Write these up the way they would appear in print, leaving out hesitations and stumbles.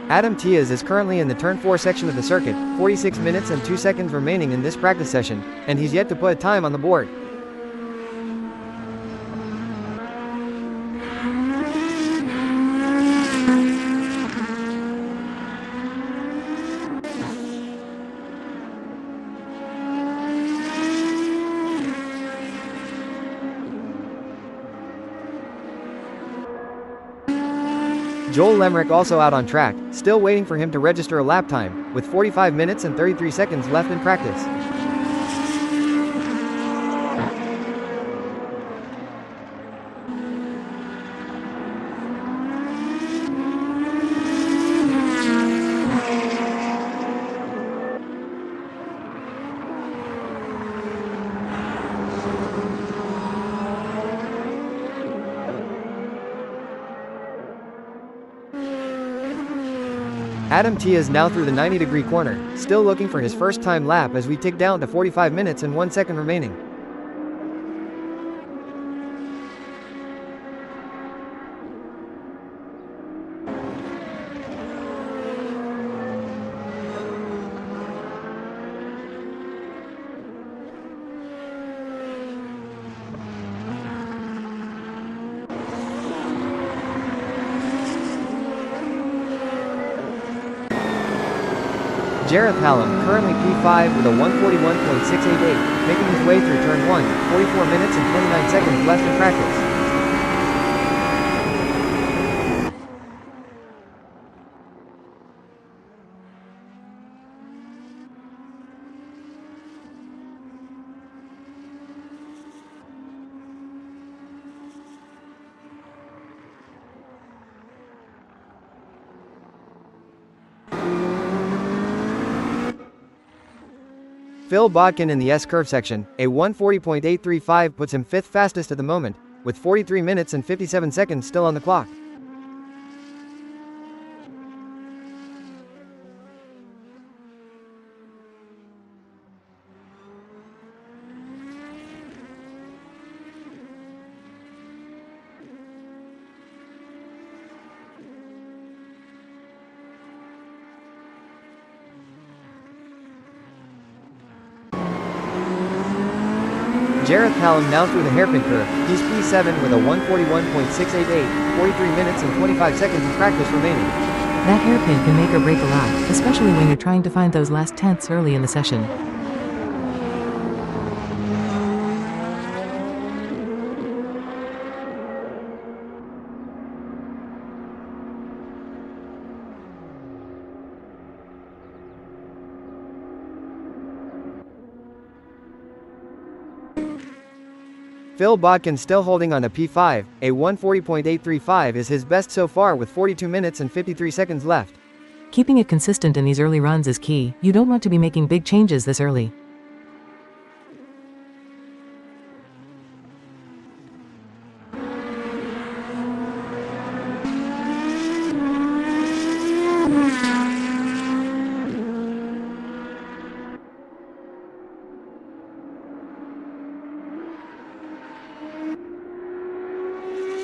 Adam Tiaz is currently in the turn 4 section of the circuit, 46 minutes and 2 seconds remaining in this practice session, and he's yet to put a time on the board. Joel Lemrick also out on track, still waiting for him to register a lap time, with 45 minutes and 33 seconds left in practice. Adam Tiaz now through the 90-degree corner, still looking for his first time lap as we tick down to 45 minutes and 1 second remaining. Jareth Hallam, currently P5 with a 141.688, making his way through turn 1, 44 minutes and 29 seconds left in practice. Phil Bodkin in the S-curve section, a 140.835 puts him 5th fastest at the moment, with 43 minutes and 57 seconds still on the clock. Jareth Hallam now through the hairpin curve, he's P7 with a 141.688, 43 minutes and 25 seconds of practice remaining. That hairpin can make or break a lap, especially when you're trying to find those last tenths early in the session. Phil Bodkin still holding on to P5, a 140.835 is his best so far with 42 minutes and 53 seconds left. Keeping it consistent in these early runs is key. You don't want to be making big changes this early.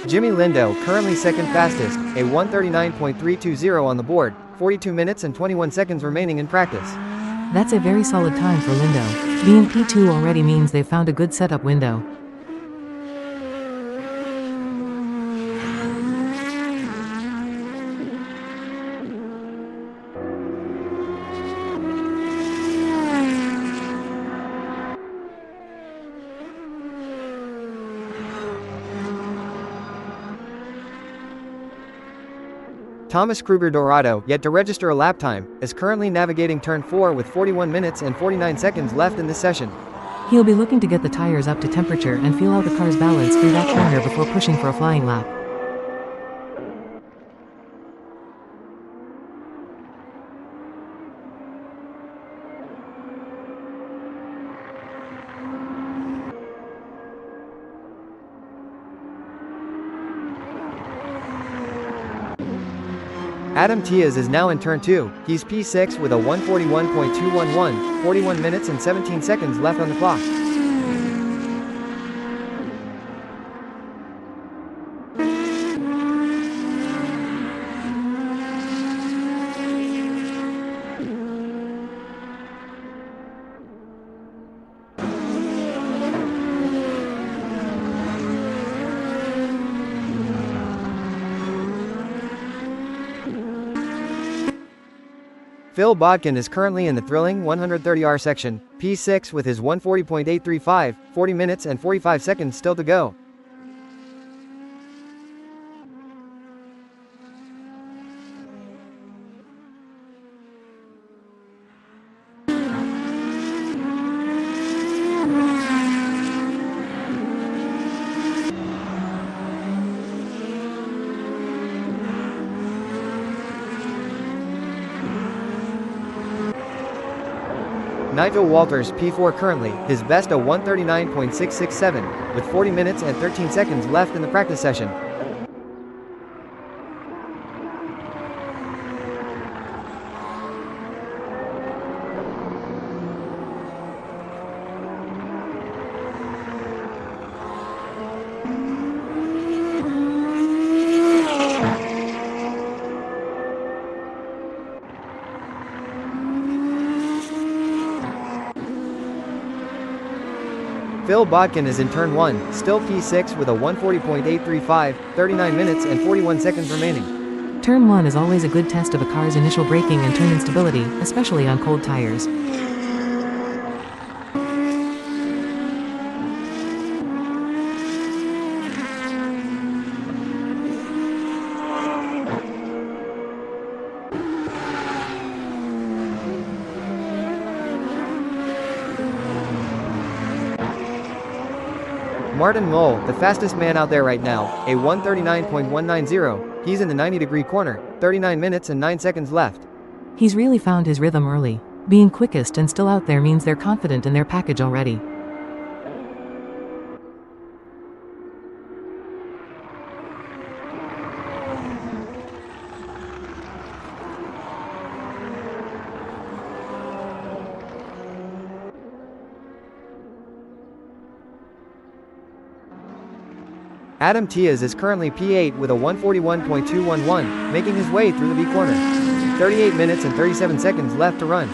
Jimmy Lindo, currently 2nd fastest, a 139.320 on the board, 42 minutes and 21 seconds remaining in practice. That's a very solid time for Lindo. Being P2 already means they've found a good setup window. Thomas Kruger Dorado, yet to register a lap time, is currently navigating turn 4 with 41 minutes and 49 seconds left in this session. He'll be looking to get the tires up to temperature and feel out the car's balance through that corner before pushing for a flying lap. Adam Tiaz is now in turn 2, he's P6 with a 141.211, 41 minutes and 17 seconds left on the clock. Phil Bodkin is currently in the thrilling 130R section, P6 with his 140.835, 40 minutes and 45 seconds still to go. Nigel Walters P4 currently, his best a 139.667, with 40 minutes and 13 seconds left in the practice session. Phil Bodkin is in turn 1, still P6 with a 140.835, 39 minutes and 41 seconds remaining. Turn 1 is always a good test of a car's initial braking and turning stability, especially on cold tires. Martin Mull, the fastest man out there right now, a 139.190, he's in the 90-degree corner, 39 minutes and 9 seconds left. He's really found his rhythm early. Being quickest and still out there means they're confident in their package already. Adam Tias is currently P8 with a 141.211, making his way through the B corner. 38 minutes and 37 seconds left to run.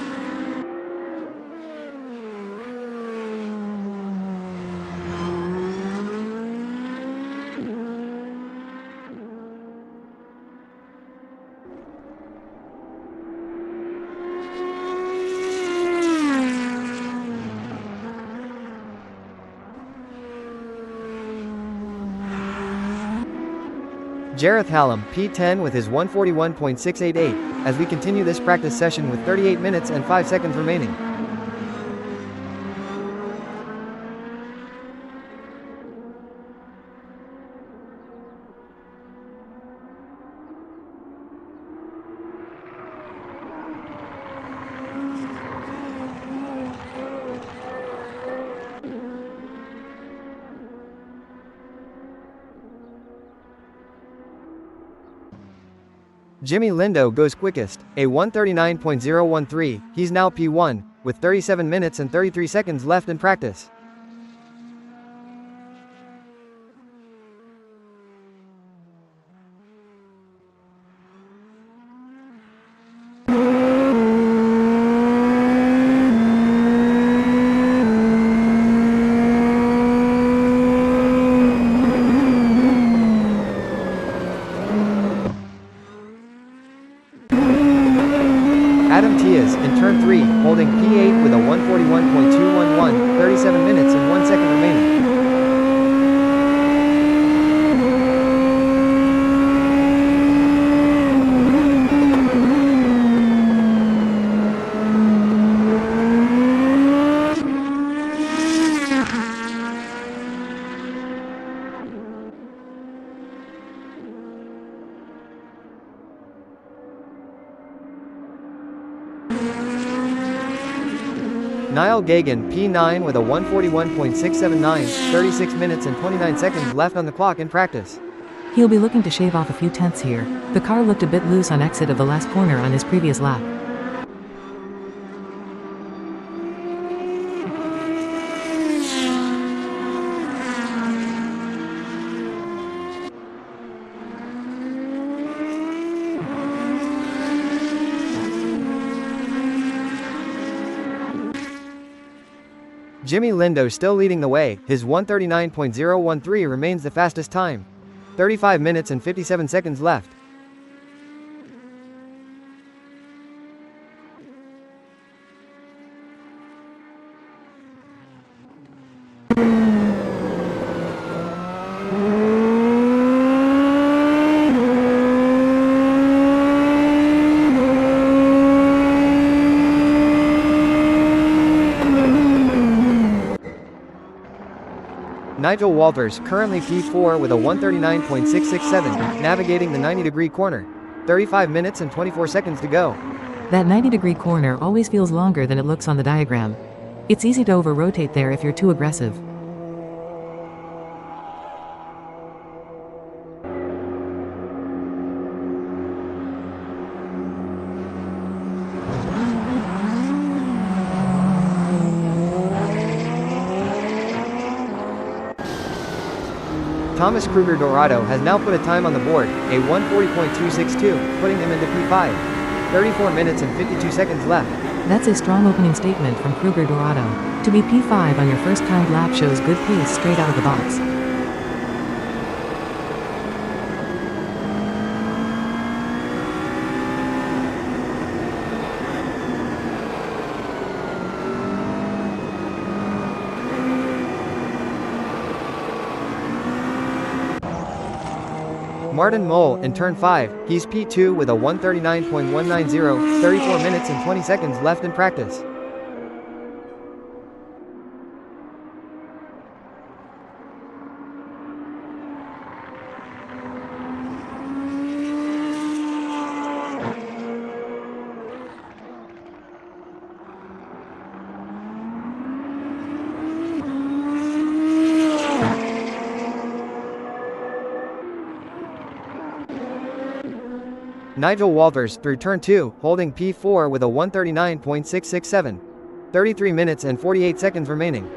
Jareth Hallam, P10 with his 141.688, as we continue this practice session with 38 minutes and 5 seconds remaining. Jimmy Lindo goes quickest, a 139.013, he's now P1, with 37 minutes and 33 seconds left in practice. Adam Tias, in turn 3, holding P8 with a 141.211, 37 minutes and 1 second remaining. Niall Gagan, P9 with a 141.679, 36 minutes and 29 seconds left on the clock in practice. He'll be looking to shave off a few tenths here. The car looked a bit loose on exit of the last corner on his previous lap. Jimmy Lindo still leading the way, his 139.013 remains the fastest time. 35 minutes and 57 seconds left. Nigel Walters, currently P4 with a 139.667, navigating the 90-degree corner. 35 minutes and 24 seconds to go. That 90-degree corner always feels longer than it looks on the diagram. It's easy to over-rotate there if you're too aggressive. Thomas Kruger Dorado has now put a time on the board, a 140.262, putting him into P5. 34 minutes and 52 seconds left. That's a strong opening statement from Kruger Dorado. To be P5 on your first timed lap shows good pace straight out of the box. Martin Mole in turn 5, he's P2 with a 139.190, 34 minutes and 20 seconds left in practice. Nigel Walters through turn 2, holding P4 with a 139.667. 33 minutes and 48 seconds remaining.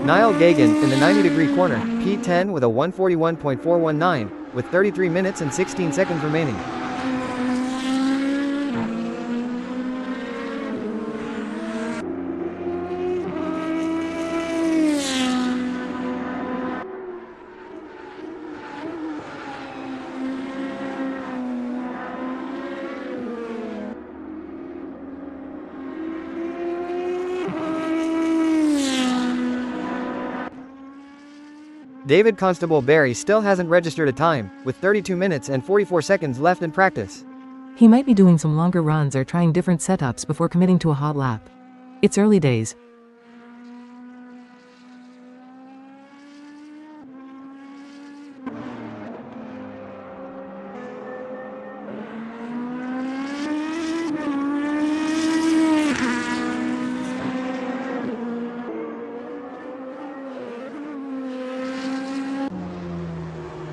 Niall Gagan in the 90-degree corner, P10 with a 141.419, with 33 minutes and 16 seconds remaining. David Constable Barry still hasn't registered a time, with 32 minutes and 44 seconds left in practice. He might be doing some longer runs or trying different setups before committing to a hot lap. It's early days.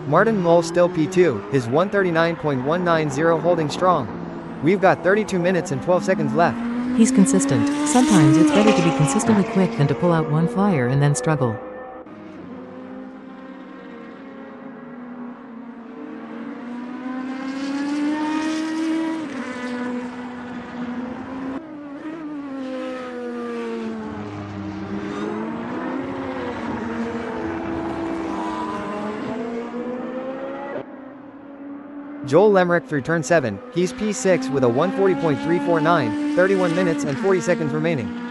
Martin Mole still P2, his 139.190 holding strong. We've got 32 minutes and 12 seconds left. He's consistent. Sometimes it's better to be consistently quick than to pull out one flyer and then struggle. Joel Lemerick through turn 7, he's P6 with a 140.349, 31 minutes and 40 seconds remaining.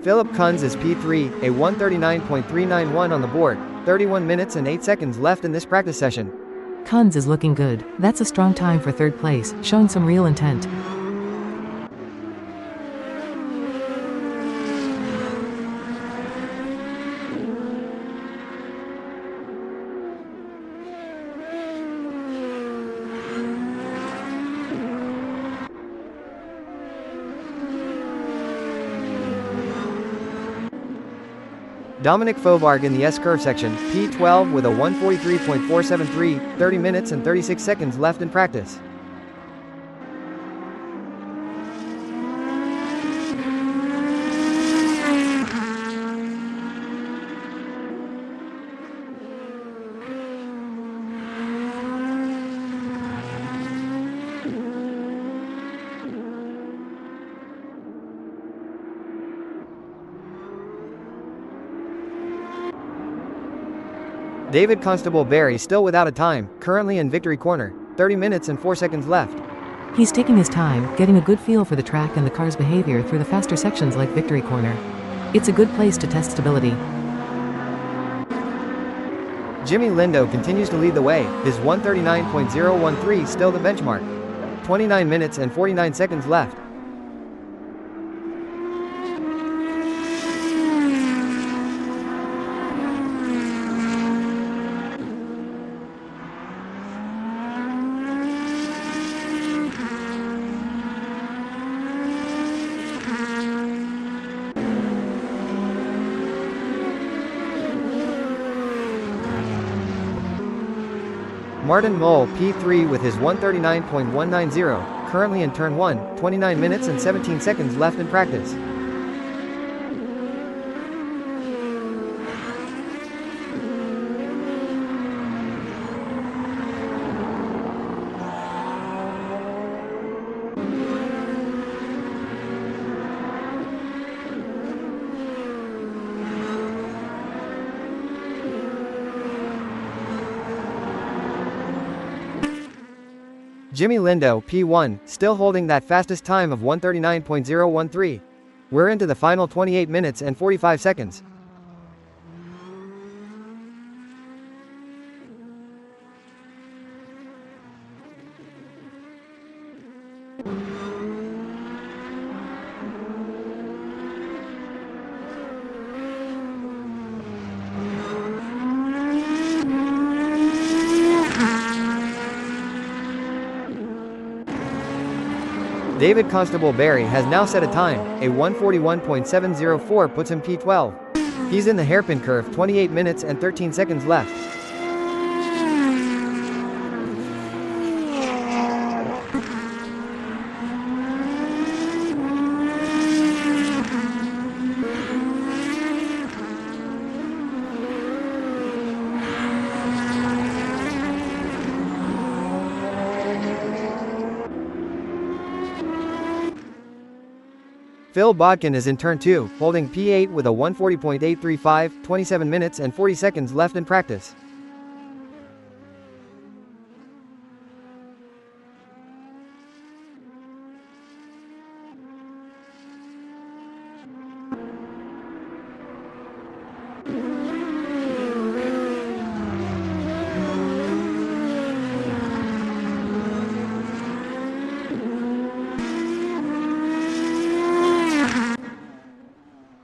Philip Kunz is P3, a 139.391 on the board, 31 minutes and 8 seconds left in this practice session. Kunz is looking good. That's a strong time for third place, showing some real intent. Dominic Faubourg in the S-curve section, P12 with a 143.473, 30 minutes and 36 seconds left in practice. David Constable Barry still without a time, currently in victory corner, 30 minutes and 4 seconds left. He's taking his time, getting a good feel for the track and the car's behavior through the faster sections like Victory Corner. It's a good place to test stability. Jimmy Lindo continues to lead the way, his 139.013 still the benchmark. 29 minutes and 49 seconds left. Martin Mole P3 with his 139.190, currently in turn 1, 29 minutes and 17 seconds left in practice. Jimmy Lindo, P1, still holding that fastest time of 139.013. We're into the final 28 minutes and 45 seconds. David Constable Barry has now set a time, a 141.704 puts him P12. He's in the hairpin curve, 28 minutes and 13 seconds left. Phil Bodkin is in turn 2, holding P8 with a 140.835, 27 minutes and 40 seconds left in practice.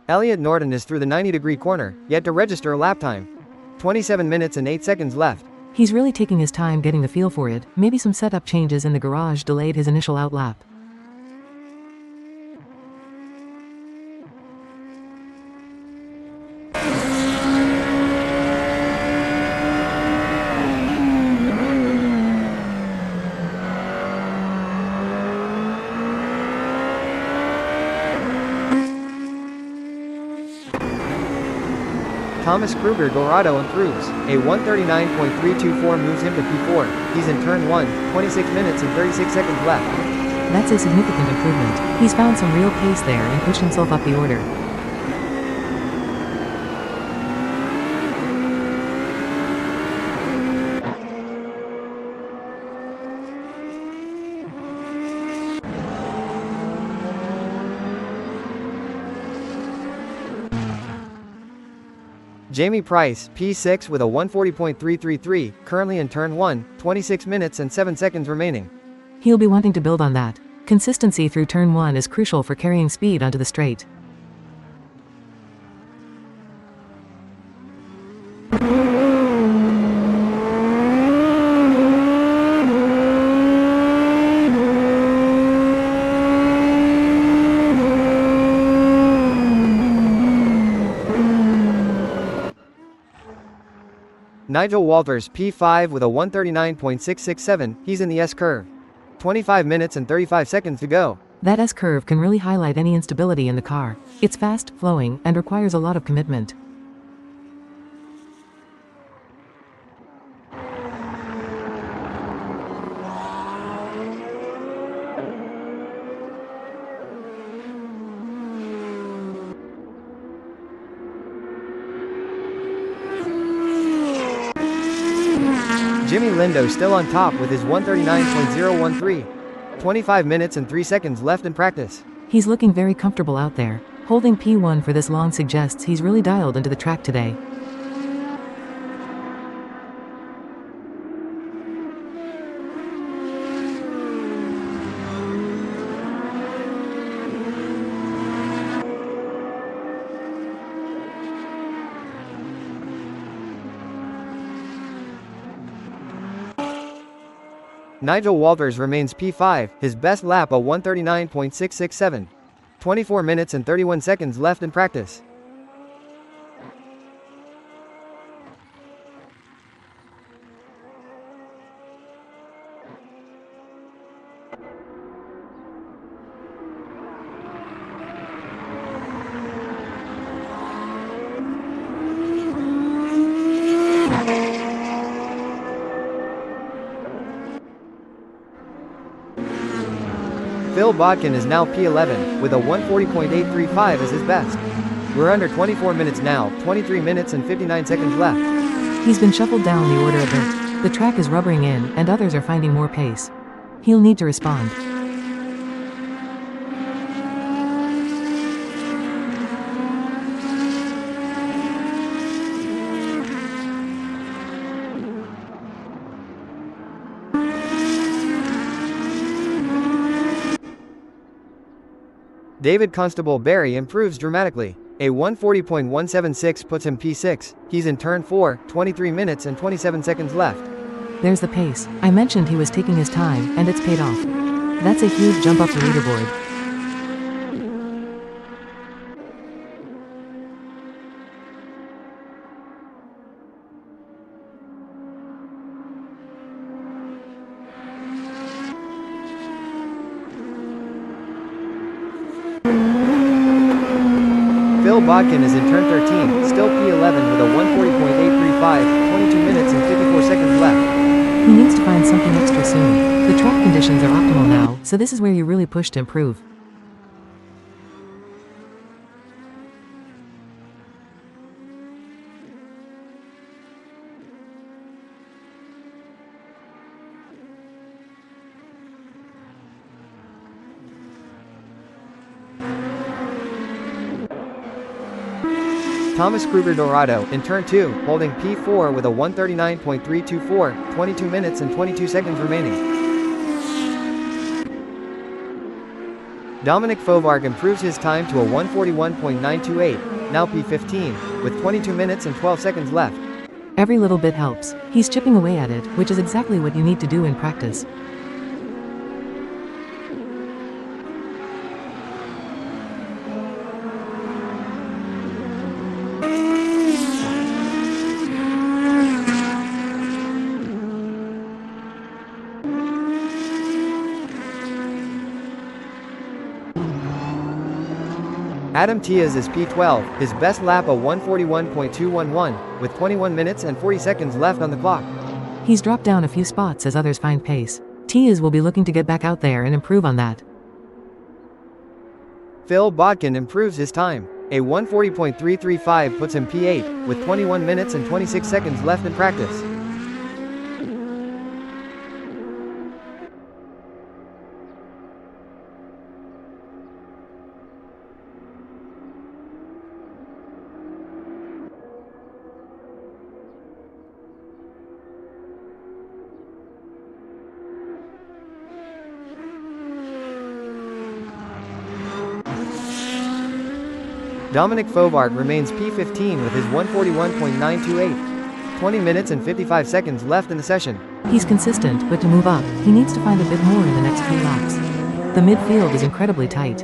Elliot Norton is through the 90-degree corner, yet to register a lap time. 27 minutes and 8 seconds left. He's really taking his time getting the feel for it. Maybe some setup changes in the garage delayed his initial outlap. Thomas Kruger Dorado improves. A 139.324 moves him to P4. He's in turn 1, 26 minutes and 36 seconds left. That's a significant improvement. He's found some real pace there and pushed himself up the order. Jamie Price, P6 with a 140.333, currently in turn 1, 26 minutes and 7 seconds remaining. He'll be wanting to build on that. Consistency through turn 1 is crucial for carrying speed onto the straight. Nigel Walters P5 with a 139.667, he's in the S-curve. 25 minutes and 35 seconds to go. That S-curve can really highlight any instability in the car. It's fast, flowing, and requires a lot of commitment. Jimmy Lindo still on top with his 139.013. 25 minutes and 3 seconds left in practice. He's looking very comfortable out there. Holding P1 for this long suggests he's really dialed into the track today. Nigel Walters remains P5, his best lap a 139.667. 24 minutes and 31 seconds left in practice. Phil Bodkin is now P11, with a 140.835 as his best. We're under 24 minutes now, 23 minutes and 59 seconds left. He's been shuffled down the order a bit. The track is rubbering in, and others are finding more pace. He'll need to respond. David Constable Barry improves dramatically. A 140.176 puts him P6. He's in turn 4, 23 minutes and 27 seconds left. There's the pace. I mentioned he was taking his time, and it's paid off. That's a huge jump up the leaderboard. Phil Bodkin is in turn 13, still P11 with a 140.835, 22 minutes and 54 seconds left. He needs to find something extra soon. The track conditions are optimal now, so this is where you really push to improve. Thomas Kruger Dorado, in turn 2, holding P4 with a 139.324, 22 minutes and 22 seconds remaining. Dominic Fovarg improves his time to a 141.928, now P15, with 22 minutes and 12 seconds left. Every little bit helps. He's chipping away at it, which is exactly what you need to do in practice. Adam Tiaz is P12, his best lap a 141.211, with 21 minutes and 40 seconds left on the clock. He's dropped down a few spots as others find pace. Tiaz will be looking to get back out there and improve on that. Phil Bodkin improves his time. A 140.335 puts him P8, with 21 minutes and 26 seconds left in practice. Dominic Fovarg remains P15 with his 141.928. 20 minutes and 55 seconds left in the session. He's consistent, but to move up, he needs to find a bit more in the next few laps. The midfield is incredibly tight.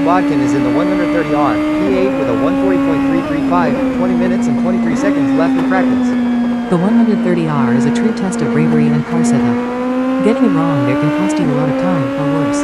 Bodkin is in the 130R, P8 with a 140.335, 20 minutes and 23 seconds left in practice. The 130R is a true test of bravery and car setup. Getting it wrong there can cost you a lot of time, or worse.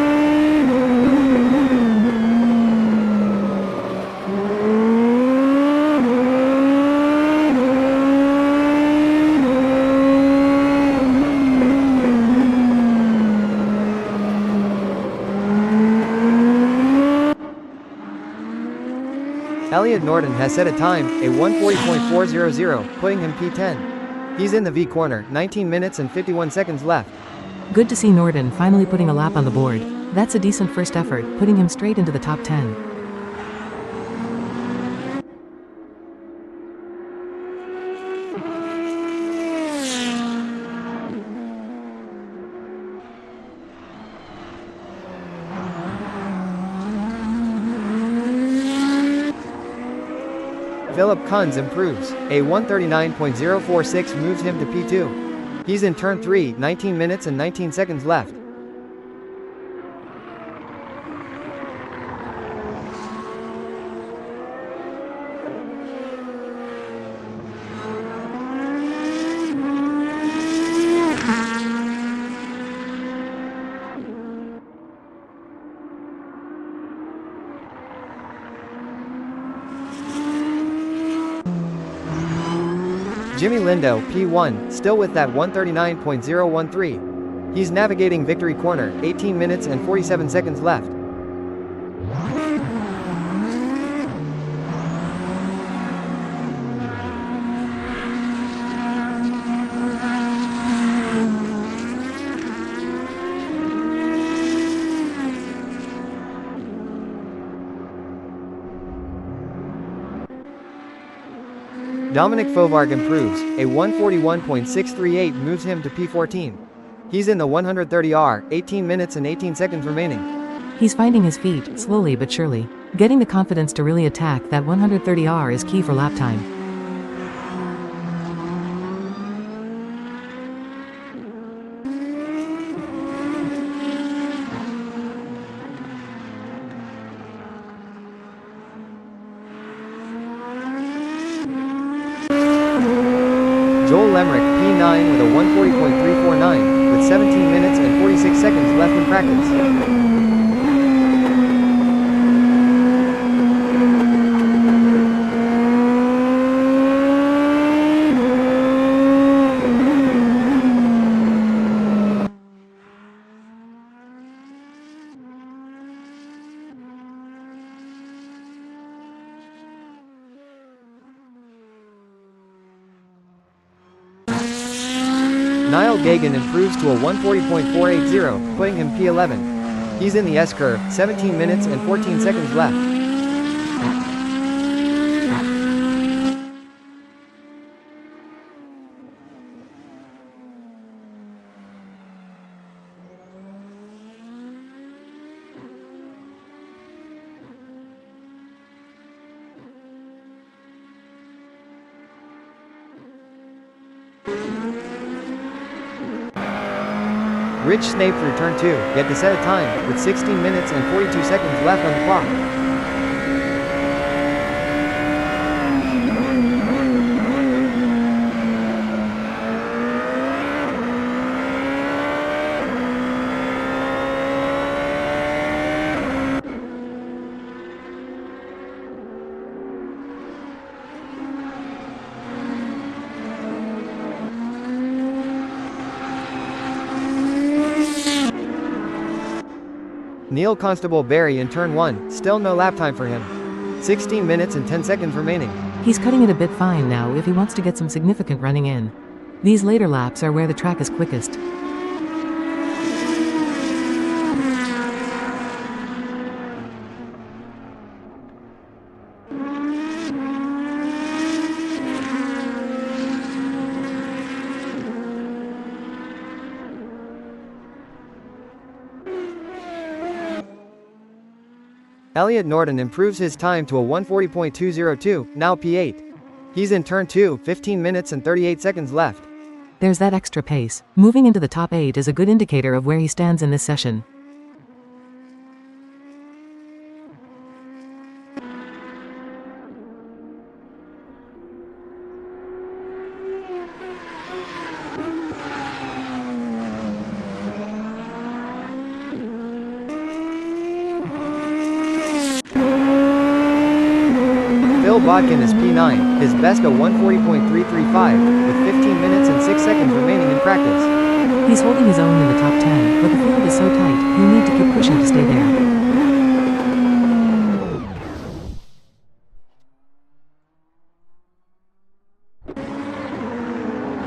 Elliot Norton has set a time, a 140.400, putting him P10. He's in the V corner, 19 minutes and 51 seconds left. Good to see Norton finally putting a lap on the board. That's a decent first effort, putting him straight into the top 10. Philip Kunz improves. A 139.046 moves him to P2. He's in turn 3, 19 minutes and 19 seconds left. Jimmy Lindo, P1, still with that 139.013. He's navigating victory corner, 18 minutes and 47 seconds left. Dominic Fovarg improves. A 141.638 moves him to P14. He's in the 130R, 18 minutes and 18 seconds remaining. He's finding his feet, slowly but surely. Getting the confidence to really attack that 130R is key for lap time. Joel Lemrick, P9 with a 140.349, with 17 minutes and 46 seconds left in practice. Niall Gagan improves to a 140.480, putting him P11. He's in the S-curve, 17 minutes and 14 seconds left. Rich Snape through turn 2, yet to set a time, with 16 minutes and 42 seconds left on the clock. Neil Constable Barry in turn 1, still no lap time for him. 16 minutes and 10 seconds remaining. He's cutting it a bit fine now if he wants to get some significant running in. These later laps are where the track is quickest. Elliot Norton improves his time to a 140.202, now P8. He's in turn 2, 15 minutes and 38 seconds left. There's that extra pace. Moving into the top 8 is a good indicator of where he stands in this session. Bodkin is P9, his best a 140.335, with 15 minutes and 6 seconds remaining in practice. He's holding his own in the top 10, but the field is so tight, he'll need to keep pushing to stay there.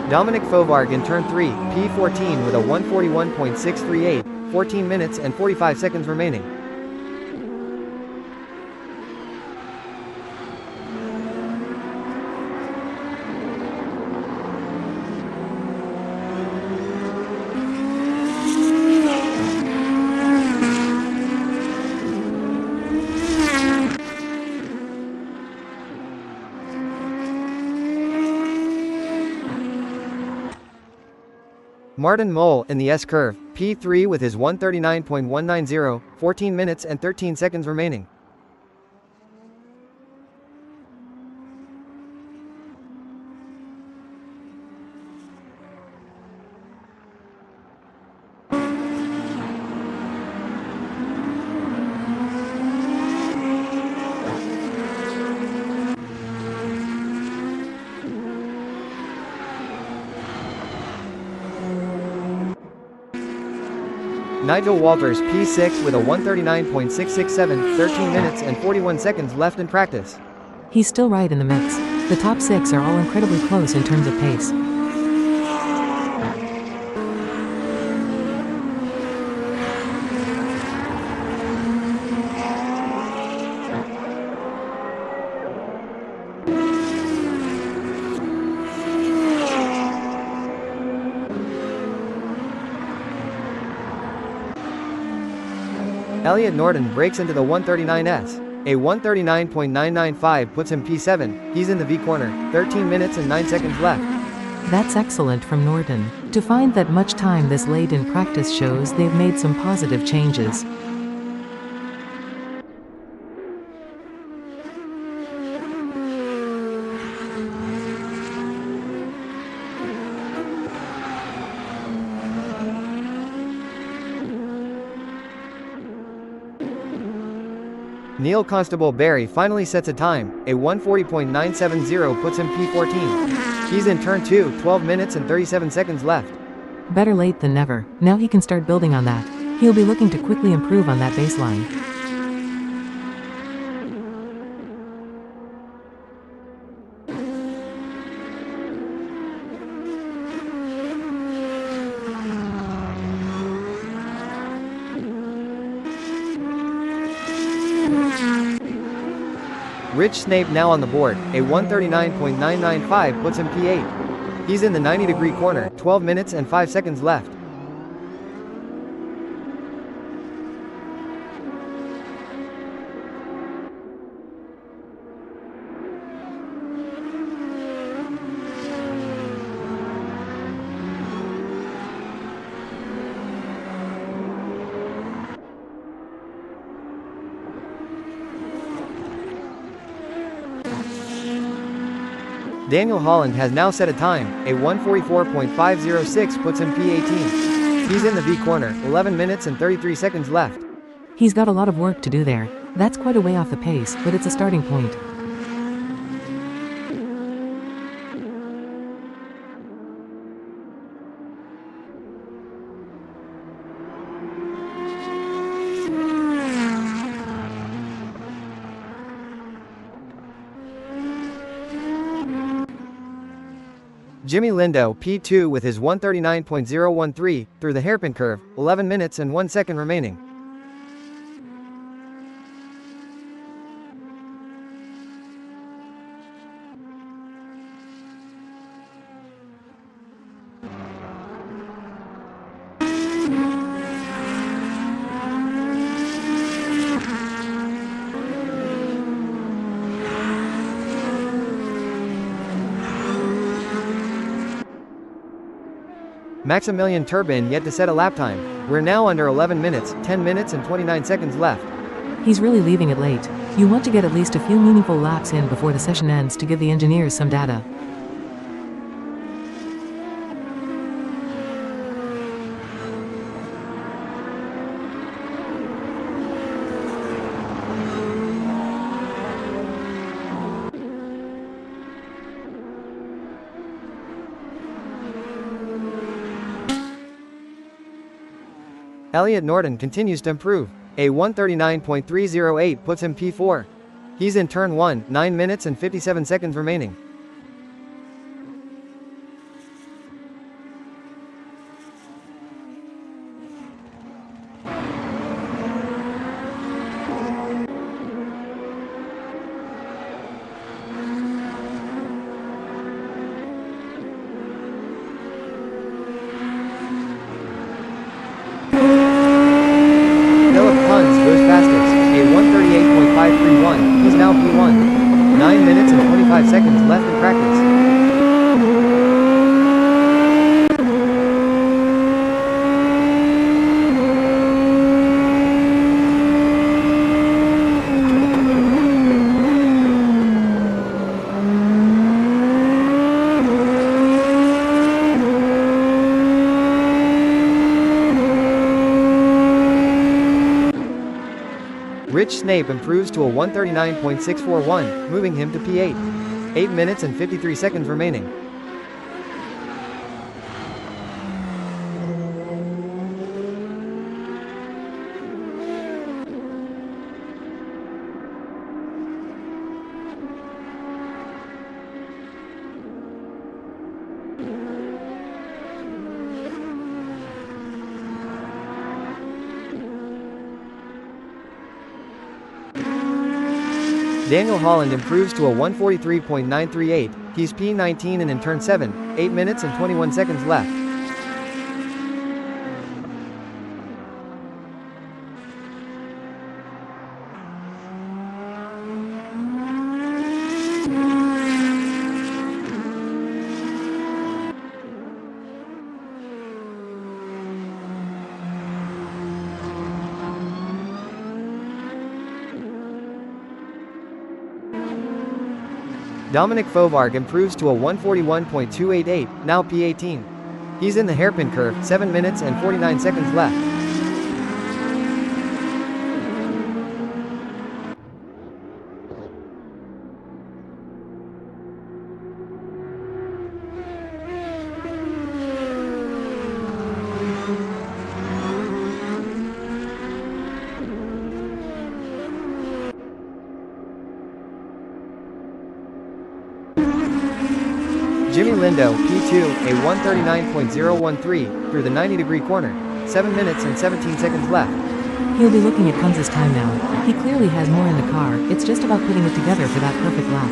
Dominic Fovarg in turn 3, P14 with a 141.638, 14 minutes and 45 seconds remaining. Martin Mole in the S-curve, P3 with his 139.190, 14 minutes and 13 seconds remaining. Nigel Walters P6 with a 139.667, 13 minutes and 41 seconds left in practice. He's still right in the mix. The top 6 are all incredibly close in terms of pace. Elliot Norton breaks into the 139s. A 139.995 puts him P7, he's in the V corner, 13 minutes and 9 seconds left. That's excellent from Norton. To find that much time this late in practice shows they've made some positive changes. Neil Constable Barry finally sets a time, a 140.970 puts him P14. He's in turn 2, 12 minutes and 37 seconds left. Better late than never. Now he can start building on that. He'll be looking to quickly improve on that baseline. Rich Snape now on the board, a 139.995 puts him P8. He's in the 90-degree corner, 12 minutes and 5 seconds left. Daniel Holland has now set a time, a 144.506 puts him P18. He's in the V corner, 11 minutes and 33 seconds left. He's got a lot of work to do there. That's quite a way off the pace, but it's a starting point. Jimmy Lindo P2 with his 139.013 through the hairpin curve, 11 minutes and 1 second remaining. Maximilian Turbin yet to set a lap time. We're now under 11 minutes, 10 minutes and 29 seconds left. He's really leaving it late. You want to get at least a few meaningful laps in before the session ends to give the engineers some data. Elliot Norton continues to improve. A 139.308 puts him P4. He's in turn 1, 9 minutes and 57 seconds remaining. Goes fastest, a 138.531, he's now P1. 9 minutes and 25 seconds left in practice. Rich Snape improves to a 139.641, moving him to P8. 8 minutes and 53 seconds remaining. Daniel Holland improves to a 143.938, he's P19 and in turn 7, 8 minutes and 21 seconds left. Dominic Fovarg improves to a 141.288, now P18. He's in the hairpin curve, 7 minutes and 49 seconds left. Jimmy Lindo, P2, a 139.013, through the 90-degree corner. 7 minutes and 17 seconds left. He'll be looking at Kunz's time now. He clearly has more in the car, it's just about putting it together for that perfect lap.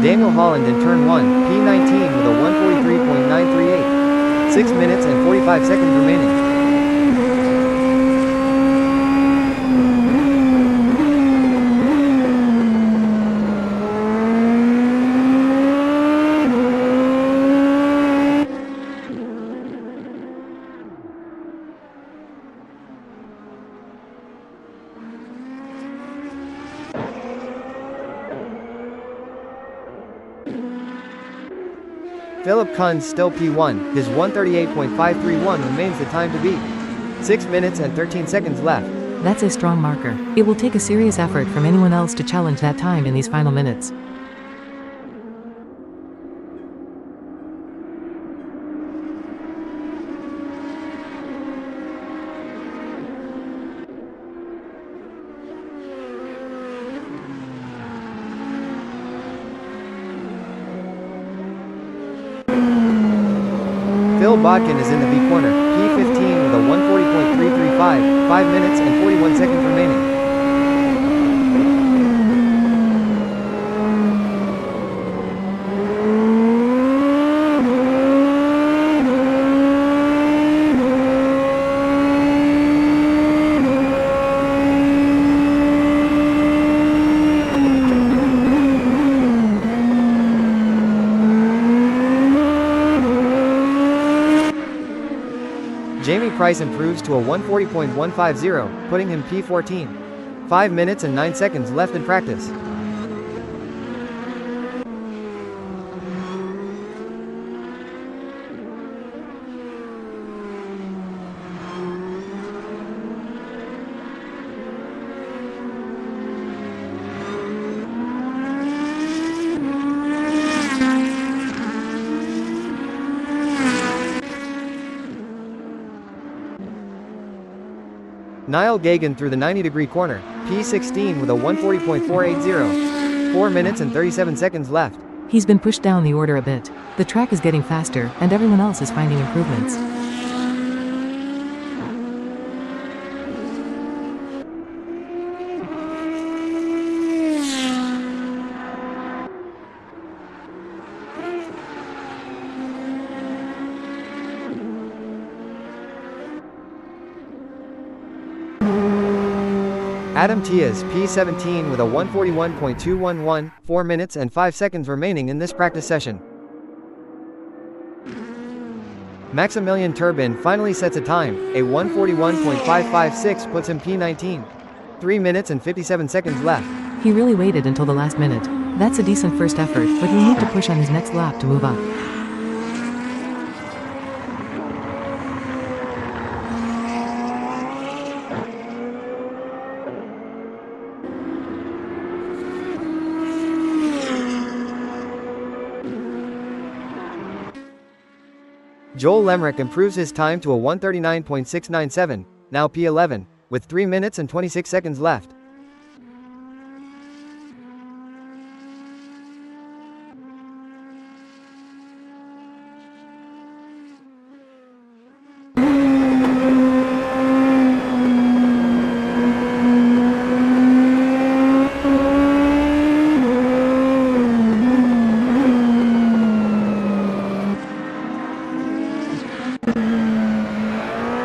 Daniel Holland in turn 1, P19 with a 143.938. 6 minutes and 45 seconds remaining. Philip Kunz still P1, his 138.531 remains the time to beat. 6 minutes and 13 seconds left. That's a strong marker. It will take a serious effort from anyone else to challenge that time in these final minutes. Phil Bodkin is in the B corner, P15 with a 140.335, 5 minutes and 41 seconds remaining. Jamie Price improves to a 140.150, putting him P14. 5 minutes and 9 seconds left in practice. Niall Gagan through the 90-degree corner, P16 with a 140.480. 4 minutes and 37 seconds left. He's been pushed down the order a bit. The track is getting faster, and everyone else is finding improvements. Adam Tias, P17 with a 141.211, 4 minutes and 5 seconds remaining in this practice session. Maximilian Turbin finally sets a time, a 141.556 puts him P19. 3 minutes and 57 seconds left. He really waited until the last minute. That's a decent first effort, but he'll need to push on his next lap to move up. Joel Lemrick improves his time to a 139.697, now P11, with 3 minutes and 26 seconds left.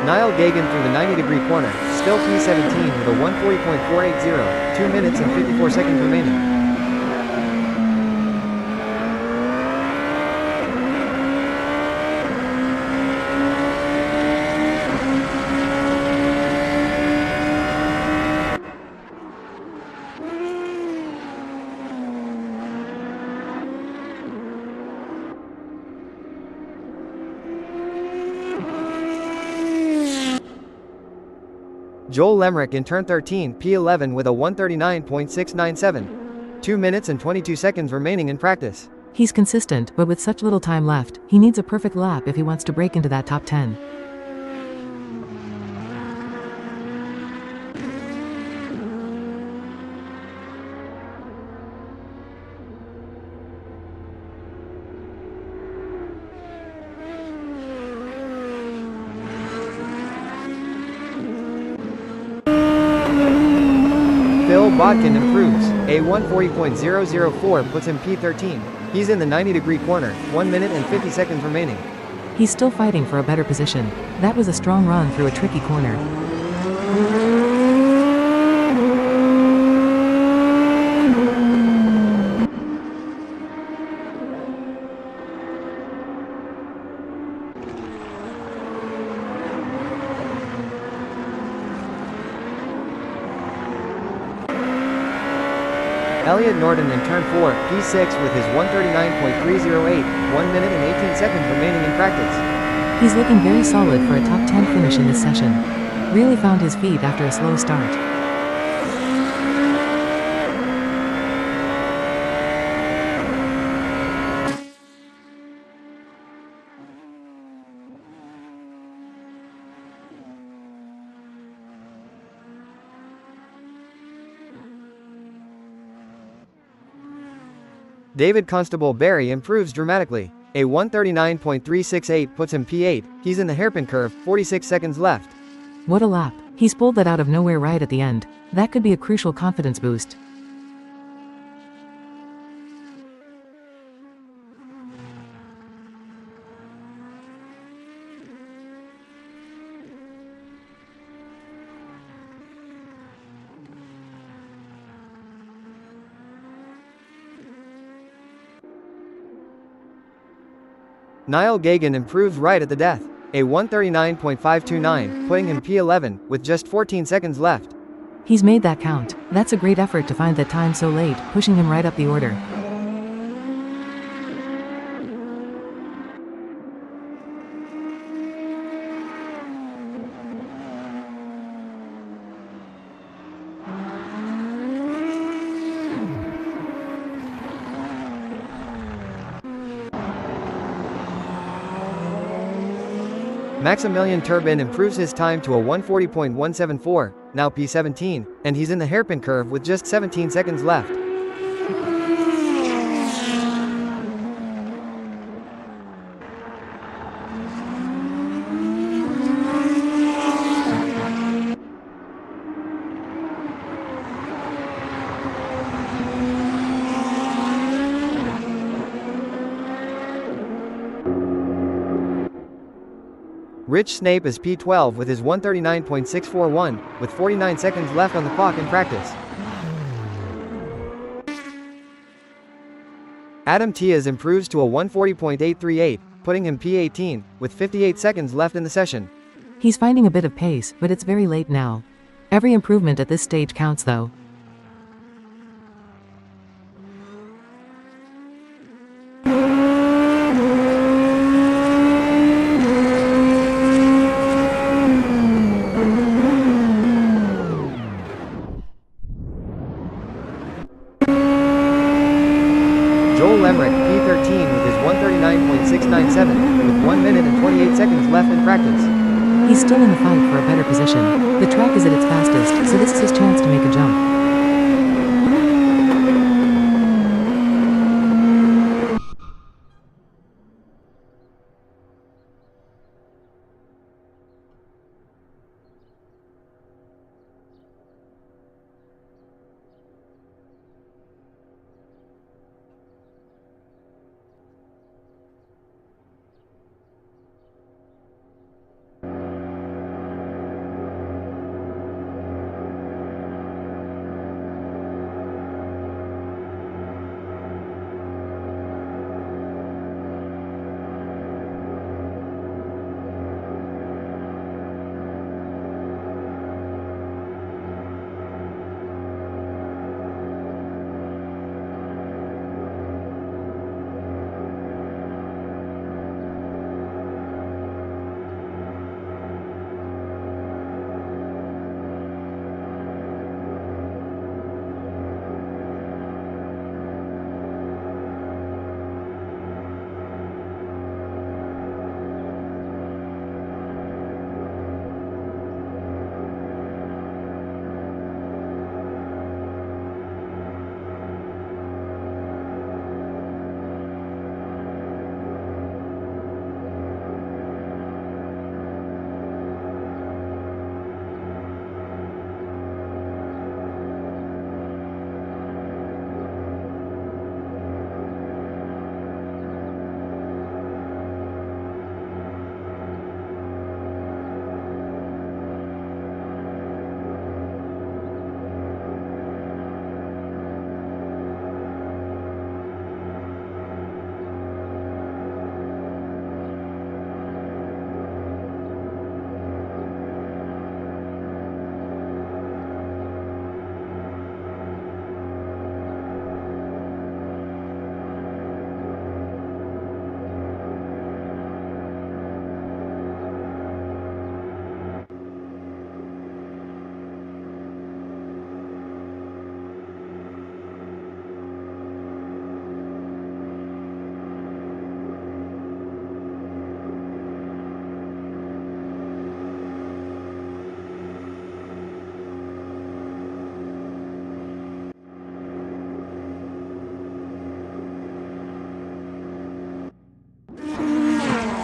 Niall Gagan through the 90-degree corner, still P17 with a 140.480, 2 minutes and 54 seconds remaining. Joel Lemrick in turn 13, P11 with a 139.697. 2 minutes and 22 seconds remaining in practice. He's consistent, but with such little time left, he needs a perfect lap if he wants to break into that top 10. Phil Bodkin improves. A 140.004 puts him P13. He's in the 90-degree corner, 1 minute and 50 seconds remaining. He's still fighting for a better position. That was a strong run through a tricky corner. Elliot Norton in turn 4, P6 with his 139.308, 1 minute and 18 seconds remaining in practice. He's looking very solid for a top 10 finish in this session. Really found his feet after a slow start. David Constable Barry improves dramatically. A 139.368 puts him P8. He's in the hairpin curve, 46 seconds left. What a lap. He's pulled that out of nowhere right at the end. That could be a crucial confidence boost. Niall Gagan improves right at the death. A 139.529, putting him P11, with just 14 seconds left. He's made that count. That's a great effort to find that time so late, pushing him right up the order. Maximilian Turbin improves his time to a 140.174, now P17, and he's in the hairpin curve with just 17 seconds left. Rich Snape is P12 with his 139.641, with 49 seconds left on the clock in practice. Adam Tias improves to a 140.838, putting him P18, with 58 seconds left in the session. He's finding a bit of pace, but it's very late now. Every improvement at this stage counts though. Joel Lemrick, P13 with his 139.697, with 1 minute and 28 seconds left in practice. He's still in the fight for a better position. The track is at its fastest, so this is his chance to make a jump.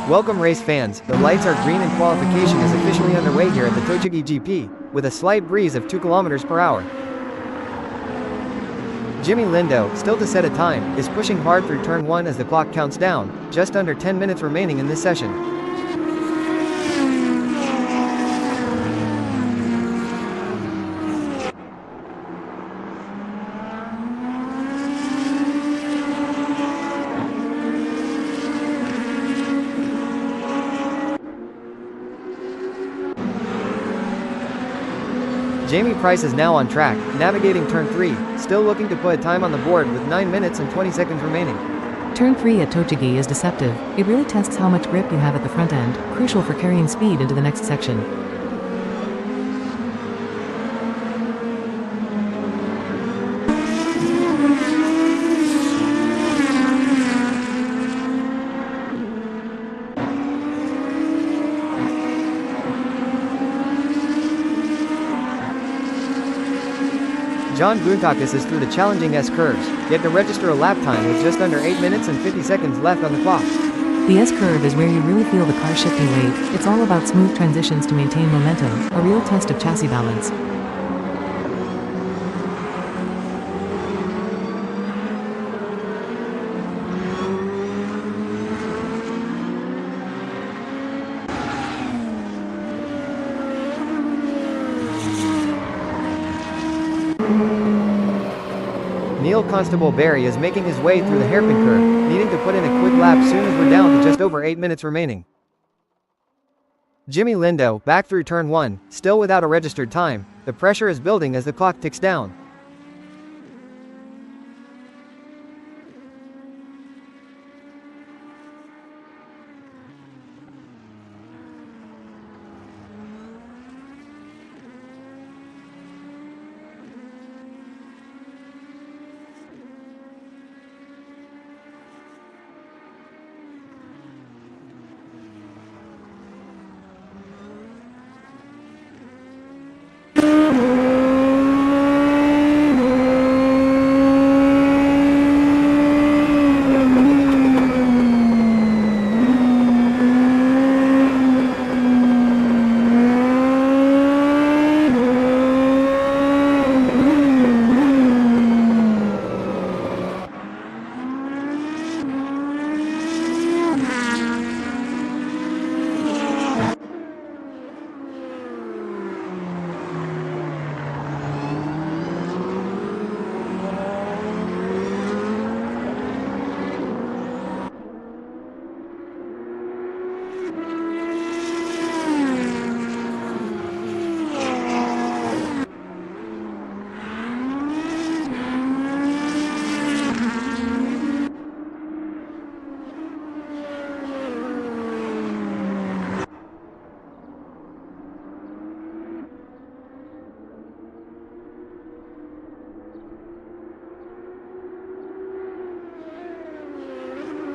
Welcome race fans, the lights are green and qualification is officially underway here at the Motegi GP, with a slight breeze of 2 km per hour. Jimmy Lindo, still to set a time, is pushing hard through turn 1 as the clock counts down, just under 10 minutes remaining in this session. Jamie Price is now on track, navigating turn 3, still looking to put a time on the board with 9 minutes and 20 seconds remaining. Turn 3 at Motegi is deceptive. It really tests how much grip you have at the front end, crucial for carrying speed into the next section. John Boontakis is through the challenging S-curves, yet to register a lap time with just under 8 minutes and 50 seconds left on the clock. The S-curve is where you really feel the car shifting weight. It's all about smooth transitions to maintain momentum, a real test of chassis balance. Neil Constable Barry is making his way through the hairpin curve, needing to put in a quick lap soon as we're down to just over 8 minutes remaining. Jimmy Lindo, back through turn 1, still without a registered time. The pressure is building as the clock ticks down.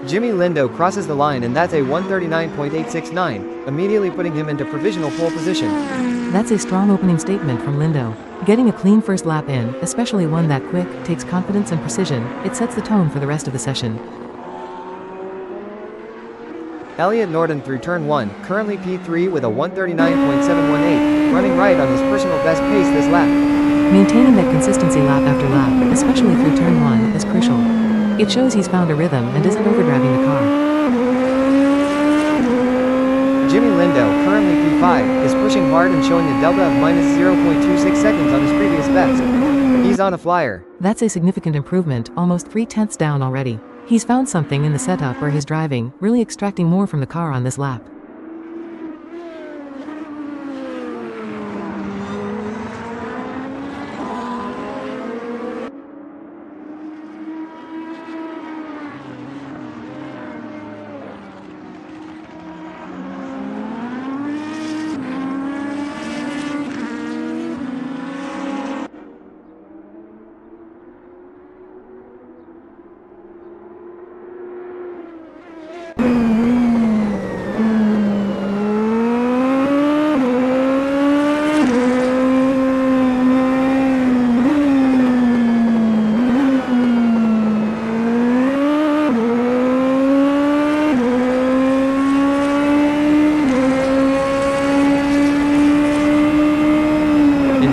Jimmy Lindo crosses the line, and that's a 139.869, immediately putting him into provisional pole position. That's a strong opening statement from Lindo. Getting a clean first lap in, especially one that quick, takes confidence and precision. It sets the tone for the rest of the session. Elliot Norton through turn 1, currently P3 with a 139.718, running right on his personal best pace this lap. Maintaining that consistency lap after lap, especially through turn 1, is crucial. It shows he's found a rhythm and isn't overdriving the car. Jimmy Lindo, currently P5, is pushing hard and showing a delta of minus 0.26 seconds on his previous best. He's on a flyer. That's a significant improvement, almost 3/10 down already. He's found something in the setup or his driving, really extracting more from the car on this lap.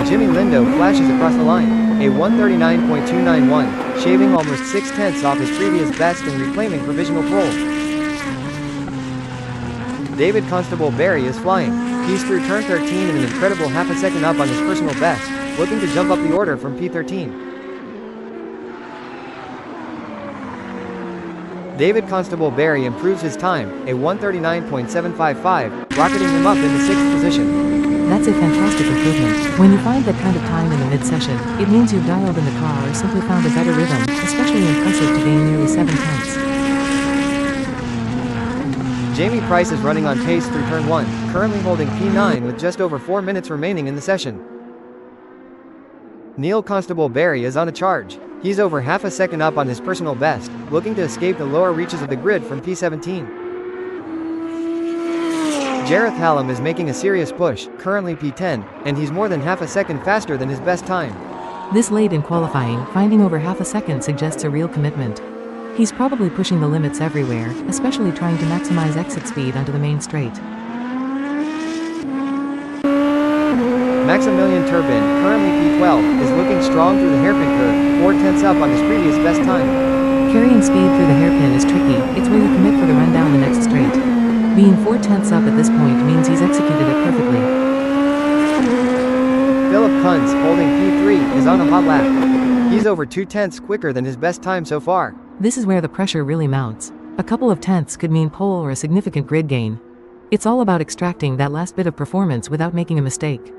Jimmy Lindo flashes across the line, a 139.291, shaving almost 6/10 off his previous best and reclaiming provisional pole. David Constable Barry is flying. He's through turn 13 and an incredible half a second up on his personal best, looking to jump up the order from P13. David Constable Barry improves his time, a 139.755, rocketing him up into 6th position. That's a fantastic improvement. When you find that kind of time in the mid-session, it means you've dialed in the car or simply found a better rhythm, especially impressive to gain nearly 7/10. Jamie Price is running on pace through turn 1, currently holding P9 with just over 4 minutes remaining in the session. Neil Constable Barry is on a charge. He's over half a second up on his personal best, looking to escape the lower reaches of the grid from P17. Jareth Hallam is making a serious push, currently P10, and he's more than half a second faster than his best time. This late in qualifying, finding over half a second suggests a real commitment. He's probably pushing the limits everywhere, especially trying to maximize exit speed onto the main straight. Maximilian Turbin, currently P12, is looking strong through the hairpin curve, 4/10 up on his previous best time. Carrying speed through the hairpin is tricky, it's where you commit for the run down the next straight. Being 4/10 up at this point means he's executed it perfectly. Philip Kunz, holding P3, is on a hot lap. He's over 2/10 quicker than his best time so far. This is where the pressure really mounts. A couple of tenths could mean pole or a significant grid gain. It's all about extracting that last bit of performance without making a mistake.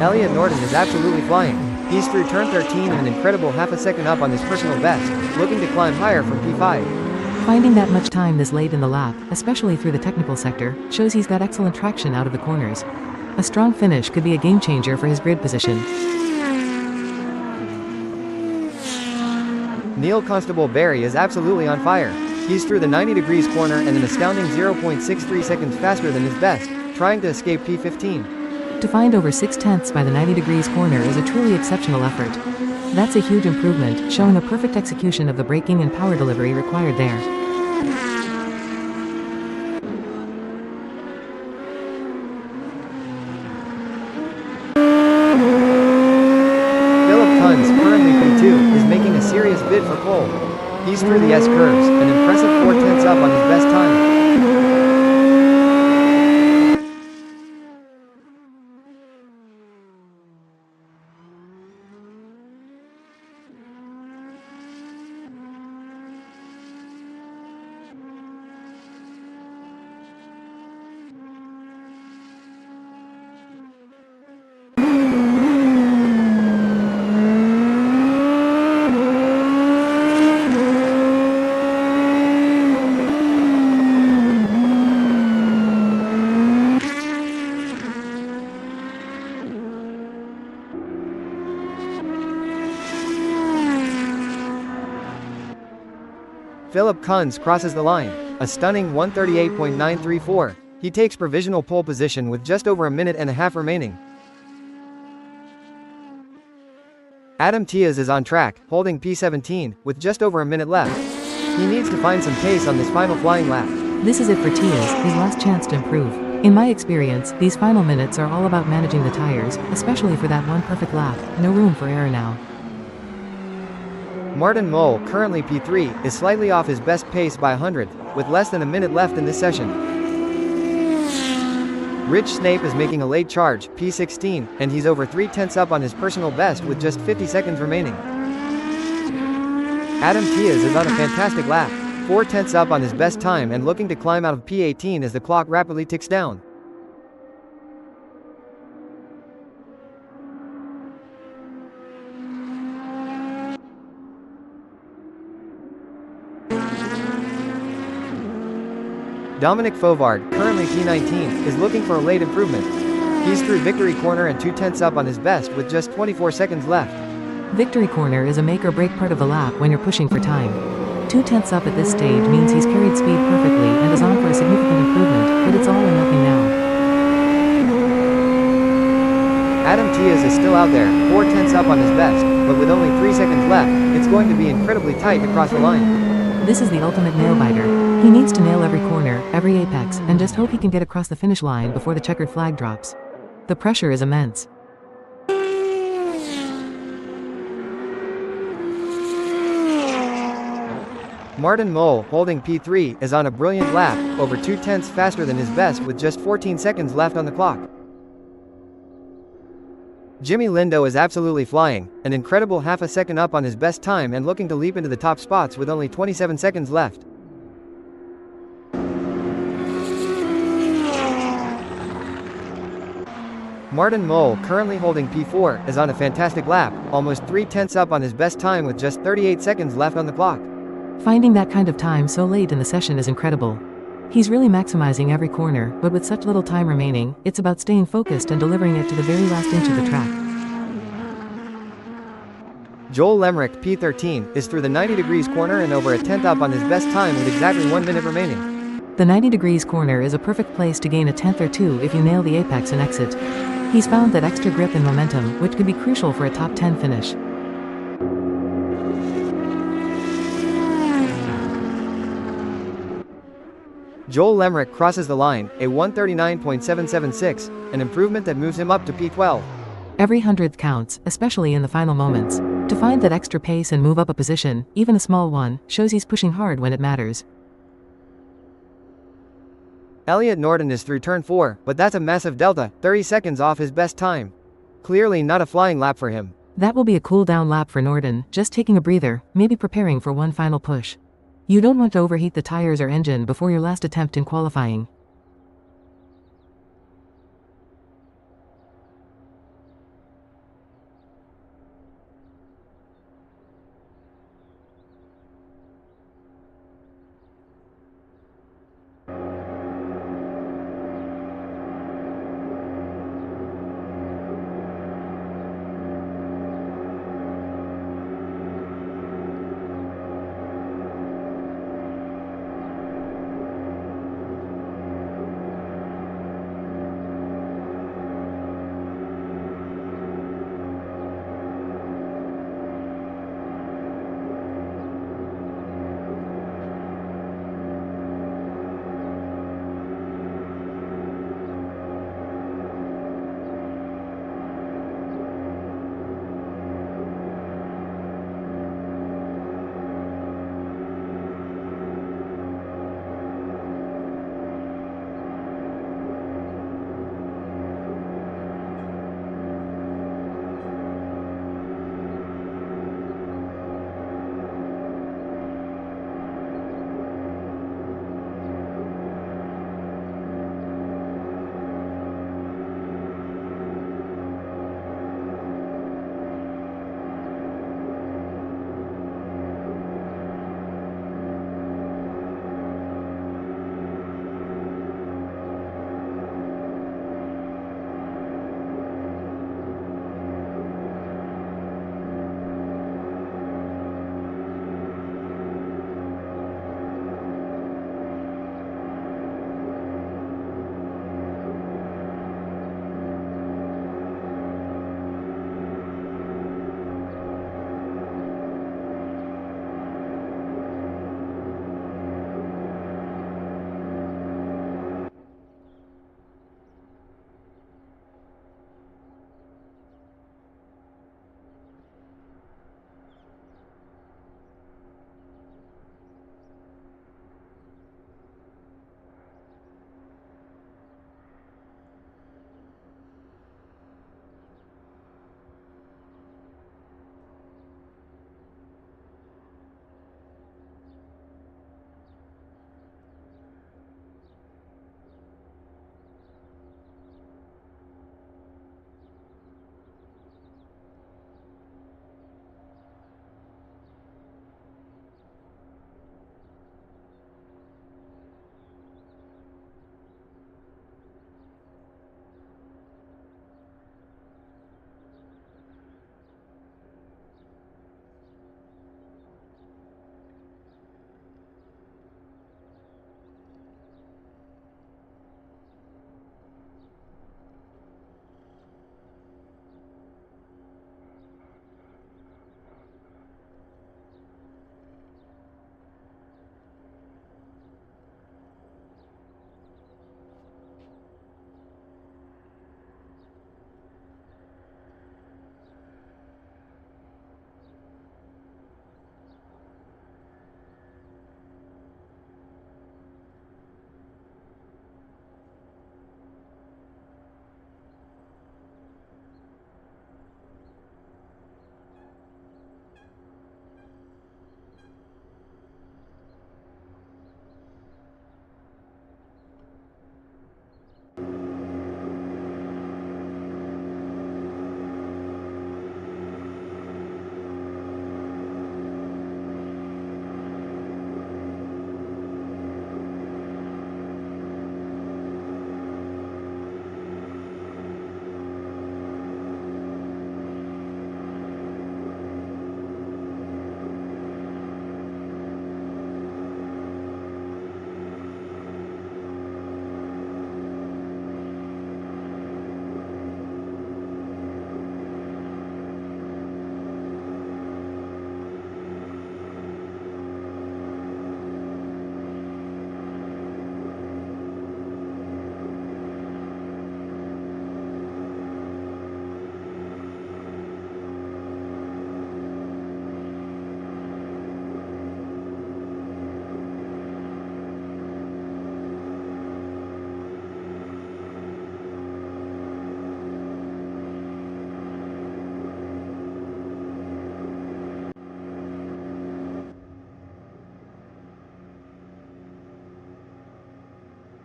Elliot Norton is absolutely flying. He's through turn 13 and an incredible half a second up on his personal best, looking to climb higher from P5. Finding that much time this late in the lap, especially through the technical sector, shows he's got excellent traction out of the corners. A strong finish could be a game changer for his grid position. Neil Constable Barry is absolutely on fire. He's through the 90 degrees corner and an astounding 0.63 seconds faster than his best, trying to escape P15. To find over 6/10 by the 90 degrees corner is a truly exceptional effort. That's a huge improvement, showing a perfect execution of the braking and power delivery required there. Philip Kunz, currently P2, is making a serious bid for pole. He's through the S curves, an impressive 4/10 up on his best time. Philip Kunz crosses the line, a stunning 138.934. He takes provisional pole position with just over a minute and a half remaining. Adam Tiaz is on track, holding P17, with just over a minute left. He needs to find some pace on this final flying lap. This is it for Tiaz, his last chance to improve. In my experience, these final minutes are all about managing the tires, especially for that one perfect lap. No room for error now. Martin Mull, currently P3, is slightly off his best pace by 100, with less than a minute left in this session. Rich Snape is making a late charge, P16, and he's over 3/10 up on his personal best with just 50 seconds remaining. Adam Tiaz is on a fantastic lap, 4/10 up on his best time and looking to climb out of P18 as the clock rapidly ticks down. Dominic Fauvard, currently P19, is looking for a late improvement. He's through Victory Corner and 2/10 up on his best with just 24 seconds left. Victory Corner is a make or break part of the lap when you're pushing for time. 2/10 up at this stage means he's carried speed perfectly and is on for a significant improvement, but it's all or nothing now. Adam Tiaz is still out there, 4/10 up on his best, but with only 3 seconds left, it's going to be incredibly tight to cross the line. This is the ultimate nail-biter. He needs to nail every corner, every apex, and just hope he can get across the finish line before the checkered flag drops. The pressure is immense. Martin Mull, holding P3, is on a brilliant lap, over 2/10 faster than his best with just 14 seconds left on the clock. Jimmy Lindo is absolutely flying, an incredible half a second up on his best time and looking to leap into the top spots with only 27 seconds left. Martin Mull, currently holding P4, is on a fantastic lap, almost 3/10 up on his best time with just 38 seconds left on the clock. Finding that kind of time so late in the session is incredible. He's really maximizing every corner, but with such little time remaining, it's about staying focused and delivering it to the very last inch of the track. Joel Lemrick, P13, is through the 90 degrees corner and over a 10th up on his best time with exactly 1 minute remaining. The 90 degrees corner is a perfect place to gain a tenth or two if you nail the apex and exit. He's found that extra grip and momentum, which could be crucial for a top 10 finish. Joel Lemerick crosses the line, a 139.776, an improvement that moves him up to P12. Every hundredth counts, especially in the final moments. To find that extra pace and move up a position, even a small one, shows he's pushing hard when it matters. Elliot Norton is through turn 4, but that's a massive delta, 30 seconds off his best time. Clearly not a flying lap for him. That will be a cool down lap for Norton, just taking a breather, maybe preparing for one final push. You don't want to overheat the tires or engine before your last attempt in qualifying.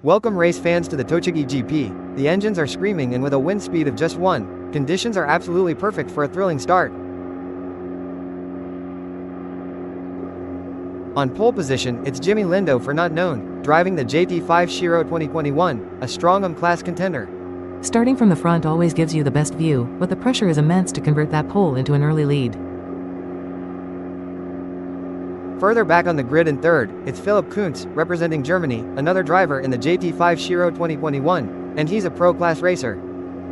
Welcome race fans to the Tochigi GP. The engines are screaming, and with a wind speed of just 1, conditions are absolutely perfect for a thrilling start. On pole position, it's Jimmy Lindo for not known, driving the JT5 Shiro 2021, a strong class contender. Starting from the front always gives you the best view, but the pressure is immense to convert that pole into an early lead. Further back on the grid in third, it's Philipp Kuntz, representing Germany, another driver in the JT5 Shiro 2021, and he's a pro-class racer.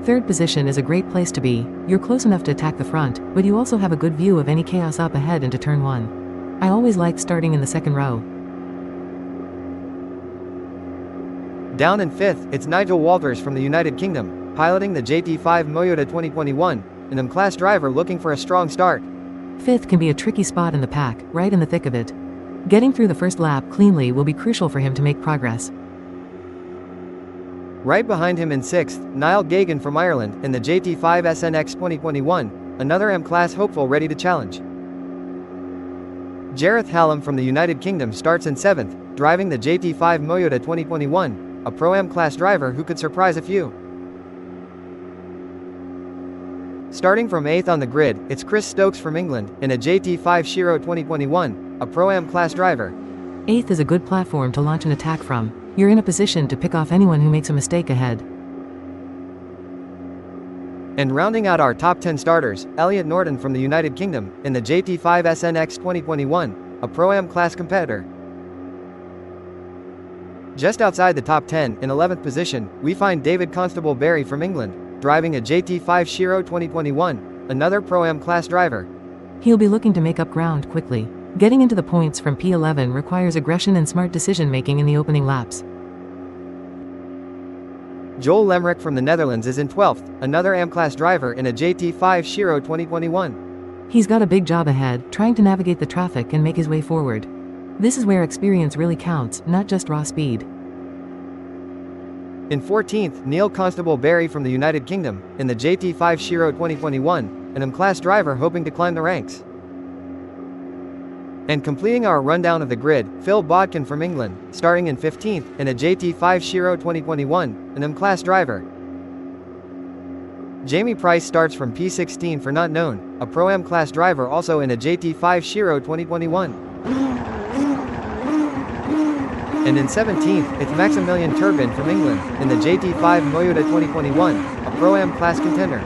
Third position is a great place to be. You're close enough to attack the front, but you also have a good view of any chaos up ahead into turn 1. I always liked starting in the second row. Down in fifth, it's Nigel Walters from the United Kingdom, piloting the JT5 Moyota 2021, an M-class driver looking for a strong start. Fifth can be a tricky spot in the pack, right in the thick of it. Getting through the first lap cleanly will be crucial for him to make progress. Right behind him in sixth, Niall Gagan from Ireland in the JT5 SNX 2021, another M-class hopeful ready to challenge. Gareth Hallam from the United Kingdom starts in seventh, driving the JT5 Moyota 2021, a Pro-Am class driver who could surprise a few. Starting from 8th on the grid, it's Chris Stokes from England, in a JT5 Shiro 2021, a Pro-Am class driver. 8th is a good platform to launch an attack from. You're in a position to pick off anyone who makes a mistake ahead. And rounding out our top 10 starters, Elliot Norton from the United Kingdom, in the JT5 SNX 2021, a Pro-Am class competitor. Just outside the top 10, in 11th position, we find David Constable Barry from England, driving a JT5 Shiro 2021, another Pro-Am class driver. He'll be looking to make up ground quickly. Getting into the points from P11 requires aggression and smart decision-making in the opening laps. Joel Lemerick from the Netherlands is in 12th, another AM-class driver in a JT5 Shiro 2021. He's got a big job ahead, trying to navigate the traffic and make his way forward. This is where experience really counts, not just raw speed. In 14th, Neil Constable Barry from the United Kingdom, in the JT5 Shiro 2021, an M-class driver hoping to climb the ranks. And completing our rundown of the grid, Phil Bodkin from England, starting in 15th, in a JT5 Shiro 2021, an M-class driver. Jamie Price starts from P16 for not known, a Pro-Am class driver also in a JT5 Shiro 2021. And in 17th, it's Maximilian Turbin from England, in the JT5 Moyota 2021, a Pro-Am class contender.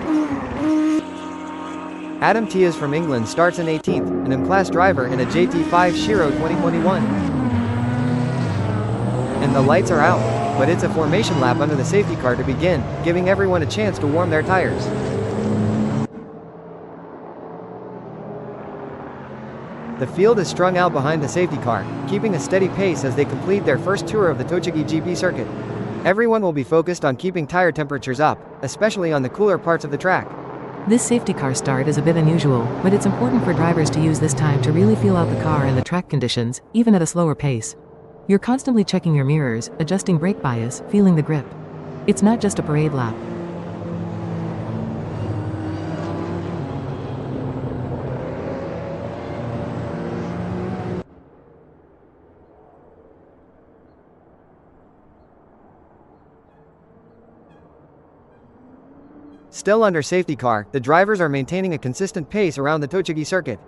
Adam Tias from England starts in 18th, an M-class driver in a JT5 Shiro 2021. And the lights are out, but it's a formation lap under the safety car to begin, giving everyone a chance to warm their tires. The field is strung out behind the safety car, keeping a steady pace as they complete their first tour of the Tochigi GP circuit. Everyone will be focused on keeping tire temperatures up, especially on the cooler parts of the track. This safety car start is a bit unusual, but it's important for drivers to use this time to really feel out the car and the track conditions, even at a slower pace. You're constantly checking your mirrors, adjusting brake bias, feeling the grip. It's not just a parade lap. Still under safety car, the drivers are maintaining a consistent pace around the Tochigi circuit.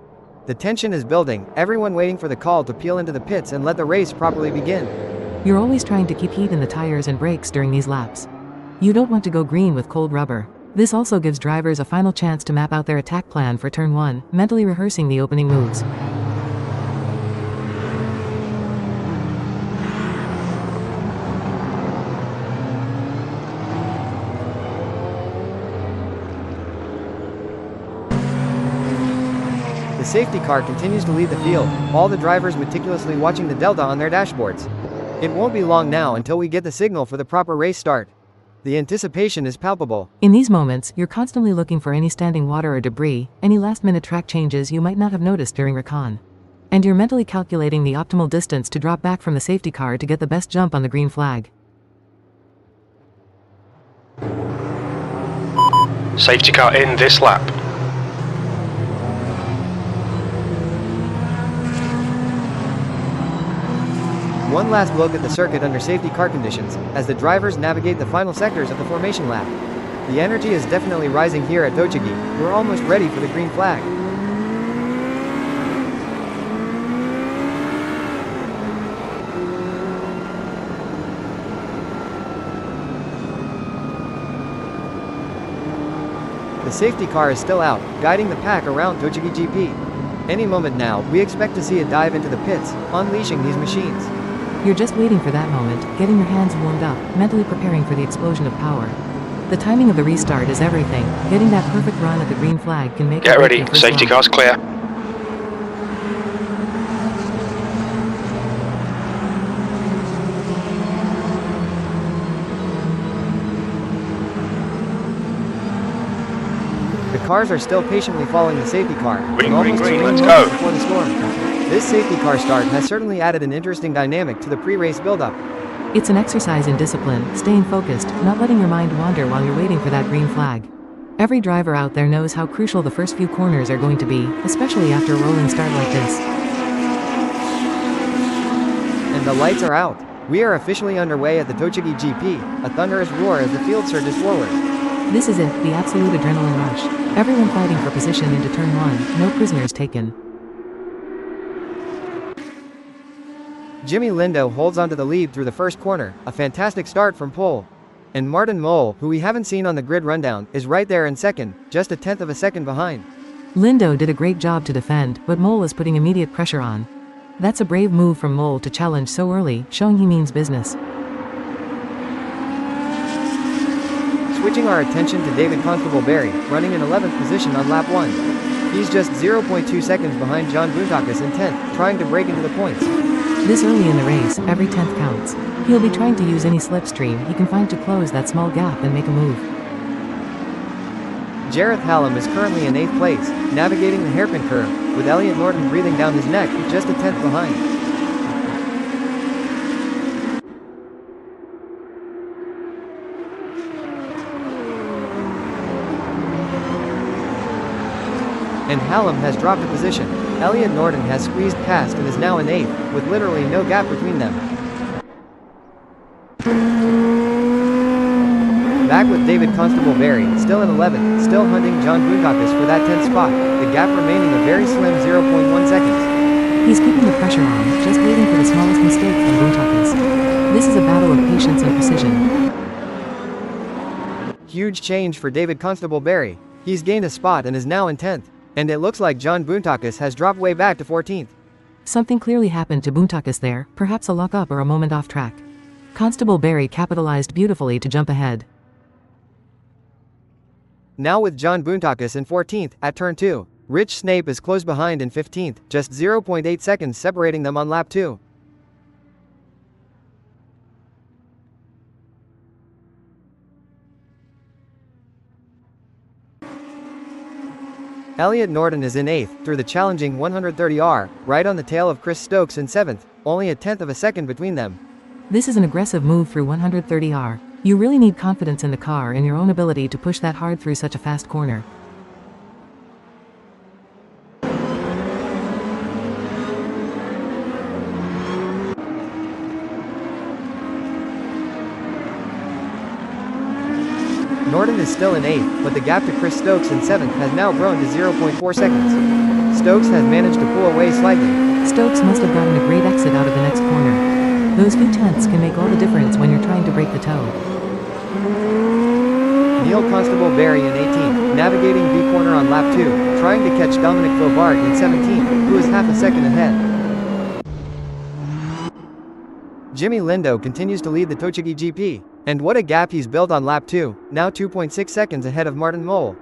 The tension is building, everyone waiting for the call to peel into the pits and let the race properly begin. You're always trying to keep heat in the tires and brakes during these laps. You don't want to go green with cold rubber. This also gives drivers a final chance to map out their attack plan for turn 1, mentally rehearsing the opening moves. The safety car continues to lead the field, all the drivers meticulously watching the delta on their dashboards. It won't be long now until we get the signal for the proper race start. The anticipation is palpable. In these moments, you're constantly looking for any standing water or debris, any last-minute track changes you might not have noticed during recon. And you're mentally calculating the optimal distance to drop back from the safety car to get the best jump on the green flag. Safety car in this lap. One last look at the circuit under safety car conditions, as the drivers navigate the final sectors of the formation lap. The energy is definitely rising here at Motegi. We're almost ready for the green flag. The safety car is still out, guiding the pack around Motegi GP. Any moment now, we expect to see a dive into the pits, unleashing these machines. You're just waiting for that moment, getting your hands warmed up, mentally preparing for the explosion of power. The timing of the restart is everything. Getting that perfect run at the green flag can make Get ready, safety car's clear. The cars are still patiently following the safety car. Green, almost green, serene let's moments go. before the storm. This safety car start has certainly added an interesting dynamic to the pre-race build-up. It's an exercise in discipline, staying focused, not letting your mind wander while you're waiting for that green flag. Every driver out there knows how crucial the first few corners are going to be, especially after a rolling start like this. And the lights are out. We are officially underway at the Motegi GP, a thunderous roar as the field surges forward. This is it, the absolute adrenaline rush. Everyone fighting for position into turn 1, no prisoners taken. Jimmy Lindo holds onto the lead through the first corner, a fantastic start from pole. And Martin Mole, who we haven't seen on the grid rundown, is right there in second, just a tenth of a second behind. Lindo did a great job to defend, but Mole is putting immediate pressure on. That's a brave move from Mole to challenge so early, showing he means business. Switching our attention to David Constable Barry, running in 11th position on lap 1. He's just 0.2 seconds behind John Boontakis in 10th, trying to break into the points. This early in the race, every 10th counts. He'll be trying to use any slipstream he can find to close that small gap and make a move. Jareth Hallam is currently in 8th place, navigating the hairpin curve, with Elliot Norton breathing down his neck, just a tenth behind. And Hallam has dropped a position. Elliot Norton has squeezed past and is now in 8th, with literally no gap between them. Back with David Constable Barry, still in 11th, still hunting John Boontakis for that 10th spot, the gap remaining a very slim 0.1 seconds. He's keeping the pressure on, just waiting for the smallest mistake from Boontakis. This is a battle of patience and precision. Huge change for David Constable Barry. He's gained a spot and is now in 10th. And it looks like John Boontakis has dropped way back to 14th. Something clearly happened to Boontakis there, perhaps a lock-up or a moment off track. Constable Barry capitalized beautifully to jump ahead. Now with John Boontakis in 14th, at turn 2, Rich Snape is close behind in 15th, just 0.8 seconds separating them on lap 2. Elliot Norton is in 8th, through the challenging 130R, right on the tail of Chris Stokes in 7th, only a tenth of a second between them. This is an aggressive move through 130R. You really need confidence in the car and your own ability to push that hard through such a fast corner. Norton is still in 8th, but the gap to Chris Stokes in 7th has now grown to 0.4 seconds. Stokes has managed to pull away slightly. Stokes must have gotten a great exit out of the next corner. Those few tenths can make all the difference when you're trying to break the toe. Neil Constable Barry in 18th, navigating B corner on lap 2, trying to catch Dominic Fauvard in 17th, who is half a second ahead. Jimmy Lindo continues to lead the Motegi GP, and what a gap he's built on lap 2, now 2.6 seconds ahead of Martin Mole.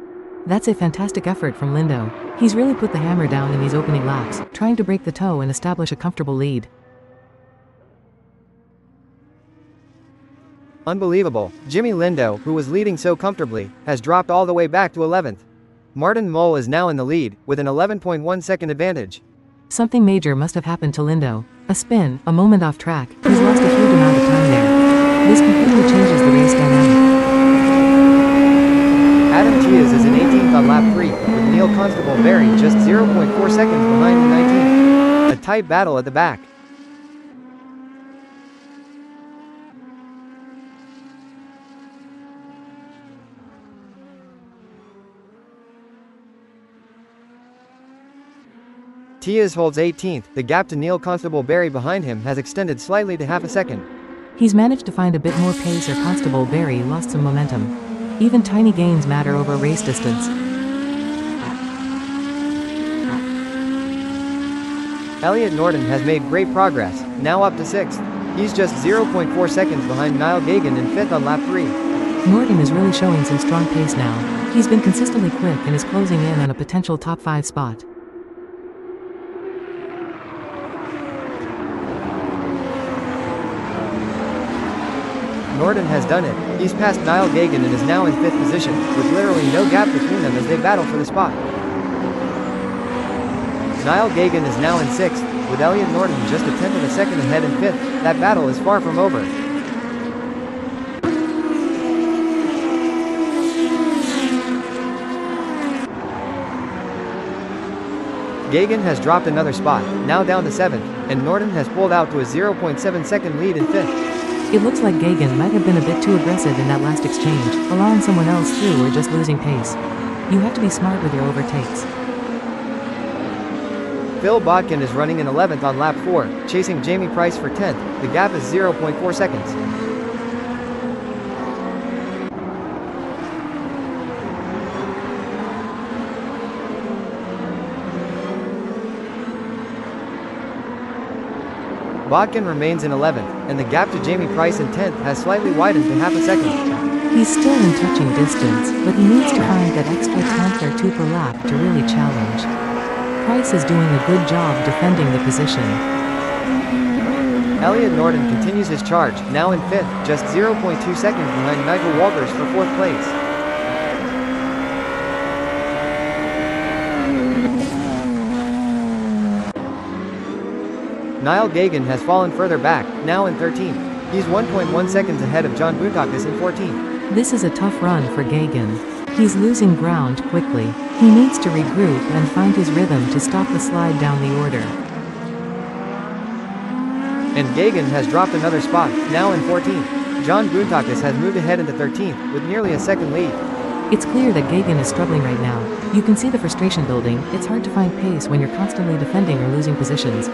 That's a fantastic effort from Lindo. He's really put the hammer down in these opening laps, trying to break the toe and establish a comfortable lead. Unbelievable, Jimmy Lindo, who was leading so comfortably, has dropped all the way back to 11th. Martin Mole is now in the lead, with an 11.1 second advantage. Something major must have happened to Lindo. A spin, a moment off track, he's lost a huge amount of time there. This completely changes the race dynamic. Adam Tias is in 18th on lap 3, with Neil Constable Barry just 0.4 seconds behind in 19th. A tight battle at the back. Matias holds 18th, the gap to Neil Constable Barry behind him has extended slightly to half a second. He's managed to find a bit more pace, or Constable Barry lost some momentum. Even tiny gains matter over race distance. Elliot Norton has made great progress, now up to 6th. He's just 0.4 seconds behind Niall Gagan in 5th on lap 3. Norton is really showing some strong pace now. He's been consistently quick and is closing in on a potential top 5 spot. Norton has done it. He's passed Niall Gagan and is now in 5th position, with literally no gap between them as they battle for the spot. Niall Gagan is now in 6th, with Elliot Norton just a tenth of a second ahead in 5th. That battle is far from over. Gagan has dropped another spot, now down to 7th, and Norton has pulled out to a 0.7 second lead in 5th. It looks like Gagan might have been a bit too aggressive in that last exchange, allowing someone else through or just losing pace. You have to be smart with your overtakes. Phil Botkin is running in 11th on lap 4, chasing Jamie Price for 10th. The gap is 0.4 seconds. Botkin remains in 11th, and the gap to Jamie Price in 10th has slightly widened to half a second. He's still in touching distance, but he needs to find that extra tenth or 2 per lap to really challenge. Price is doing a good job defending the position. Elliot Norton continues his charge, now in 5th, just 0.2 seconds behind Nigel Walters for 4th place. Niall Gagan has fallen further back, now in 13th. He's 1.1 seconds ahead of John Boontakis in 14th. This is a tough run for Gagan. He's losing ground quickly. He needs to regroup and find his rhythm to stop the slide down the order. And Gagan has dropped another spot, now in 14th. John Boontakis has moved ahead into 13th, with nearly a second lead. It's clear that Gagan is struggling right now. You can see the frustration building. It's hard to find pace when you're constantly defending or losing positions.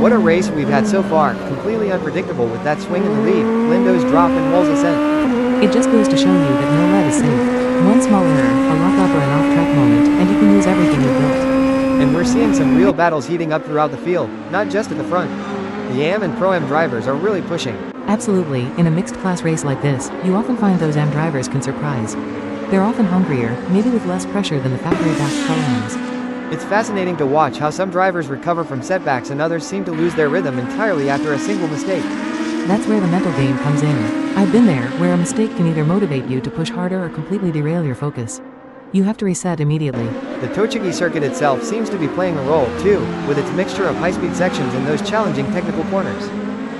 What a race we've had so far, completely unpredictable with that swing in the lead, Lindo's drop and Wool's ascent. It just goes to show you that no lead is safe. One small error, a lock-up or an off-track moment, and you can lose everything you've built. And we're seeing some real battles heating up throughout the field, not just at the front. The AM and Pro-Am drivers are really pushing. Absolutely, in a mixed-class race like this, you often find those AM drivers can surprise. They're often hungrier, maybe with less pressure than the factory-backed Pro-Ams. It's fascinating to watch how some drivers recover from setbacks and others seem to lose their rhythm entirely after a single mistake. That's where the mental game comes in. I've been there, where a mistake can either motivate you to push harder or completely derail your focus. You have to reset immediately. The Tochigi circuit itself seems to be playing a role, too, with its mixture of high-speed sections and those challenging technical corners.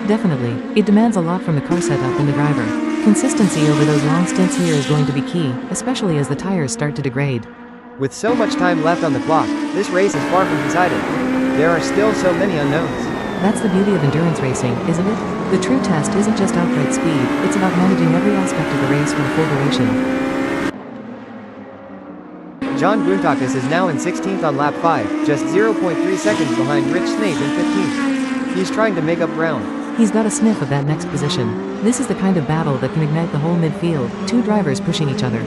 Definitely. It demands a lot from the car setup and the driver. Consistency over those long stints here is going to be key, especially as the tires start to degrade. With so much time left on the clock, this race is far from decided. There are still so many unknowns. That's the beauty of endurance racing, isn't it? The true test isn't just outright speed, it's about managing every aspect of the race for the full duration. John Boontakis is now in 16th on lap 5, just 0.3 seconds behind Rich Snape in 15th. He's trying to make up ground. He's got a sniff of that next position. This is the kind of battle that can ignite the whole midfield, 2 drivers pushing each other.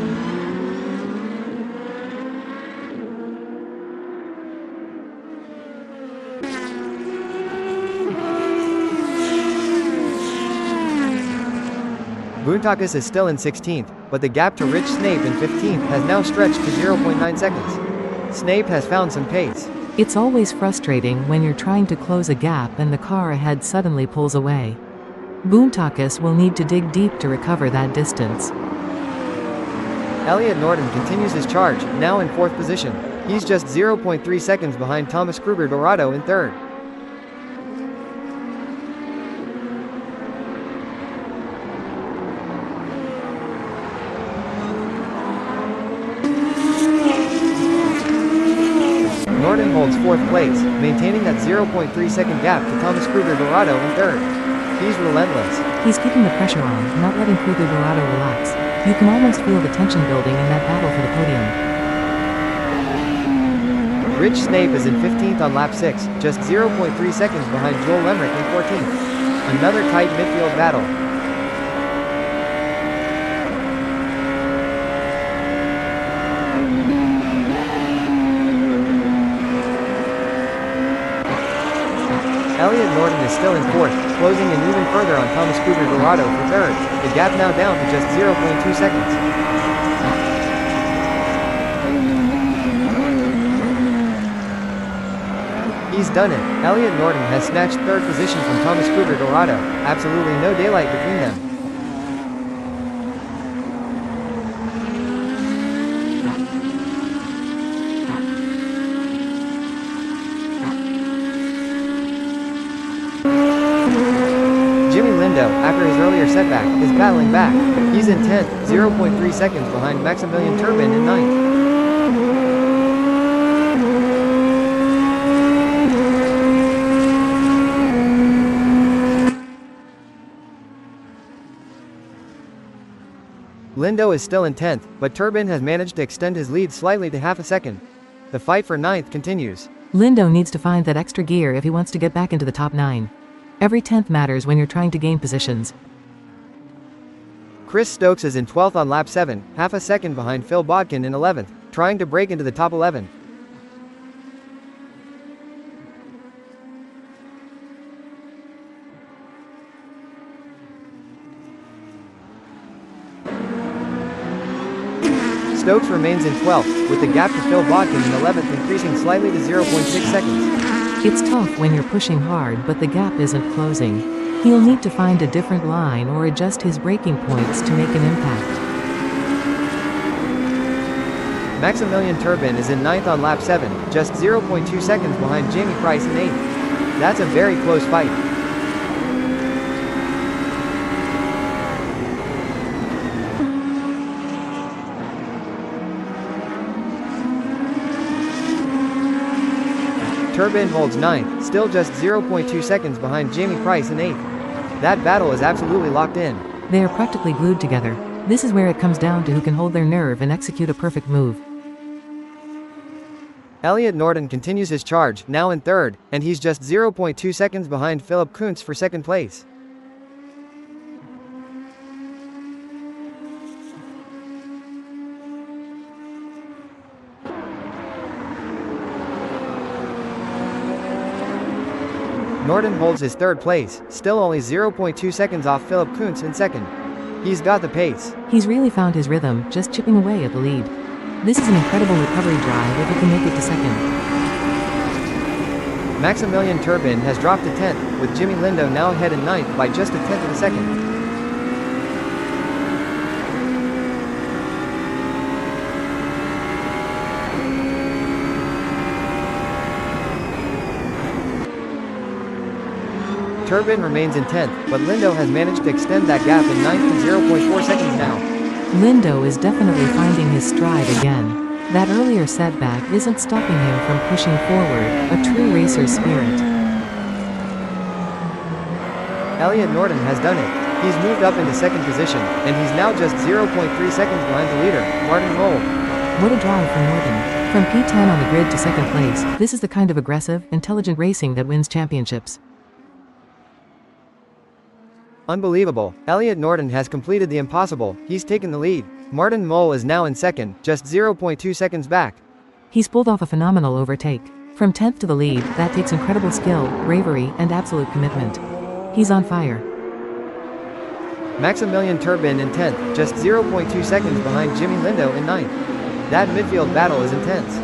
Boontakis is still in 16th, but the gap to Rich Snape in 15th has now stretched to 0.9 seconds. Snape has found some pace. It's always frustrating when you're trying to close a gap and the car ahead suddenly pulls away. Boontakis will need to dig deep to recover that distance. Elliot Norton continues his charge, now in 4th position. He's just 0.3 seconds behind Thomas Kruger Dorado in 3rd. Norton holds 4th place, maintaining that 0.3 second gap to Thomas Kruger Dorado in 3rd. He's relentless. He's keeping the pressure on, not letting Kruger Dorado relax. You can almost feel the tension building in that battle for the podium. Rich Snape is in 15th on lap 6, just 0.3 seconds behind Joel Lemrick in 14th. Another tight midfield battle. Elliot Norton is still in 4th, closing in even further on Thomas Kruger Dorado for 3rd. The gap now down to just 0.2 seconds. He's done it. Elliot Norton has snatched 3rd position from Thomas Kruger Dorado. Absolutely no daylight between them. Jimmy Lindo, after his earlier setback, is battling back. He's in 10th, 0.3 seconds behind Maximilian Turbin in 9th. Lindo is still in 10th, but Turbin has managed to extend his lead slightly to half a second. The fight for 9th continues. Lindo needs to find that extra gear if he wants to get back into the top 9. Every 10th matters when you're trying to gain positions. Chris Stokes is in 12th on lap 7, half a second behind Phil Bodkin in 11th, trying to break into the top 11. Stokes remains in 12th, with the gap to Phil Bodkin in 11th increasing slightly to 0.6 seconds. It's tough when you're pushing hard but the gap isn't closing. He'll need to find a different line or adjust his braking points to make an impact. Maximilian Turbin is in 9th on lap 7, just 0.2 seconds behind Jamie Price in 8th. That's a very close fight. Turbin holds 9th, still just 0.2 seconds behind Jamie Price in 8th. That battle is absolutely locked in. They are practically glued together. This is where it comes down to who can hold their nerve and execute a perfect move. Elliot Norton continues his charge, now in 3rd, and he's just 0.2 seconds behind Philip Kuntz for 2nd place. Norton holds his 3rd place, still only 0.2 seconds off Philip Kuntz in 2nd. He's got the pace. He's really found his rhythm, just chipping away at the lead. This is an incredible recovery drive if he can make it to 2nd. Maximilian Turbin has dropped to 10th, with Jimmy Lindo now ahead in 9th by just a 10th of a second. Turbin remains in 10th, but Lindo has managed to extend that gap in 9th to 0.4 seconds now. Lindo is definitely finding his stride again. That earlier setback isn't stopping him from pushing forward, a true racer's spirit. Elliot Norton has done it. He's moved up into 2nd position, and he's now just 0.3 seconds behind the leader, Martin Mole. What a drive from Norton. From P10 on the grid to 2nd place, this is the kind of aggressive, intelligent racing that wins championships. Unbelievable. Elliot Norton has completed the impossible. He's taken the lead. Martin Mole is now in 2nd, just 0.2 seconds back. He's pulled off a phenomenal overtake. From 10th to the lead, that takes incredible skill, bravery, and absolute commitment. He's on fire. Maximilian Turbin in 10th, just 0.2 seconds behind Jimmy Lindo in 9th. That midfield battle is intense.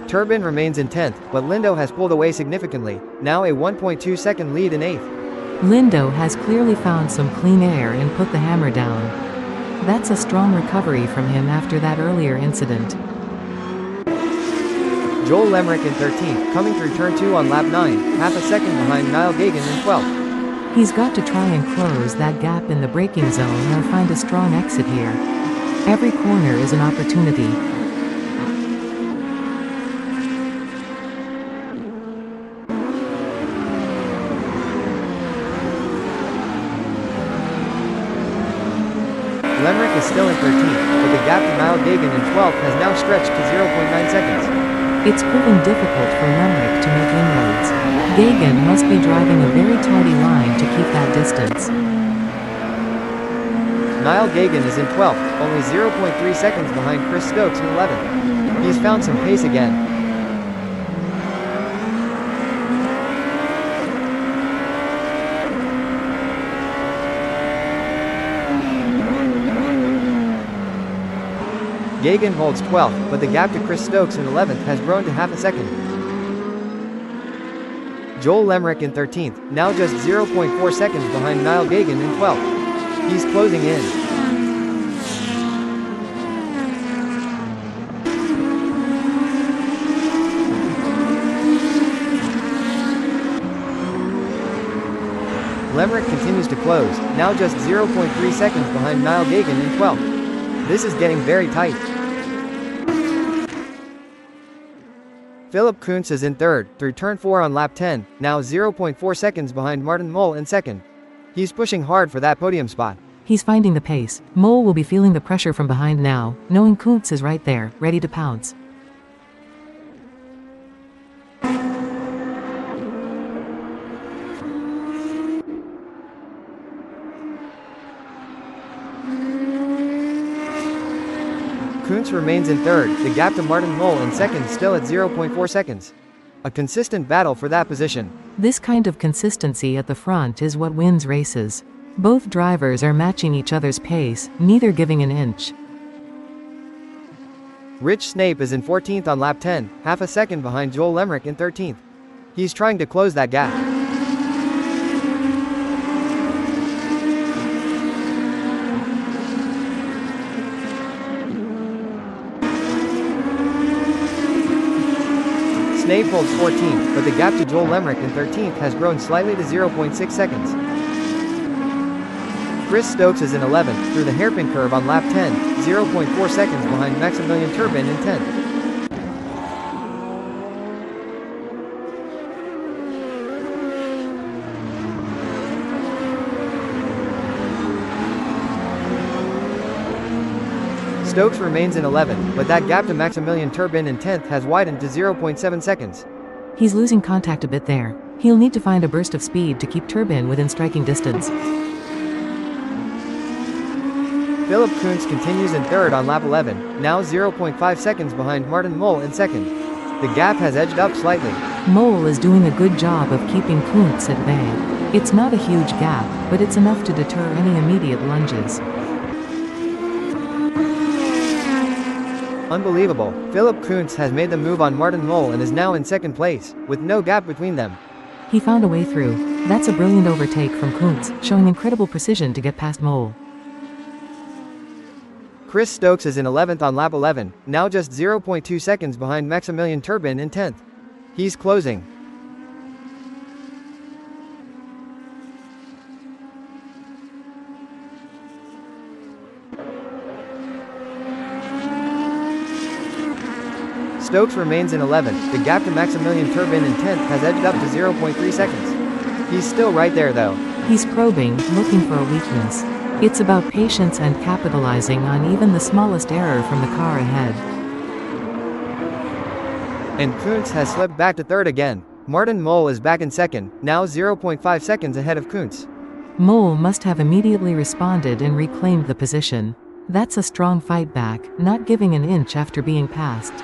Turbin remains in 10th, but Lindo has pulled away significantly, now a 1.2 second lead in 8th. Lindo has clearly found some clean air and put the hammer down. That's a strong recovery from him after that earlier incident. Joel Lemrick in 13th, coming through turn 2 on lap 9, half a second behind Niall Gagan in 12th. He's got to try and close that gap in the braking zone or find a strong exit here. Every corner is an opportunity. Lemrick is still in 13th, but the gap to Niall Gagan in 12th has now stretched to 0.9 seconds. It's proving difficult for Lemrick to make inroads. Gagan must be driving a very tidy line to keep that distance. Niall Gagan is in 12th, only 0.3 seconds behind Chris Stokes in 11th. He's found some pace again. Gagan holds 12th, but the gap to Chris Stokes in 11th has grown to half a second. Joel Lemrick in 13th, now just 0.4 seconds behind Niall Gagan in 12th. He's closing in. Lemrick continues to close, now just 0.3 seconds behind Niall Gagan in 12th. This is getting very tight. Philip Kuntz is in third, through turn 4 on lap 10, now 0.4 seconds behind Martin Mole in second. He's pushing hard for that podium spot. He's finding the pace. Mole will be feeling the pressure from behind now, knowing Kuntz is right there, ready to pounce. Kuntz remains in third, the gap to Martin Mole in second still at 0.4 seconds. A consistent battle for that position. This kind of consistency at the front is what wins races. Both drivers are matching each other's pace, neither giving an inch. Rich Snape is in 14th on lap 10, half a second behind Joel Lemrick in 13th. He's trying to close that gap. Snape holds 14th, but the gap to Joel Lemrick in 13th has grown slightly to 0.6 seconds. Chris Stokes is in 11th, through the hairpin curve on lap 10, 0.4 seconds behind Maximilian Turbin in 10th. Stokes remains in 11th, but that gap to Maximilian Turbin in 10th has widened to 0.7 seconds. He's losing contact a bit there. He'll need to find a burst of speed to keep Turbin within striking distance. Philip Kuntz continues in third on lap 11, now 0.5 seconds behind Martin Mole in second. The gap has edged up slightly. Mole is doing a good job of keeping Kuntz at bay. It's not a huge gap, but it's enough to deter any immediate lunges. Unbelievable, Philip Kuntz has made the move on Martin Mole and is now in second place, with no gap between them. He found a way through. That's a brilliant overtake from Kuntz, showing incredible precision to get past Mole. Chris Stokes is in 11th on lap 11, now just 0.2 seconds behind Maximilian Turbin in 10th. He's closing. Stokes remains in 11th, the gap to Maximilian Turbin in 10th has edged up to 0.3 seconds. He's still right there though. He's probing, looking for a weakness. It's about patience and capitalizing on even the smallest error from the car ahead. And Kuntz has slipped back to third again. Martin Mole is back in second, now 0.5 seconds ahead of Kuntz. Mole must have immediately responded and reclaimed the position. That's a strong fight back, not giving an inch after being passed.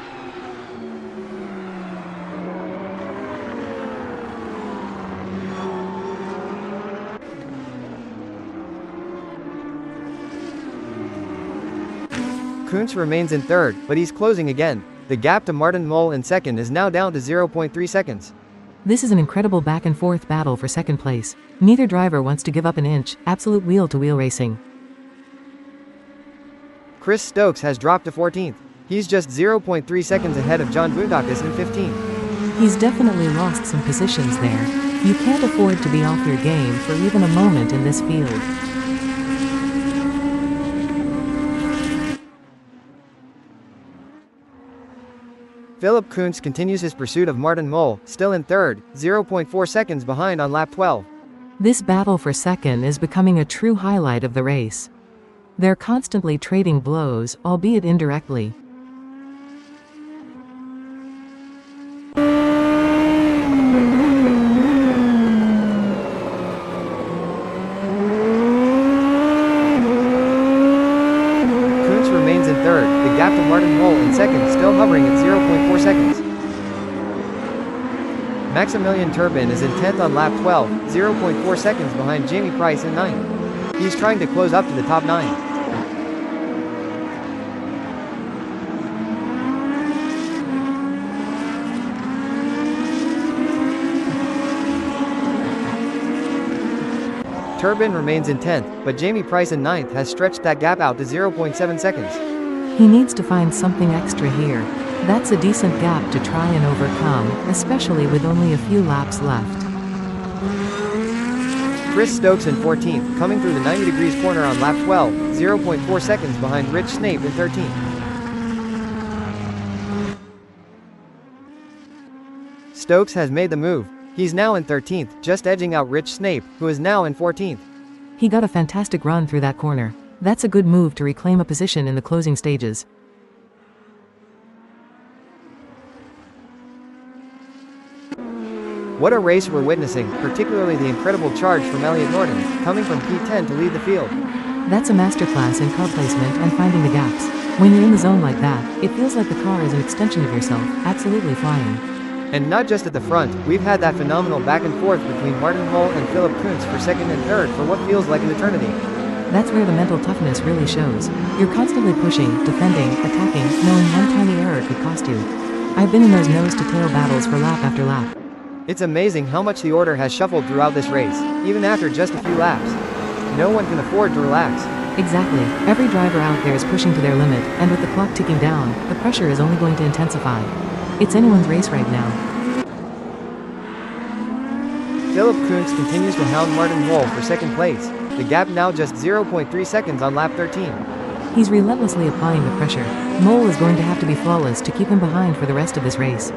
Kuntz remains in third, but he's closing again. The gap to Martin Mole in second is now down to 0.3 seconds. This is an incredible back-and-forth battle for second place. Neither driver wants to give up an inch, absolute wheel-to-wheel racing. Chris Stokes has dropped to 14th. He's just 0.3 seconds ahead of John Boudakis in 15th. He's definitely lost some positions there. You can't afford to be off your game for even a moment in this field. Philipp Kuntz continues his pursuit of Martin Moll, still in third, 0.4 seconds behind on lap 12. This battle for second is becoming a true highlight of the race. They're constantly trading blows, albeit indirectly. Kuntz remains in third, the gap to Martin Moll in second still hovering at 0.4 seconds. Maximilian Turbin is in 10th on lap 12, 0.4 seconds behind Jamie Price in 9th. He's trying to close up to the top 9. Turbin remains in 10th, but Jamie Price in 9th has stretched that gap out to 0.7 seconds. He needs to find something extra here. That's a decent gap to try and overcome, especially with only a few laps left. Chris Stokes in 14th, coming through the 90 degrees corner on lap 12, 0.4 seconds behind Rich Snape in 13th. Stokes has made the move. He's now in 13th, just edging out Rich Snape, who is now in 14th. He got a fantastic run through that corner. That's a good move to reclaim a position in the closing stages. What a race we're witnessing, particularly the incredible charge from Elliot Norton, coming from P10 to lead the field. That's a masterclass in car placement and finding the gaps. When you're in the zone like that, it feels like the car is an extension of yourself, absolutely flying. And not just at the front, we've had that phenomenal back and forth between Martin Moll and Philipp Kuntz for second and third for what feels like an eternity. That's where the mental toughness really shows. You're constantly pushing, defending, attacking, knowing one tiny error could cost you. I've been in those nose-to-tail battles for lap after lap. It's amazing how much the order has shuffled throughout this race, even after just a few laps. No one can afford to relax. Exactly. Every driver out there is pushing to their limit, and with the clock ticking down, the pressure is only going to intensify. It's anyone's race right now. Philipp Kuntz continues to hound Martin Moll for second place. The gap now just 0.3 seconds on lap 13. He's relentlessly applying the pressure. Moll is going to have to be flawless to keep him behind for the rest of this race.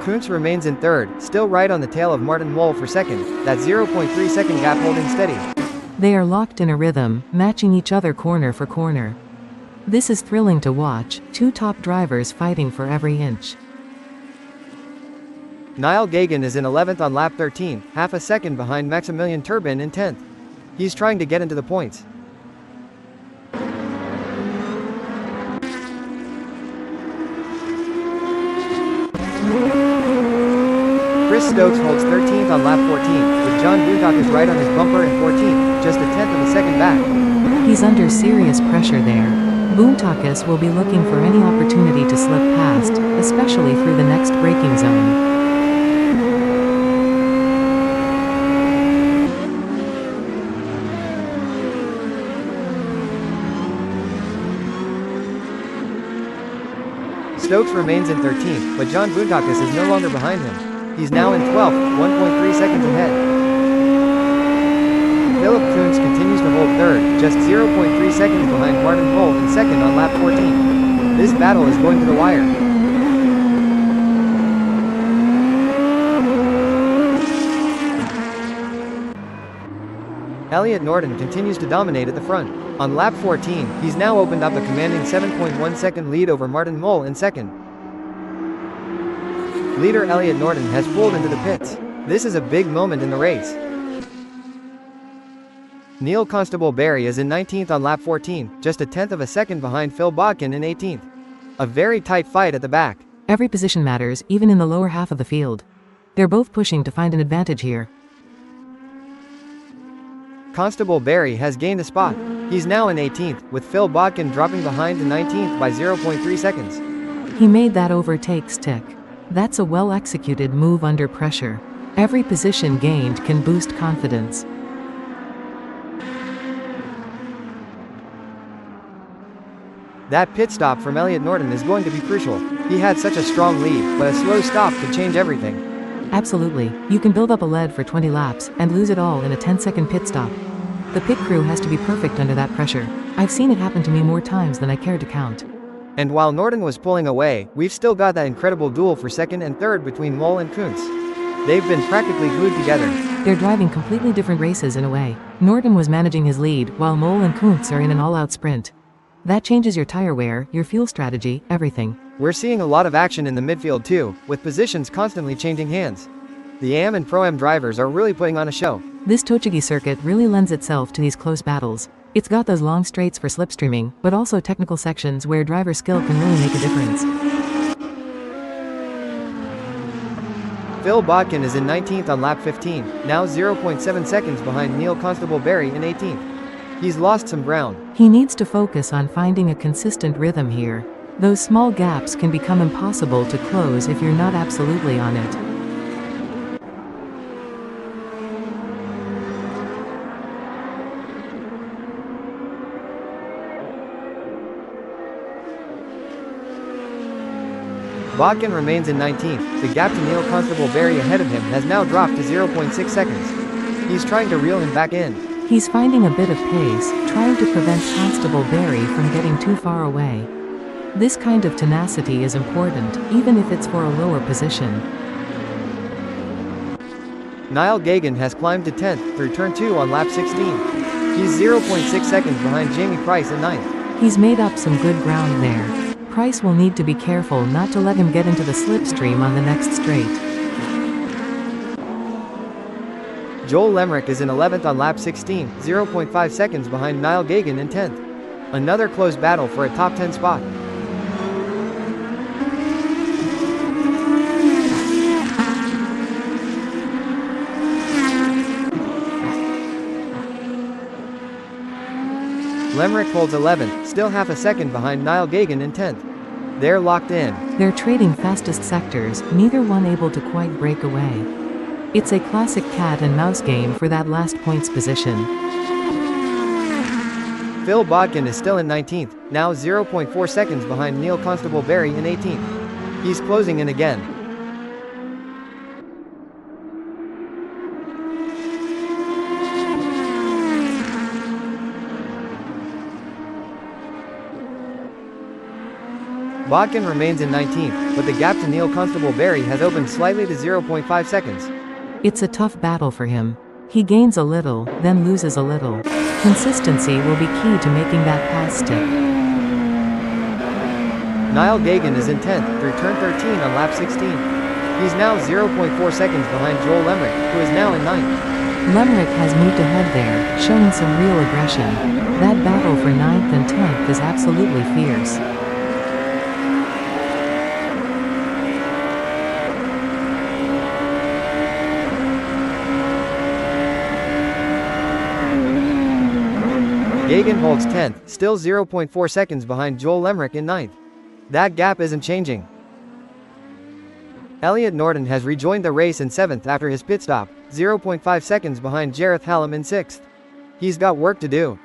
Kuntz remains in third, still right on the tail of Martin Moll for second, that 0.3 second gap holding steady. They are locked in a rhythm, matching each other corner for corner. This is thrilling to watch, two top drivers fighting for every inch. Niall Gagan is in 11th on lap 13, half a second behind Maximilian Turbin in 10th. He's trying to get into the points. Chris Stokes holds 13th on lap 14, with John Boontakas right on his bumper in 14th, just a tenth of a second back. He's under serious pressure there. Boontakas will be looking for any opportunity to slip past, especially through the next braking zone. Stokes remains in 13th, but John Boontakas is no longer behind him. He's now in 12th, 1.3 seconds ahead. Philipp Kuntz continues to hold third, just 0.3 seconds behind Martin Moll in second on lap 14. This battle is going to the wire. Elliot Norton continues to dominate at the front. On lap 14, he's now opened up a commanding 7.1 second lead over Martin Moll in second. Leader Elliot Norton has pulled into the pits. This is a big moment in the race. Neil Constable Barry is in 19th on lap 14, just a tenth of a second behind Phil Bodkin in 18th. A very tight fight at the back. Every position matters, even in the lower half of the field. They're both pushing to find an advantage here. Constable Barry has gained a spot. He's now in 18th, with Phil Bodkin dropping behind to 19th by 0.3 seconds. He made that overtake stick. That's a well-executed move under pressure. Every position gained can boost confidence. That pit stop from Elliot Norton is going to be crucial. He had such a strong lead, but a slow stop could change everything. Absolutely, you can build up a lead for 20 laps and lose it all in a 10-second pit stop. The pit crew has to be perfect under that pressure. I've seen it happen to me more times than I care to count. And while Norton was pulling away, we've still got that incredible duel for second and third between Mole and Kuntz. They've been practically glued together. They're driving completely different races in a way. Norton was managing his lead, while Mole and Kuntz are in an all-out sprint. That changes your tire wear, your fuel strategy, everything. We're seeing a lot of action in the midfield too, with positions constantly changing hands. The AM and Pro-Am drivers are really putting on a show. This Tochigi circuit really lends itself to these close battles. It's got those long straights for slipstreaming, but also technical sections where driver skill can really make a difference. Phil Bodkin is in 19th on lap 15, now 0.7 seconds behind Neil Constable-Berry in 18th. He's lost some ground. He needs to focus on finding a consistent rhythm here. Those small gaps can become impossible to close if you're not absolutely on it. Bodkin remains in 19th. The gap to Neil Constable-Berry ahead of him has now dropped to 0.6 seconds. He's trying to reel him back in. He's finding a bit of pace, trying to prevent Constable-Berry from getting too far away. This kind of tenacity is important, even if it's for a lower position. Niall Gagan has climbed to 10th through turn 2 on lap 16. He's 0.6 seconds behind Jamie Price in 9th. He's made up some good ground there. Price will need to be careful not to let him get into the slipstream on the next straight. Joel Lemrick is in 11th on lap 16, 0.5 seconds behind Niall Gagan in 10th. Another close battle for a top 10 spot. Lemrick holds 11th, still half a second behind Niall Gagan in 10th. They're locked in. They're trading fastest sectors, neither one able to quite break away. It's a classic cat and mouse game for that last points position. Phil Bodkin is still in 19th, now 0.4 seconds behind Neil Constable-Berry in 18th. He's closing in again. Bodkin remains in 19th, but the gap to Neil Constable-Berry has opened slightly to 0.5 seconds. It's a tough battle for him. He gains a little, then loses a little. Consistency will be key to making that pass stick. Niall Gagan is in 10th through turn 13 on lap 16. He's now 0.4 seconds behind Joel Lemrick, who is now in 9th. Lemrick has moved ahead there, showing some real aggression. That battle for 9th and 10th is absolutely fierce. Gagan holds 10th, still 0.4 seconds behind Joel Lemrick in 9th. That gap isn't changing. Elliot Norton has rejoined the race in 7th after his pit stop, 0.5 seconds behind Jareth Hallam in 6th. He's got work to do.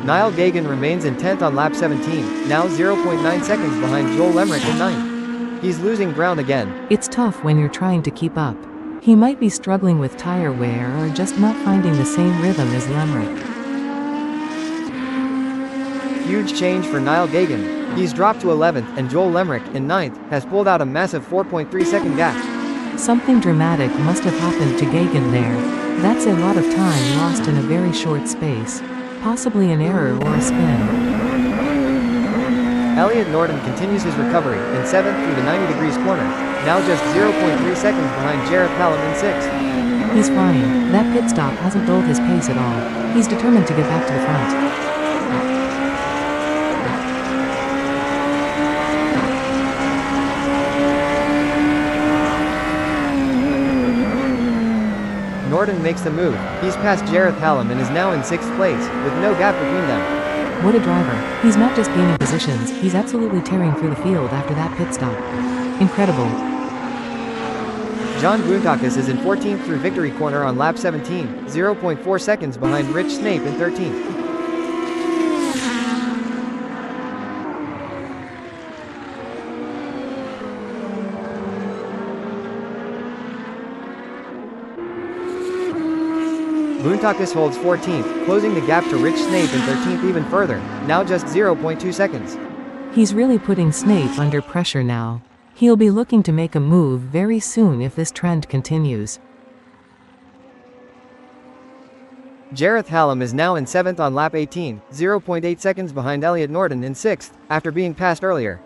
Niall Gagan remains in 10th on lap 17, now 0.9 seconds behind Joel Lemrick in 9th. He's losing ground again. It's tough when you're trying to keep up. He might be struggling with tire wear or just not finding the same rhythm as Lemrick. Huge change for Niall Gagan. He's dropped to 11th and Joel Lemrick, in 9th, has pulled out a massive 4.3 second gap. Something dramatic must have happened to Gagan there. That's a lot of time lost in a very short space. Possibly an error or a spin. Elliot Norton continues his recovery, in 7th through the 90 degrees corner, now just 0.3 seconds behind Jareth Hallam in 6th. He's flying. That pit stop hasn't dulled his pace at all. He's determined to get back to the front. Norton makes the move. He's passed Jareth Hallam and is now in 6th place, with no gap between them. What a driver. He's not just gaining positions, he's absolutely tearing through the field after that pit stop. Incredible. John Boontakis is in 14th through victory corner on lap 17, 0.4 seconds behind Rich Snape in 13th. Boontakis holds 14th, closing the gap to Rich Snape in 13th even further, now just 0.2 seconds. He's really putting Snape under pressure now. He'll be looking to make a move very soon if this trend continues. Jareth Hallam is now in 7th on lap 18, 0.8 seconds behind Elliot Norton in 6th, after being passed earlier.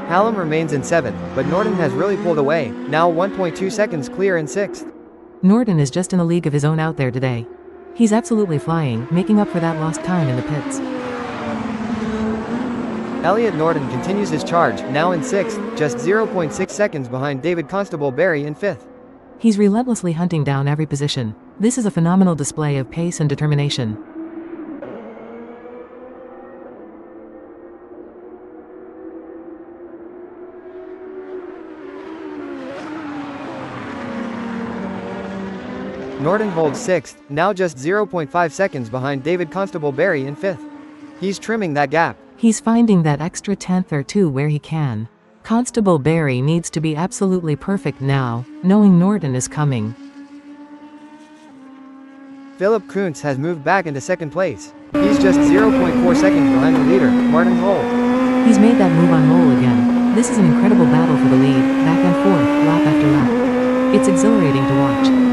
Hallam remains in 7th, but Norton has really pulled away, now 1.2 seconds clear in 6th. Norton is just in a league of his own out there today. He's absolutely flying, making up for that lost time in the pits. Elliot Norton continues his charge, now in 6th, just 0.6 seconds behind David Constable Barry in 5th. He's relentlessly hunting down every position. This is a phenomenal display of pace and determination. Norton holds 6th, now just 0.5 seconds behind David Constable Barry in 5th. He's trimming that gap. He's finding that extra tenth or two where he can. Constable Barry needs to be absolutely perfect now, knowing Norton is coming. Philip Kuntz has moved back into 2nd place. He's just 0.4 seconds behind the leader, Martin Hull. He's made that move on Mole again. This is an incredible battle for the lead, back and forth, lap after lap. It's exhilarating to watch.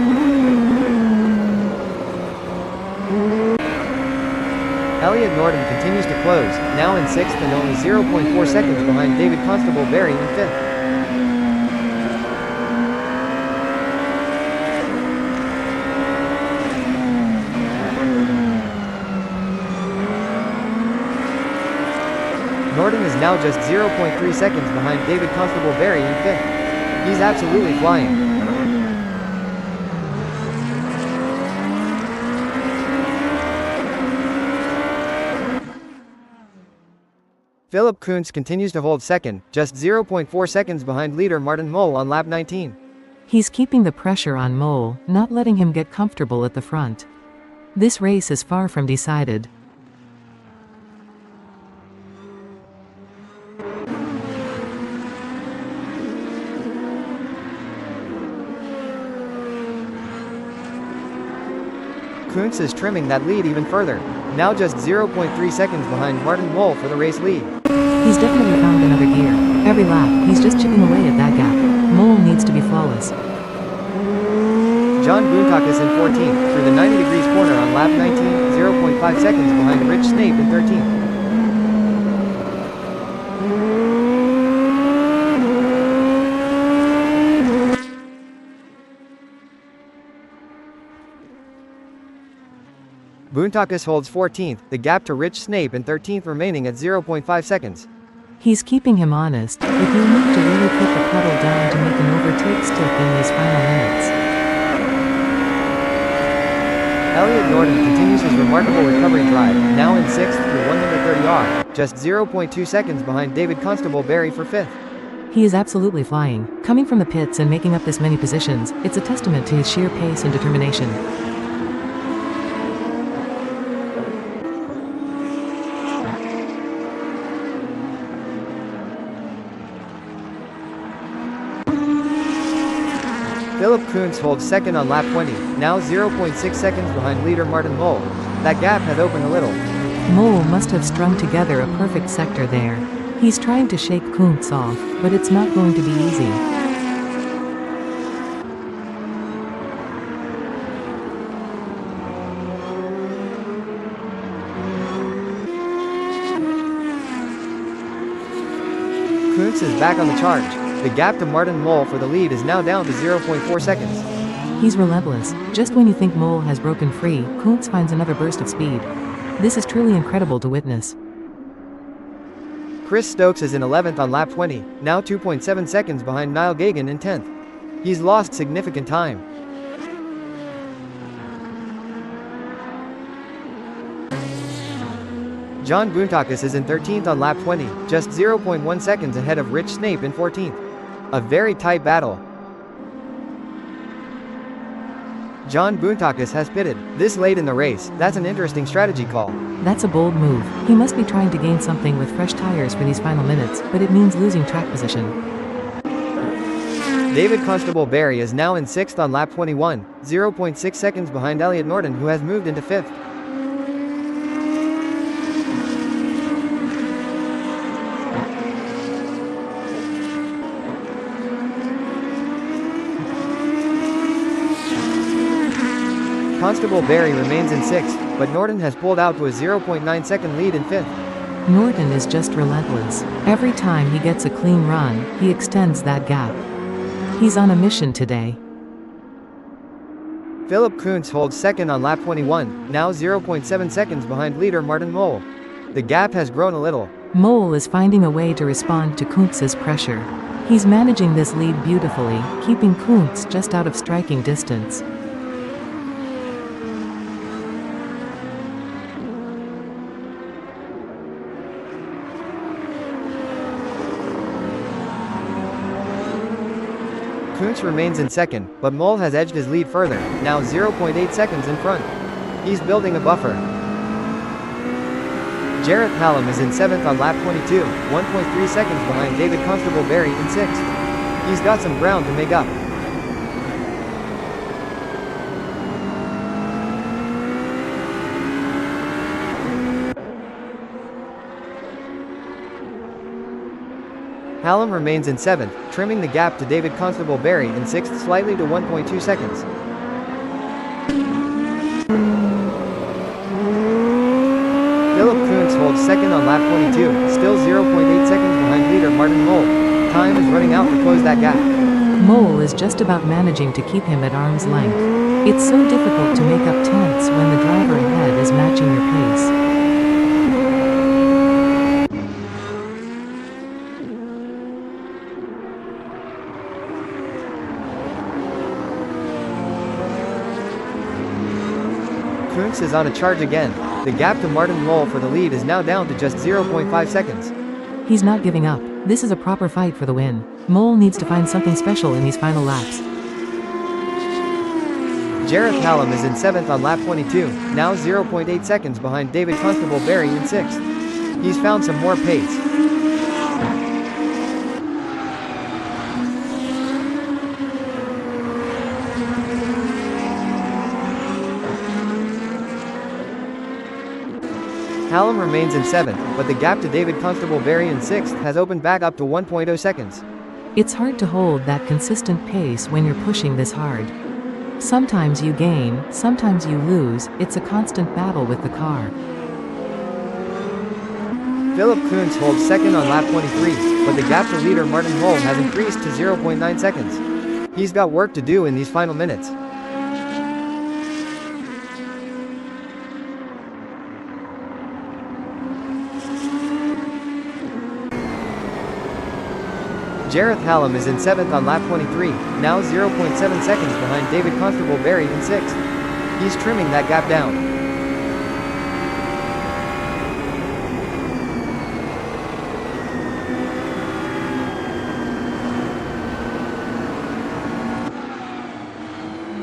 Elliot Norton continues to close, now in 6th and only 0.4 seconds behind David Constable Barry in 5th. Norton is now just 0.3 seconds behind David Constable Barry in 5th. He's absolutely flying. Philip Kuntz continues to hold 2nd, just 0.4 seconds behind leader Martin Mole on lap 19. He's keeping the pressure on Mole, not letting him get comfortable at the front. This race is far from decided. Kuntz is trimming that lead even further, now just 0.3 seconds behind Martin Mole for the race lead. He's definitely found another gear. Every lap, he's just chipping away at that gap. Mole needs to be flawless. John Boontakis in 14th, through the 90 degrees corner on lap 19, 0.5 seconds behind Rich Snape in 13th. Boontakis holds 14th, the gap to Rich Snape in 13th remaining at 0.5 seconds. He's keeping him honest, but he'll need to really put the pedal down to make an overtake stick in these final minutes. Elliot Norton continues his remarkable recovery drive, now in 6th through 130R, just 0.2 seconds behind David Constable Barry for 5th. He is absolutely flying. Coming from the pits and making up this many positions, it's a testament to his sheer pace and determination. Philip Kuntz holds 2nd on lap 20, now 0.6 seconds behind leader Martin Mole. That gap has opened a little. Mole must have strung together a perfect sector there. He's trying to shake Kuntz off, but it's not going to be easy. Kuntz is back on the charge. The gap to Martin Mole for the lead is now down to 0.4 seconds. He's relentless. Just when you think Mole has broken free, Kuntz finds another burst of speed. This is truly incredible to witness. Chris Stokes is in 11th on lap 20, now 2.7 seconds behind Niall Gagan in 10th. He's lost significant time. John Boontakis is in 13th on lap 20, just 0.1 seconds ahead of Rich Snape in 14th. A very tight battle. John Boontakis has pitted this late in the race. That's an interesting strategy call. That's a bold move. He must be trying to gain something with fresh tires for these final minutes, but it means losing track position. David Constable Barry is now in 6th on lap 21, 0.6 seconds behind Elliot Norton, who has moved into 5th. Constable Barry remains in 6th, but Norton has pulled out to a 0.9 second lead in 5th. Norton is just relentless. Every time he gets a clean run, he extends that gap. He's on a mission today. Philip Kuntz holds 2nd on lap 21, now 0.7 seconds behind leader Martin Mole. The gap has grown a little. Mole is finding a way to respond to Kuntz's pressure. He's managing this lead beautifully, keeping Kuntz just out of striking distance. Kuntz remains in 2nd, but Mole has edged his lead further, now 0.8 seconds in front. He's building a buffer. Jareth Hallam is in 7th on lap 22, 1.3 seconds behind David Constable Barry in 6th. He's got some ground to make up. Hallam remains in 7th, trimming the gap to David Constable Barry in 6th slightly to 1.2 seconds. Philip Kuntz holds 2nd on lap 22, still 0.8 seconds behind leader Martin Mole. Time is running out to close that gap. Mole is just about managing to keep him at arm's length. It's so difficult to make up tenths when the driver ahead is matching your pace. Kuntz is on a charge again. The gap to Martin Mole for the lead is now down to just 0.5 seconds. He's not giving up. This is a proper fight for the win. Mole needs to find something special in these final laps. Jareth Hallam is in 7th on lap 22, now 0.8 seconds behind David Constable Barry in 6th. He's found some more pace. Hallam remains in 7th, but the gap to David Constable Barry in 6th has opened back up to 1.0 seconds. It's hard to hold that consistent pace when you're pushing this hard. Sometimes you gain, sometimes you lose, it's a constant battle with the car. Philip Kuntz holds 2nd on lap 23, but the gap to leader Martin Mole has increased to 0.9 seconds. He's got work to do in these final minutes. Jareth Hallam is in 7th on lap 23, now 0.7 seconds behind David Constable Barry in 6th. He's trimming that gap down.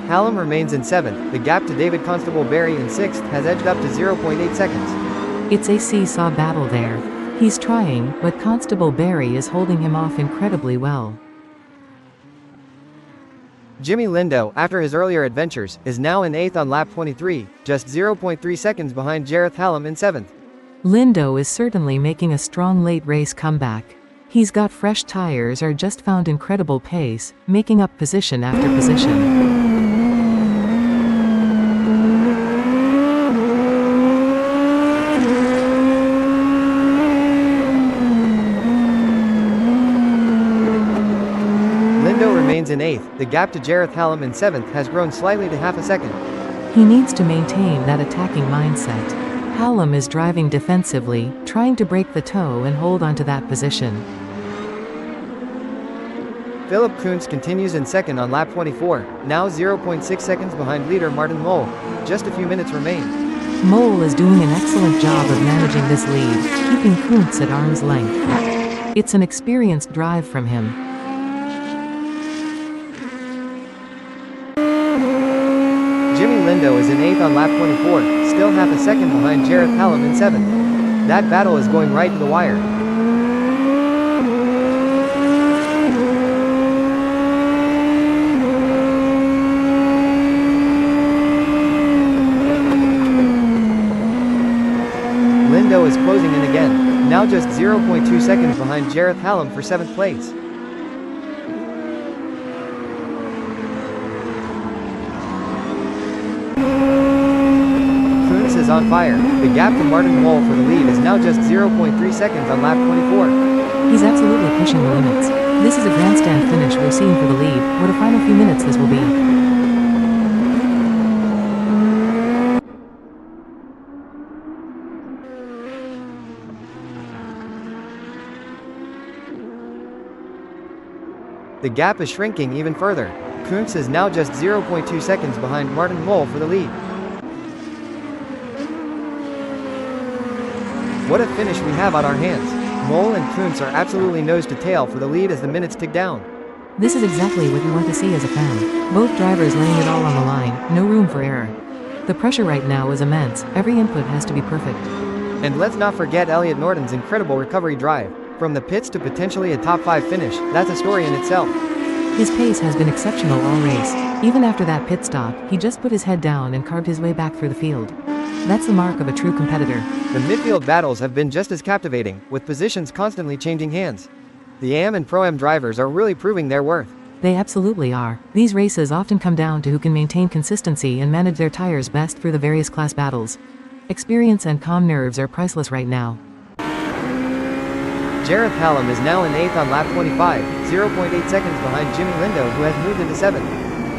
Hallam remains in 7th. The gap to David Constable Barry in 6th has edged up to 0.8 seconds. It's a seesaw battle there. He's trying, but Constable Barry is holding him off incredibly well. Jimmy Lindo, after his earlier adventures, is now in 8th on lap 23, just 0.3 seconds behind Jareth Hallam in 7th. Lindo is certainly making a strong late race comeback. He's got fresh tires or just found incredible pace, making up position after position. In 8th, the gap to Jareth Hallam in 7th has grown slightly to half a second. He needs to maintain that attacking mindset. Hallam is driving defensively, trying to break the toe and hold onto that position. Philip Kuntz continues in 2nd on lap 24, now 0.6 seconds behind leader Martin Mole. Just a few minutes remain. Mole is doing an excellent job of managing this lead, keeping Kuntz at arm's length. It's an experienced drive from him. Jimmy Lindo is in 8th on lap 24, still half a second behind Jareth Hallam in 7th. That battle is going right to the wire. Lindo is closing in again, now just 0.2 seconds behind Jareth Hallam for 7th place. Kuntz is on fire. The gap to Martin Mole for the lead is now just 0.3 seconds on lap 24. He's absolutely pushing the limits. This is a grandstand finish we're seeing for the lead. What a final few minutes this will be. The gap is shrinking even further. Kuntz is now just 0.2 seconds behind Martin Mole for the lead. What a finish we have on our hands. Mole and Kuntz are absolutely nose to tail for the lead as the minutes tick down. This is exactly what you want to see as a fan. Both drivers laying it all on the line, no room for error. The pressure right now is immense, every input has to be perfect. And let's not forget Elliot Norton's incredible recovery drive. From the pits to potentially a top 5 finish, that's a story in itself. His pace has been exceptional all race. Even after that pit stop, he just put his head down and carved his way back through the field. That's the mark of a true competitor. The midfield battles have been just as captivating, with positions constantly changing hands. The AM and Pro-Am drivers are really proving their worth. They absolutely are. These races often come down to who can maintain consistency and manage their tires best through the various class battles. Experience and calm nerves are priceless right now. Jareth Hallam is now in 8th on lap 25, 0.8 seconds behind Jimmy Lindo, who has moved into 7th.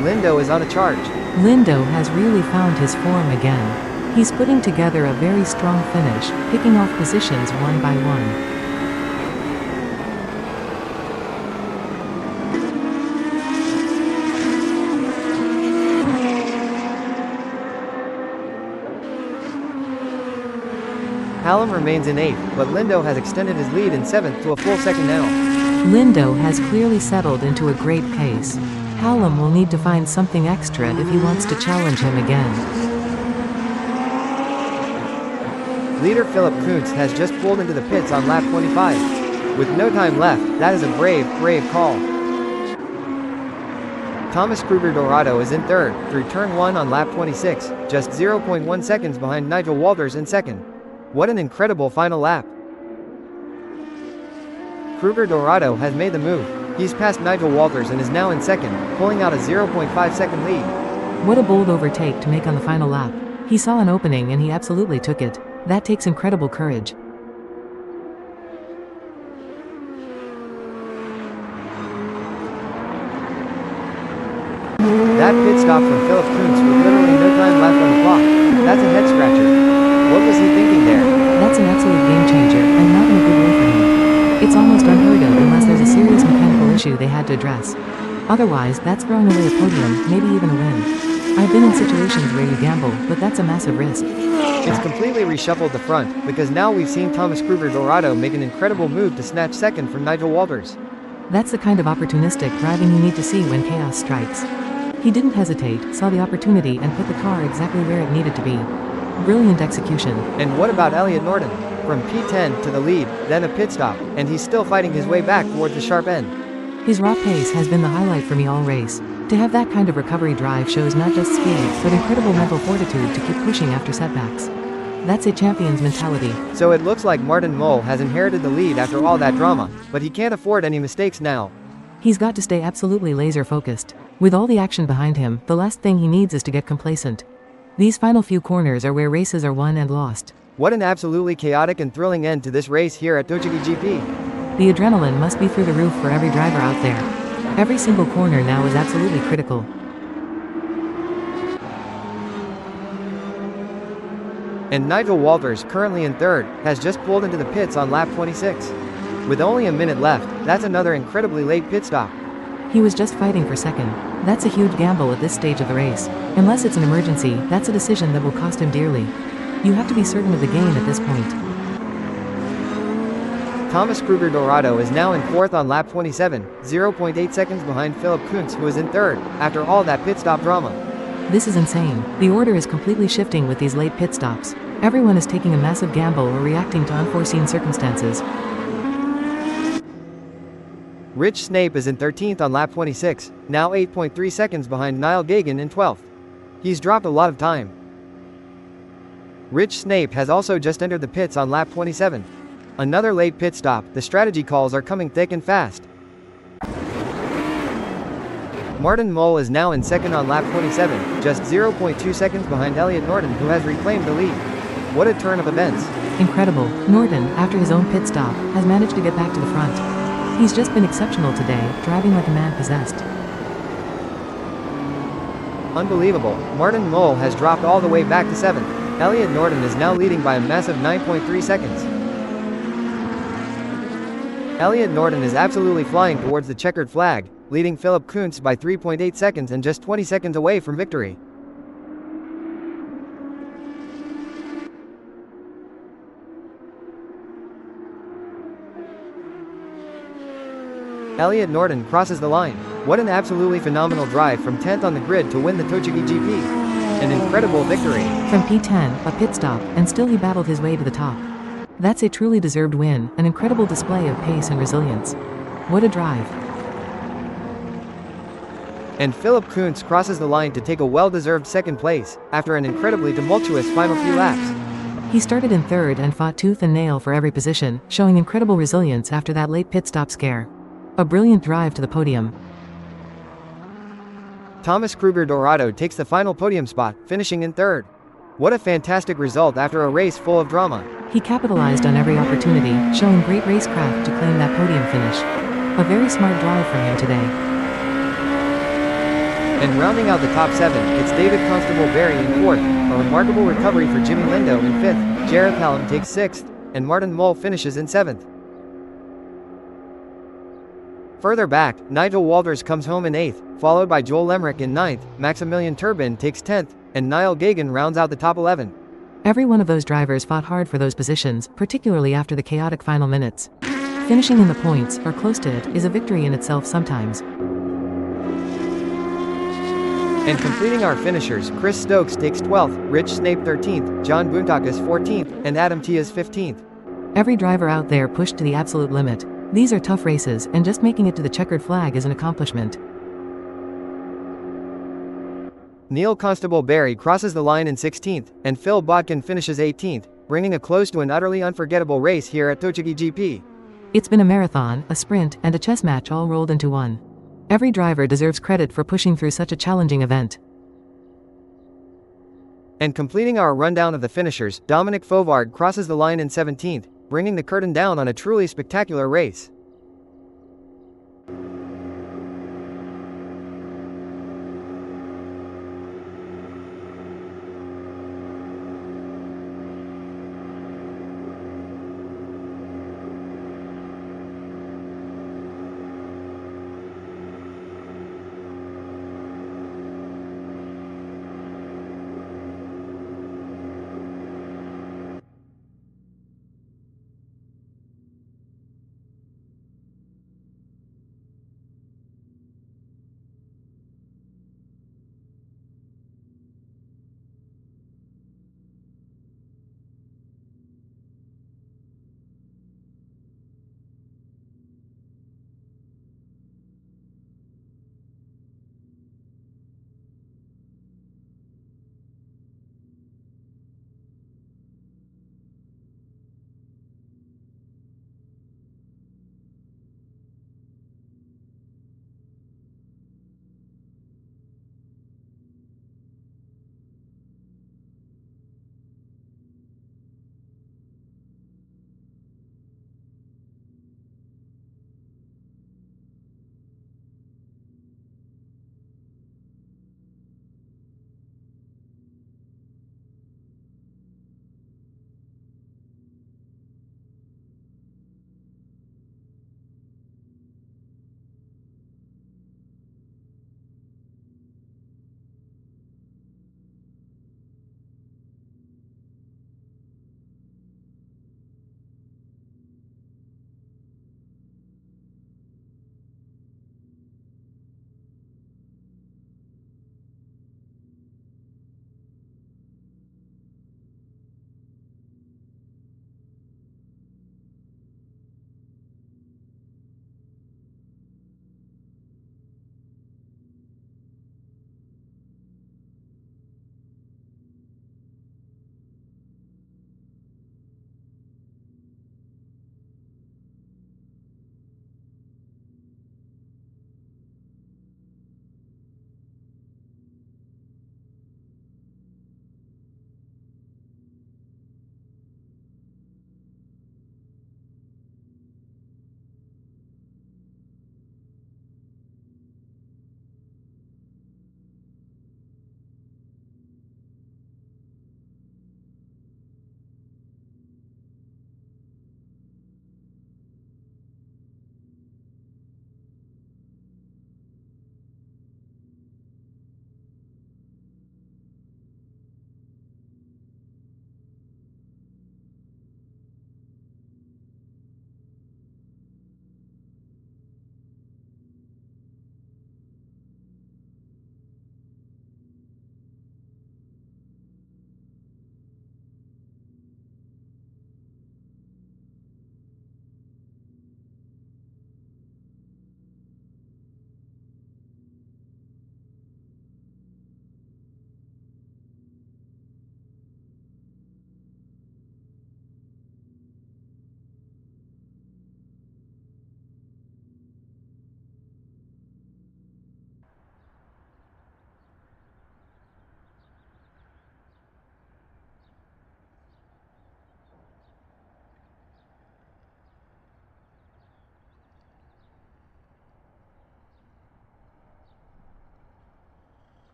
Lindo is on a charge. Lindo has really found his form again. He's putting together a very strong finish, picking off positions one by one. Hallam remains in 8th, but Lindo has extended his lead in 7th to a full second now. Lindo has clearly settled into a great pace. Hallam will need to find something extra if he wants to challenge him again. Leader Philip Kuntz has just pulled into the pits on lap 25. With no time left, that is a brave call. Thomas Kruger Dorado is in 3rd, through turn 1 on lap 26, just 0.1 seconds behind Nigel Walters in 2nd. What an incredible final lap. Kruger Dorado has made the move. He's passed Nigel Walters and is now in 2nd, pulling out a 0.5 second lead. What a bold overtake to make on the final lap. He saw an opening and he absolutely took it. That takes incredible courage. That pit stop from Philip Kuntz with literally no time left on the clock. That's a head scratcher. What was he thinking there? That's an absolute game changer, and not in a good way for him. It's almost unheard of unless there's a serious mechanical issue they had to address. Otherwise, that's throwing away a podium, maybe even a win. I've been in situations where you gamble, but that's a massive risk. It's completely reshuffled the front, because now we've seen Thomas Kruger Dorado make an incredible move to snatch 2nd from Nigel Walters. That's the kind of opportunistic driving you need to see when chaos strikes. He didn't hesitate, saw the opportunity and put the car exactly where it needed to be. Brilliant execution. And what about Elliot Norton? From P10 to the lead, then a pit stop, and he's still fighting his way back towards the sharp end. His raw pace has been the highlight for me all race. To have that kind of recovery drive shows not just speed, but incredible mental fortitude to keep pushing after setbacks. That's a champion's mentality. So it looks like Martin Mole has inherited the lead after all that drama, but he can't afford any mistakes now. He's got to stay absolutely laser focused. With all the action behind him, the last thing he needs is to get complacent. These final few corners are where races are won and lost. What an absolutely chaotic and thrilling end to this race here at Motegi GP. The adrenaline must be through the roof for every driver out there. Every single corner now is absolutely critical. And Nigel Walters, currently in 3rd, has just pulled into the pits on lap 26. With only a minute left, that's another incredibly late pit stop. He was just fighting for 2nd. That's a huge gamble at this stage of the race. Unless it's an emergency, that's a decision that will cost him dearly. You have to be certain of the gain at this point. Thomas Kruger Dorado is now in 4th on lap 27, 0.8 seconds behind Philip Kuntz, who is in 3rd, after all that pit stop drama. This is insane. The order is completely shifting with these late pit stops. Everyone is taking a massive gamble or reacting to unforeseen circumstances. Rich Snape is in 13th on lap 26, now 8.3 seconds behind Niall Gagan in 12th. He's dropped a lot of time. Rich Snape has also just entered the pits on lap 27. Another late pit stop. The strategy calls are coming thick and fast. Martin Mull is now in 2nd on lap 27, just 0.2 seconds behind Elliot Norton, who has reclaimed the lead. What a turn of events. Incredible. Norton, after his own pit stop, has managed to get back to the front. He's just been exceptional today, driving like a man possessed. Unbelievable. Martin Mull has dropped all the way back to 7th. Elliot Norton is now leading by a massive 9.3 seconds. Elliot Norton is absolutely flying towards the checkered flag, leading Philip Kuntz by 3.8 seconds and just 20 seconds away from victory. Elliot Norton crosses the line. What an absolutely phenomenal drive from 10th on the grid to win the Motegi GP. An incredible victory. From P10, a pit stop, and still he battled his way to the top. That's a truly deserved win, an incredible display of pace and resilience. What a drive. And Philip Kuntz crosses the line to take a well-deserved 2nd place, after an incredibly tumultuous final few laps. He started in 3rd and fought tooth and nail for every position, showing incredible resilience after that late pit stop scare. A brilliant drive to the podium. Thomas Kruger Dorado takes the final podium spot, finishing in 3rd. What a fantastic result after a race full of drama. He capitalized on every opportunity, showing great racecraft to claim that podium finish. A very smart drive from him today. And rounding out the top 7, it's David Constable Barry in 4th, a remarkable recovery for Jimmy Lindo in 5th, Jareth Hallam takes 6th, and Martin Mull finishes in 7th. Further back, Nigel Walters comes home in 8th, followed by Joel Lemrick in 9th, Maximilian Turbin takes 10th, and Niall Gagan rounds out the top 11. Every one of those drivers fought hard for those positions, particularly after the chaotic final minutes. Finishing in the points, or close to it, is a victory in itself sometimes. And completing our finishers, Chris Stokes takes 12th, Rich Snape 13th, John Boontakas 14th, and Adam Tias 15th. Every driver out there pushed to the absolute limit. These are tough races, and just making it to the checkered flag is an accomplishment. Neil Constable Barry crosses the line in 16th, and Phil Bodkin finishes 18th, bringing a close to an utterly unforgettable race here at Motegi GP. It's been a marathon, a sprint, and a chess match all rolled into one. Every driver deserves credit for pushing through such a challenging event. And completing our rundown of the finishers, Dominic Fovard crosses the line in 17th, bringing the curtain down on a truly spectacular race.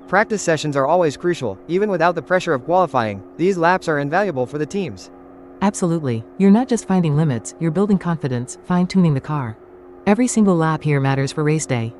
Practice sessions are always crucial, even without the pressure of qualifying. These laps are invaluable for the teams. Absolutely. You're not just finding limits, you're building confidence, fine-tuning the car. Every single lap here matters for race day.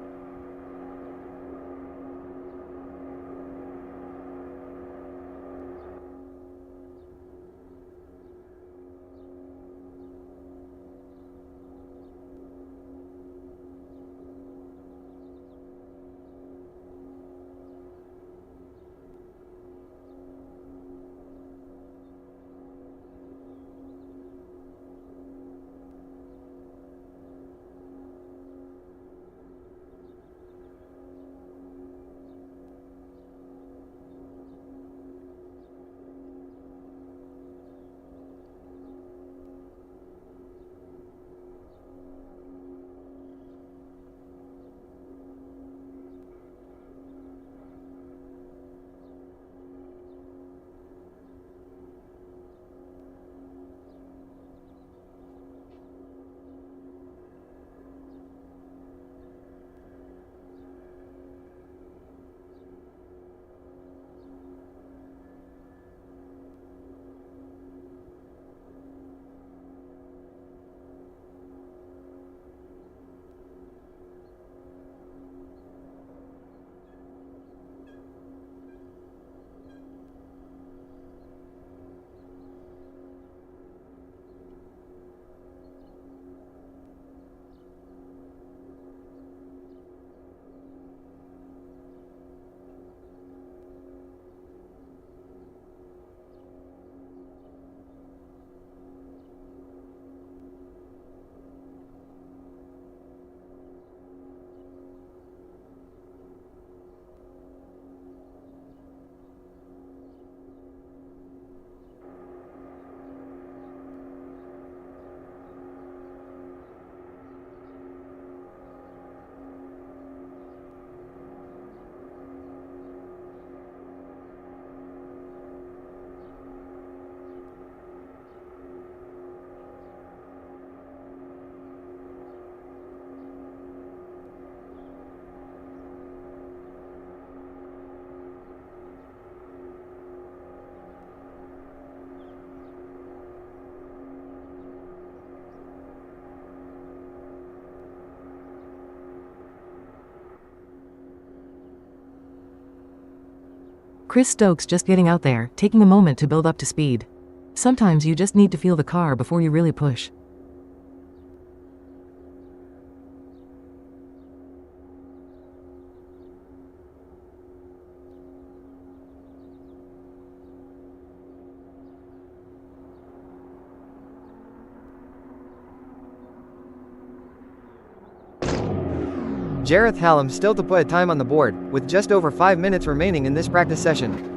Chris Stokes just getting out there, taking a moment to build up to speed. Sometimes you just need to feel the car before you really push. Jareth Hallam still to put a time on the board, with just over 5 minutes remaining in this practice session.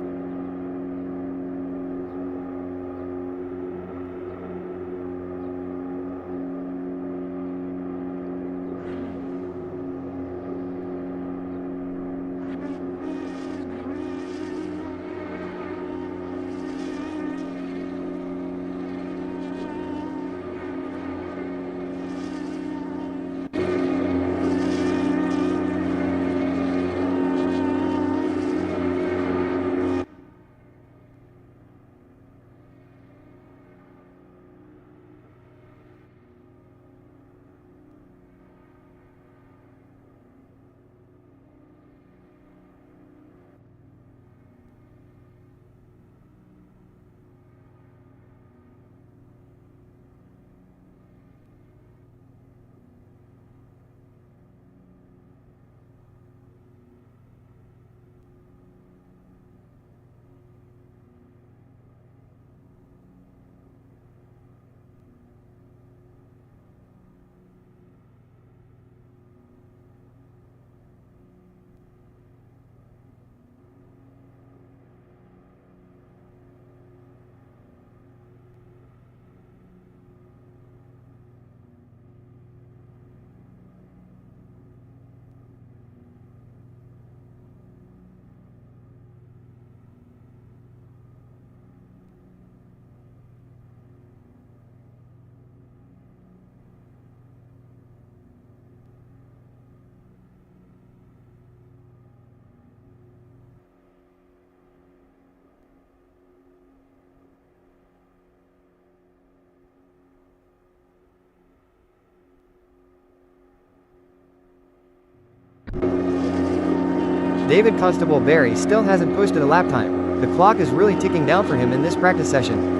David Constable Barry still hasn't posted a lap time. The clock is really ticking down for him in this practice session.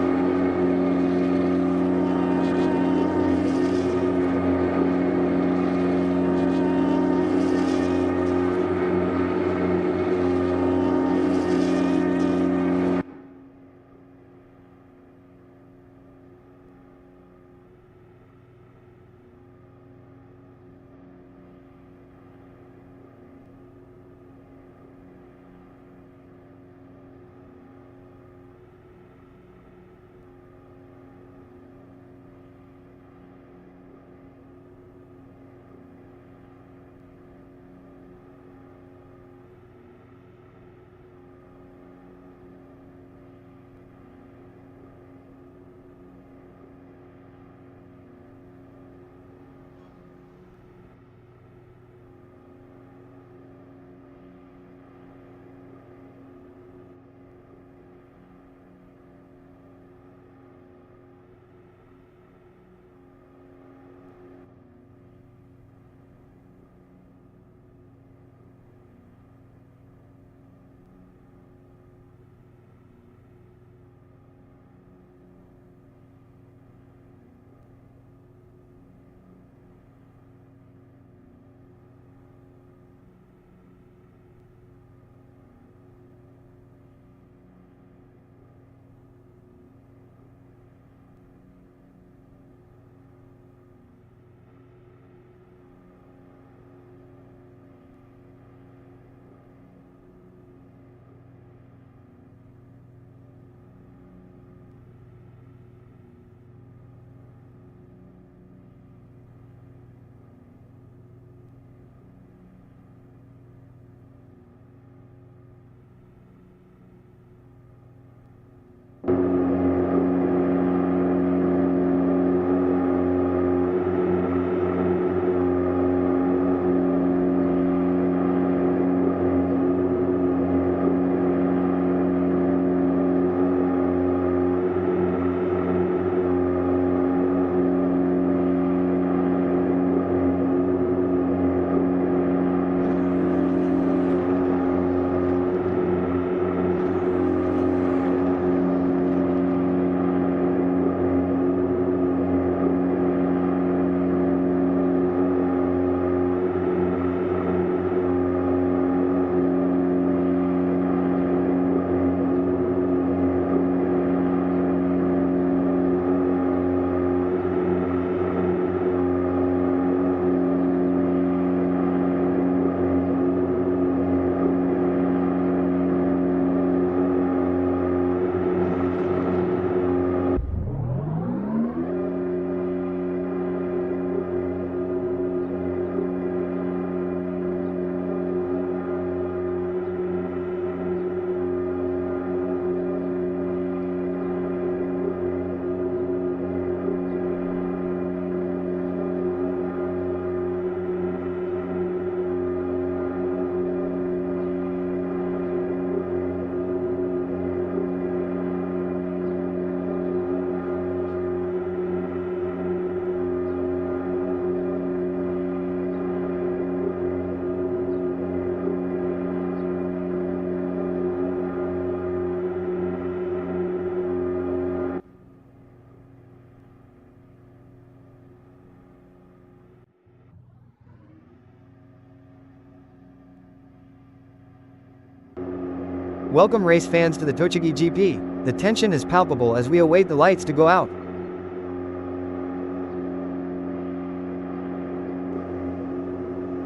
Welcome race fans to the Motegi GP. The tension is palpable as we await the lights to go out.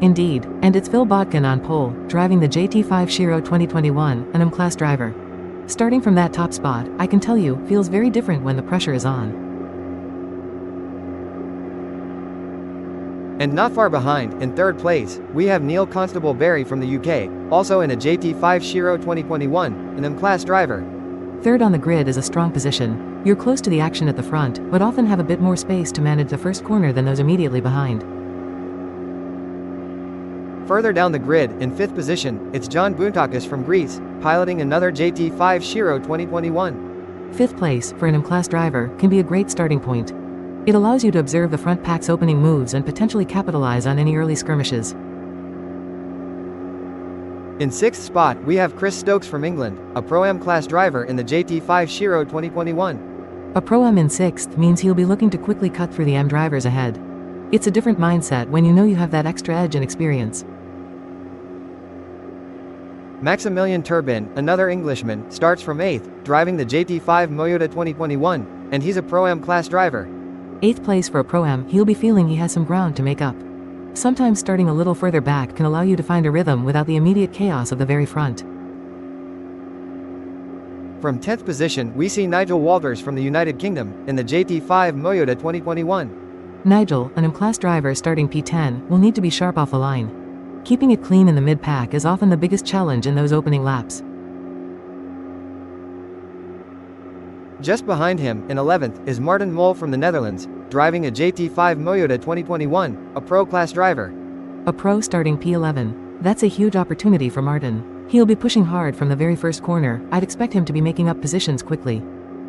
Indeed, and it's Phil Bodkin on pole, driving the JT5 Shiro 2021, an M-Class driver. Starting from that top spot, I can tell you, feels very different when the pressure is on. And not far behind, in third place, we have Neil Constable Barry from the UK, also in a JT5 Shiro 2021, an M-Class driver. Third on the grid is a strong position. You're close to the action at the front, but often have a bit more space to manage the first corner than those immediately behind. Further down the grid, in fifth position, it's John Boontakis from Greece, piloting another JT5 Shiro 2021. Fifth place, for an M-Class driver, can be a great starting point. It allows you to observe the front pack's opening moves and potentially capitalize on any early skirmishes. In 6th spot, we have Chris Stokes from England, a Pro-Am class driver in the JT5 Shiro 2021. A Pro-Am in 6th means he'll be looking to quickly cut through the AM drivers ahead. It's a different mindset when you know you have that extra edge and experience. Maximilian Turbin, another Englishman, starts from 8th, driving the JT5 Toyota 2021, and he's a Pro-Am class driver. 8th place for a Pro-Am, he'll be feeling he has some ground to make up. Sometimes starting a little further back can allow you to find a rhythm without the immediate chaos of the very front. From 10th position, we see Nigel Walters from the United Kingdom, in the JT5 Toyota 2021. Nigel, an M-Class driver starting P10, will need to be sharp off the line. Keeping it clean in the mid-pack is often the biggest challenge in those opening laps. Just behind him, in 11th, is Martin Mol from the Netherlands, driving a JT5 Toyota 2021, a Pro-Class driver. A Pro starting P11. That's a huge opportunity for Martin. He'll be pushing hard from the very first corner. I'd expect him to be making up positions quickly.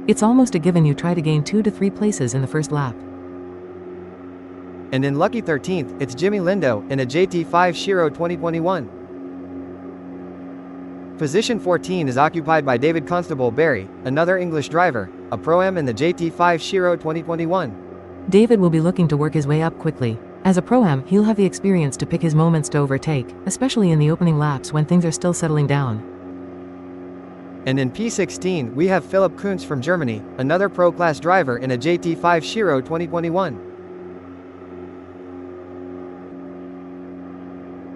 It's almost a given you try to gain 2 to 3 places in the first lap. And in lucky 13th, it's Jimmy Lindo, in a JT5 Shiro 2021. Position 14 is occupied by David Constable Barry, another English driver, a Pro-Am in the JT5 Shiro 2021. David will be looking to work his way up quickly. As a Pro-Am, he'll have the experience to pick his moments to overtake, especially in the opening laps when things are still settling down. And in P16, we have Philipp Kunz from Germany, another Pro-Class driver in a JT5 Shiro 2021.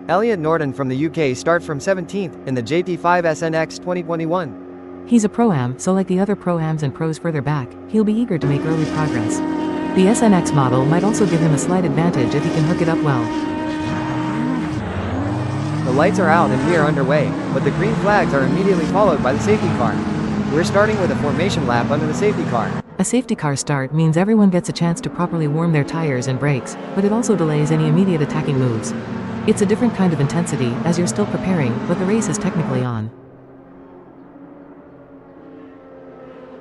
Elliot Norton from the UK starts from 17th, in the JT5 SNX 2021. He's a Pro-Am, so like the other Pro-Ams and Pros further back, he'll be eager to make early progress. The SNX model might also give him a slight advantage if he can hook it up well. The lights are out and we are underway, but the green flags are immediately followed by the safety car. We're starting with a formation lap under the safety car. A safety car start means everyone gets a chance to properly warm their tires and brakes, but it also delays any immediate attacking moves. It's a different kind of intensity, as you're still preparing, but the race is technically on.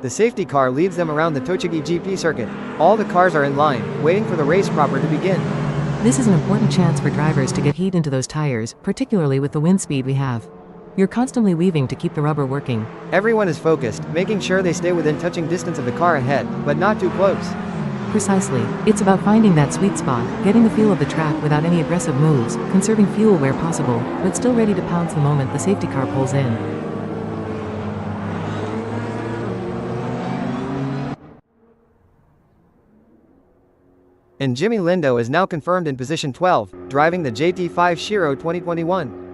The safety car leads them around the Tochigi GP circuit. All the cars are in line, waiting for the race proper to begin. This is an important chance for drivers to get heat into those tires, particularly with the wind speed we have. You're constantly weaving to keep the rubber working. Everyone is focused, making sure they stay within touching distance of the car ahead, but not too close. Precisely. It's about finding that sweet spot, getting the feel of the track without any aggressive moves, conserving fuel where possible, but still ready to pounce the moment the safety car pulls in. And Jimmy Lindo is now confirmed in position 12, driving the JT5 Shiro 2021.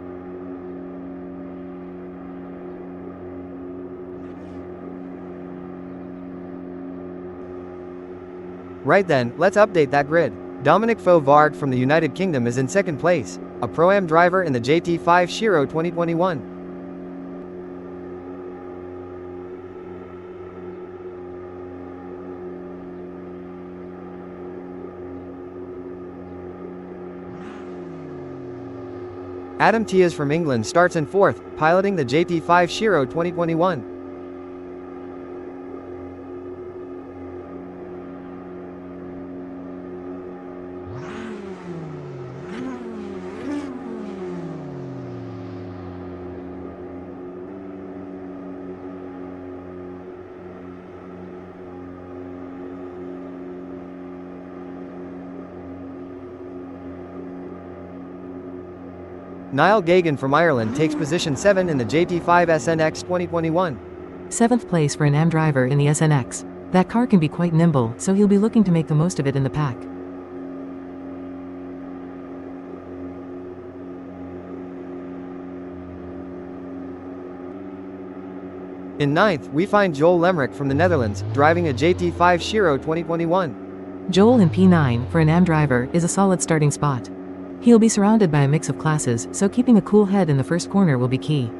Right then, let's update that grid. Dominic Fauvard from the United Kingdom is in second place, a Pro-Am driver in the JT5 Shiro 2021. Adam Tias from England starts in 4th, piloting the JT5 Shiro 2021. Niall Gagan from Ireland takes position 7 in the JT5 SNX 2021. 7th place for an AM driver in the SNX. That car can be quite nimble, so he'll be looking to make the most of it in the pack. In 9th, we find Joel Lemerick from the Netherlands, driving a JT5 Shiro 2021. Joel in P9, for an AM driver, is a solid starting spot. He'll be surrounded by a mix of classes, so keeping a cool head in the first corner will be key.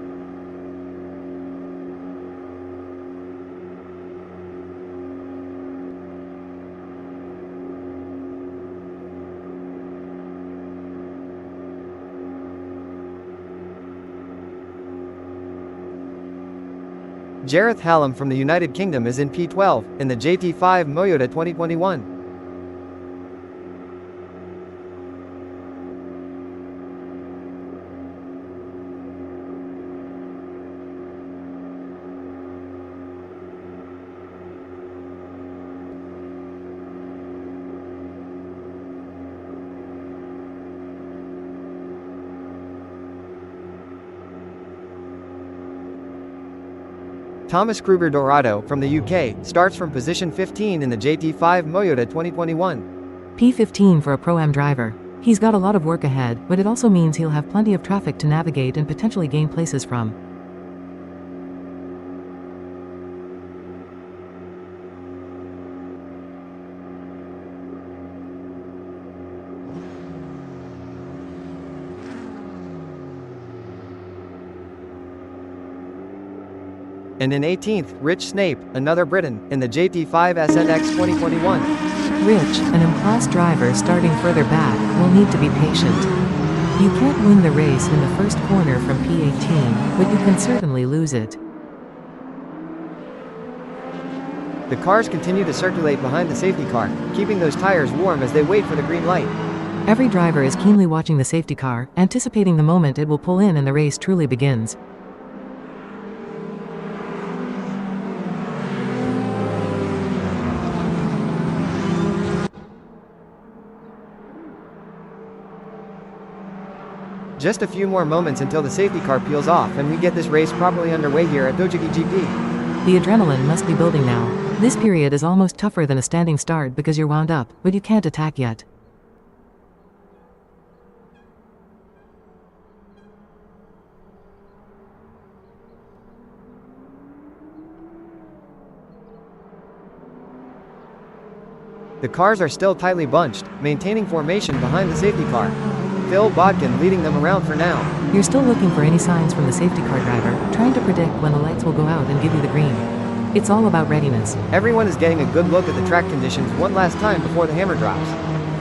Jareth Hallam from the United Kingdom is in P12, in the JT5 Toyota 2021. Thomas Kruger Dorado, from the UK, starts from position 15 in the JT5 Toyota 2021. P15 for a Pro-Am driver. He's got a lot of work ahead, but it also means he'll have plenty of traffic to navigate and potentially gain places from. And in 18th, Rich Snape, another Briton, in the JT5 SNX 2021. Rich, an M-Class driver starting further back, will need to be patient. You can't win the race in the first corner from P18, but you can certainly lose it. The cars continue to circulate behind the safety car, keeping those tires warm as they wait for the green light. Every driver is keenly watching the safety car, anticipating the moment it will pull in and the race truly begins. Just a few more moments until the safety car peels off and we get this race properly underway here at Motegi GP. The adrenaline must be building now. This period is almost tougher than a standing start because you're wound up, but you can't attack yet. The cars are still tightly bunched, maintaining formation behind the safety car. Phil Bodkin leading them around for now. You're still looking for any signs from the safety car driver, trying to predict when the lights will go out and give you the green. It's all about readiness. Everyone is getting a good look at the track conditions one last time before the hammer drops.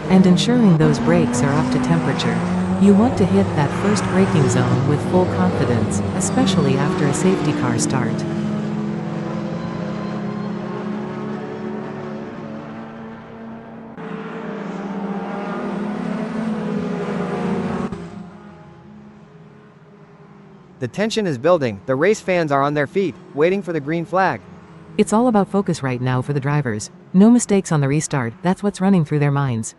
And ensuring those brakes are up to temperature. You want to hit that first braking zone with full confidence, especially after a safety car start. The tension is building, the race fans are on their feet, waiting for the green flag. It's all about focus right now for the drivers. No mistakes on the restart, that's what's running through their minds.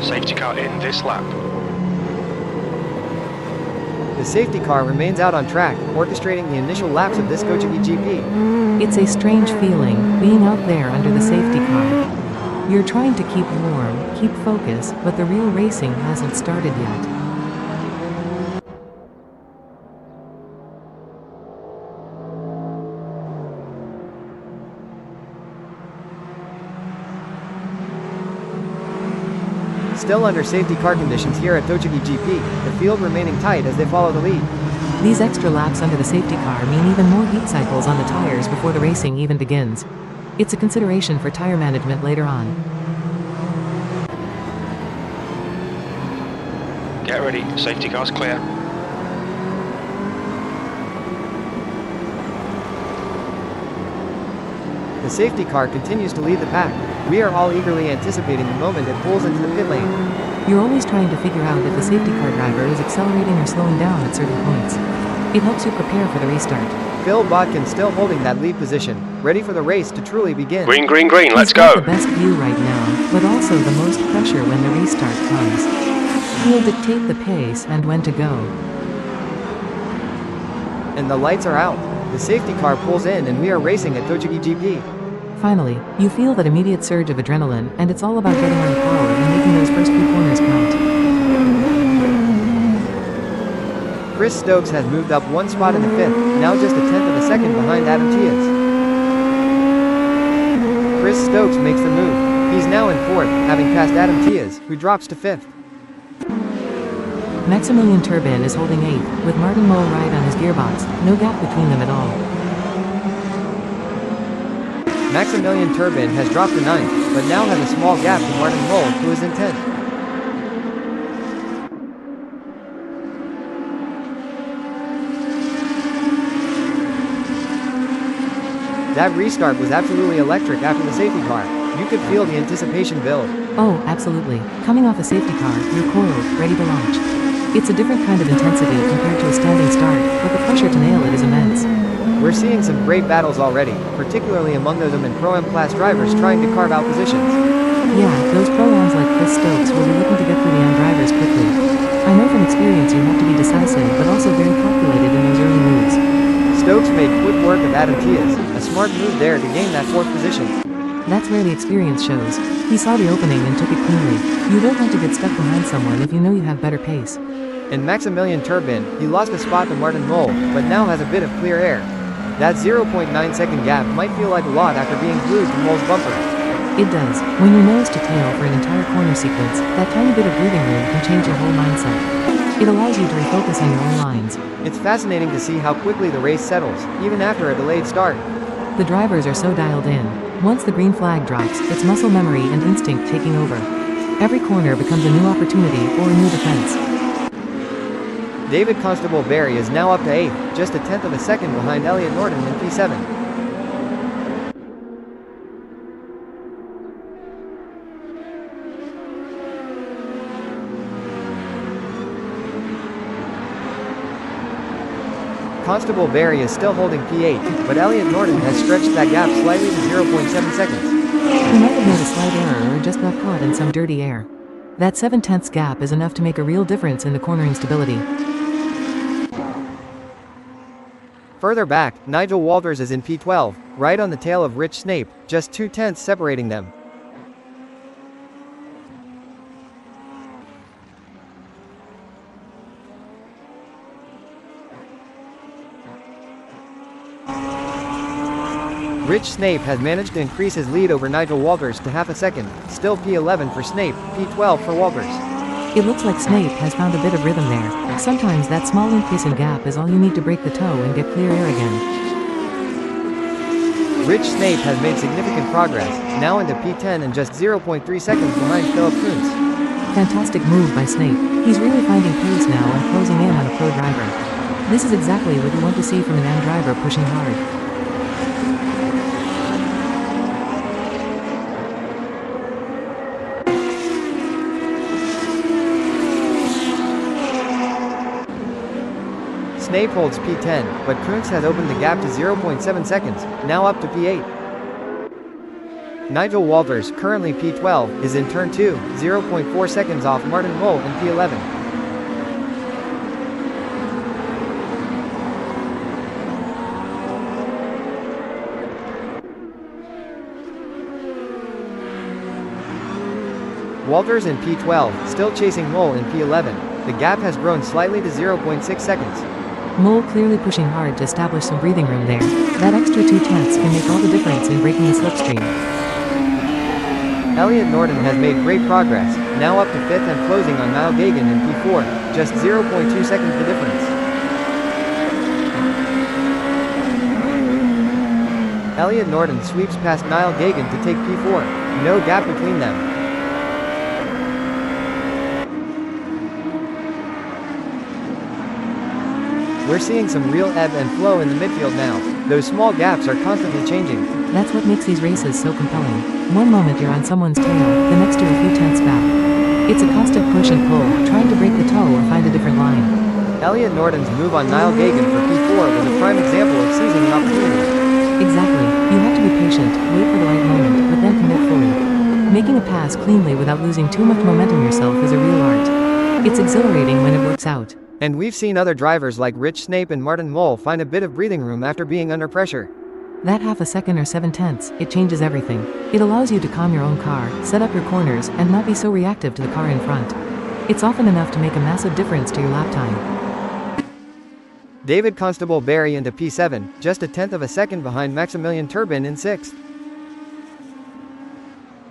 Safety car in this lap. The safety car remains out on track, orchestrating the initial laps of this Motegi GP. It's a strange feeling, being out there under the safety car. You're trying to keep warm, keep focus, but the real racing hasn't started yet. Still under safety car conditions here at Motegi GP, the field remaining tight as they follow the lead. These extra laps under the safety car mean even more heat cycles on the tires before the racing even begins. It's a consideration for tire management later on. Get ready, safety car's clear. The safety car continues to lead the pack. We are all eagerly anticipating the moment it pulls into the pit lane. You're always trying to figure out if the safety car driver is accelerating or slowing down at certain points. It helps you prepare for the restart. Phil Bodkin still holding that lead position, ready for the race to truly begin. Green, green, green, let's He's got go. the best view right now, but also the most pressure when the restart comes. He'll dictate the pace and when to go. And the lights are out. The safety car pulls in and we are racing at Motegi GP. Finally, you feel that immediate surge of adrenaline, and it's all about getting on the power and making those first few corners count. Chris Stokes has moved up one spot in the fifth, now just a tenth of a second behind Adam Tias. Chris Stokes makes the move. He's now in fourth, having passed Adam Tias, who drops to fifth. Maximilian Turbin is holding eighth, with Martin Moll right on his gearbox, no gap between them at all. Maximilian Turbin has dropped to ninth, but now has a small gap to Martin Moll, who is in 10th. That restart was absolutely electric after the safety car. You could feel the anticipation build. Oh, absolutely. Coming off a safety car, you're coiled, ready to launch. It's a different kind of intensity compared to a standing start, but the pressure to nail it is immense. We're seeing some great battles already, particularly among those in Pro-Am class drivers trying to carve out positions. Yeah, those Pro-Ams like Chris Stokes will be looking to get through the Am drivers experience you have to be decisive but also very calculated in those early moves. Stokes made quick work of Adam Tias, a smart move there to gain that 4th position. That's where the experience shows. He saw the opening and took it cleanly. You don't want to get stuck behind someone if you know you have better pace. In Maximilian Turbin, he lost a spot to Martin Mole, but now has a bit of clear air. That 0.9 second gap might feel like a lot after being glued to Mole's bumper. It does. When you're nose to tail for an entire corner sequence, that tiny bit of breathing room can change your whole mindset. It allows you to refocus on your own lines. It's fascinating to see how quickly the race settles, even after a delayed start. The drivers are so dialed in. Once the green flag drops, it's muscle memory and instinct taking over. Every corner becomes a new opportunity or a new defense. David Constable Barry is now up to 8th, just a tenth of a second behind Elliot Norton in P7. Constable Barry is still holding P8, but Elliot Norton has stretched that gap slightly to 0.7 seconds. He might have made a slight error or just got caught in some dirty air. That 7/10 gap is enough to make a real difference in the cornering stability. Further back, Nigel Walters is in P12, right on the tail of Rich Snape, just 2/10 separating them. Rich Snape has managed to increase his lead over Nigel Walters to half a second, still P11 for Snape, P12 for Walters. It looks like Snape has found a bit of rhythm there. Sometimes that small increase in gap is all you need to break the toe and get clear air again. Rich Snape has made significant progress, now into P10 and just 0.3 seconds behind Philip Kuntz. Fantastic move by Snape. He's really finding pace now and closing in on a pro driver. This is exactly what you want to see from an AM driver pushing hard. Snape holds P10, but Kuntz has opened the gap to 0.7 seconds, now up to P8. Nigel Walters, currently P12, is in turn 2, 0.4 seconds off Martin Mull in P11. Walters in P12, still chasing Mull in P11. The gap has grown slightly to 0.6 seconds. Mull clearly pushing hard to establish some breathing room there. That extra 2/10 can make all the difference in breaking the slipstream. Elliot Norton has made great progress, now up to 5th and closing on Niall Gagan in P4, just 0.2 seconds the difference. Elliot Norton sweeps past Niall Gagan to take P4, no gap between them. We're seeing some real ebb and flow in the midfield now. Those small gaps are constantly changing. That's what makes these races so compelling. One moment you're on someone's tail, the next you're a few tenths back. It's a constant push and pull, trying to break the toe or find a different line. Elliot Norton's move on Niall Gagan for P4 was a prime example of seizing an opportunity. Exactly. You have to be patient, wait for the right moment, but then commit fully. Making a pass cleanly without losing too much momentum yourself is a real art. It's exhilarating when it works out. And we've seen other drivers like Rich Snape and Martin Mull find a bit of breathing room after being under pressure. That half a second or 7/10, it changes everything. It allows you to calm your own car, set up your corners, and not be so reactive to the car in front. It's often enough to make a massive difference to your lap time. David Constable Barry into P7, just a tenth of a second behind Maximilian Turbin in 6th.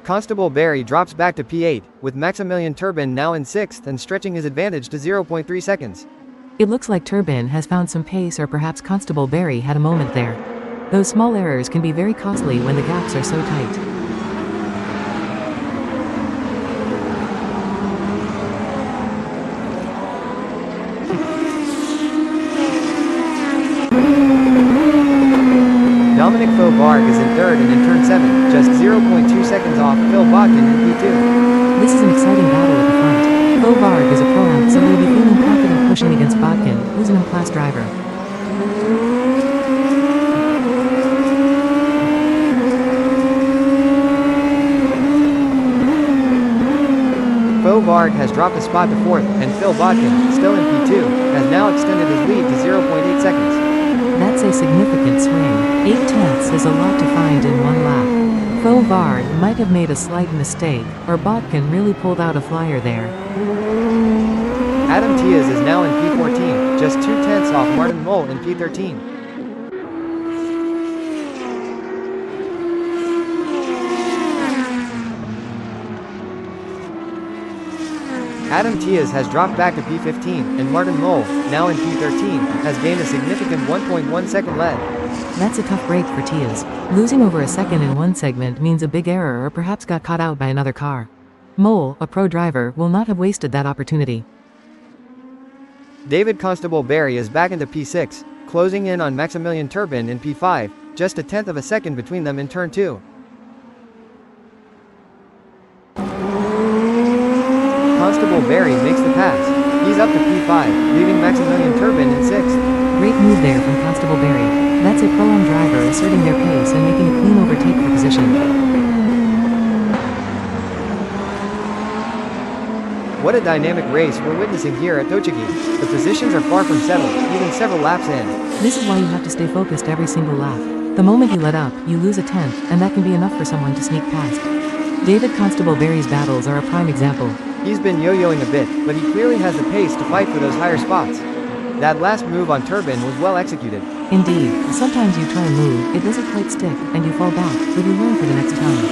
Constable Barry drops back to P8, with Maximilian Turbin now in 6th and stretching his advantage to 0.3 seconds. It looks like Turbin has found some pace, or perhaps Constable Barry had a moment there. Those small errors can be very costly when the gaps are so tight. Dominic Fauvargue is in 3rd and in turn 7, just 0.2 seconds off Phil Botkin in P2. This is an exciting battle at the front. Fauvargue is a pro-am, so he'll be feeling confident pushing against Botkin, who's an M-class driver. Vard has dropped a spot to 4th, and Phil Bodkin, still in P2, has now extended his lead to 0.8 seconds. That's a significant swing. 8 tenths is a lot to find in one lap. Phil Vard might have made a slight mistake, or Bodkin really pulled out a flyer there. Adam Tias is now in P14, just 2 tenths off Martin Mole in P13. Adam Tias has dropped back to P15, and Martin Mole, now in P13, has gained a significant 1.1 second lead. That's a tough break for Tias. Losing over a second in one segment means a big error or perhaps got caught out by another car. Mole, a pro driver, will not have wasted that opportunity. David Constable Barry is back into P6, closing in on Maximilian Turbin in P5, just a tenth of a second between them in turn 2. Constable Barry makes the pass. He's up to P5, leaving Maximilian Turbin in 6th. Great move there from Constable Barry. That's a Pro-Am driver asserting their pace and making a clean overtake for position. What a dynamic race we're witnessing here at Tochigi. The positions are far from settled, even several laps in. This is why you have to stay focused every single lap. The moment you let up, you lose a tenth, and that can be enough for someone to sneak past. David Constable Barry's battles are a prime example. He's been yo-yoing a bit, but he clearly has the pace to fight for those higher spots. That last move on Turbin was well executed. Indeed, sometimes you try and move, it doesn't quite stick, and you fall back, but you learn for the next time.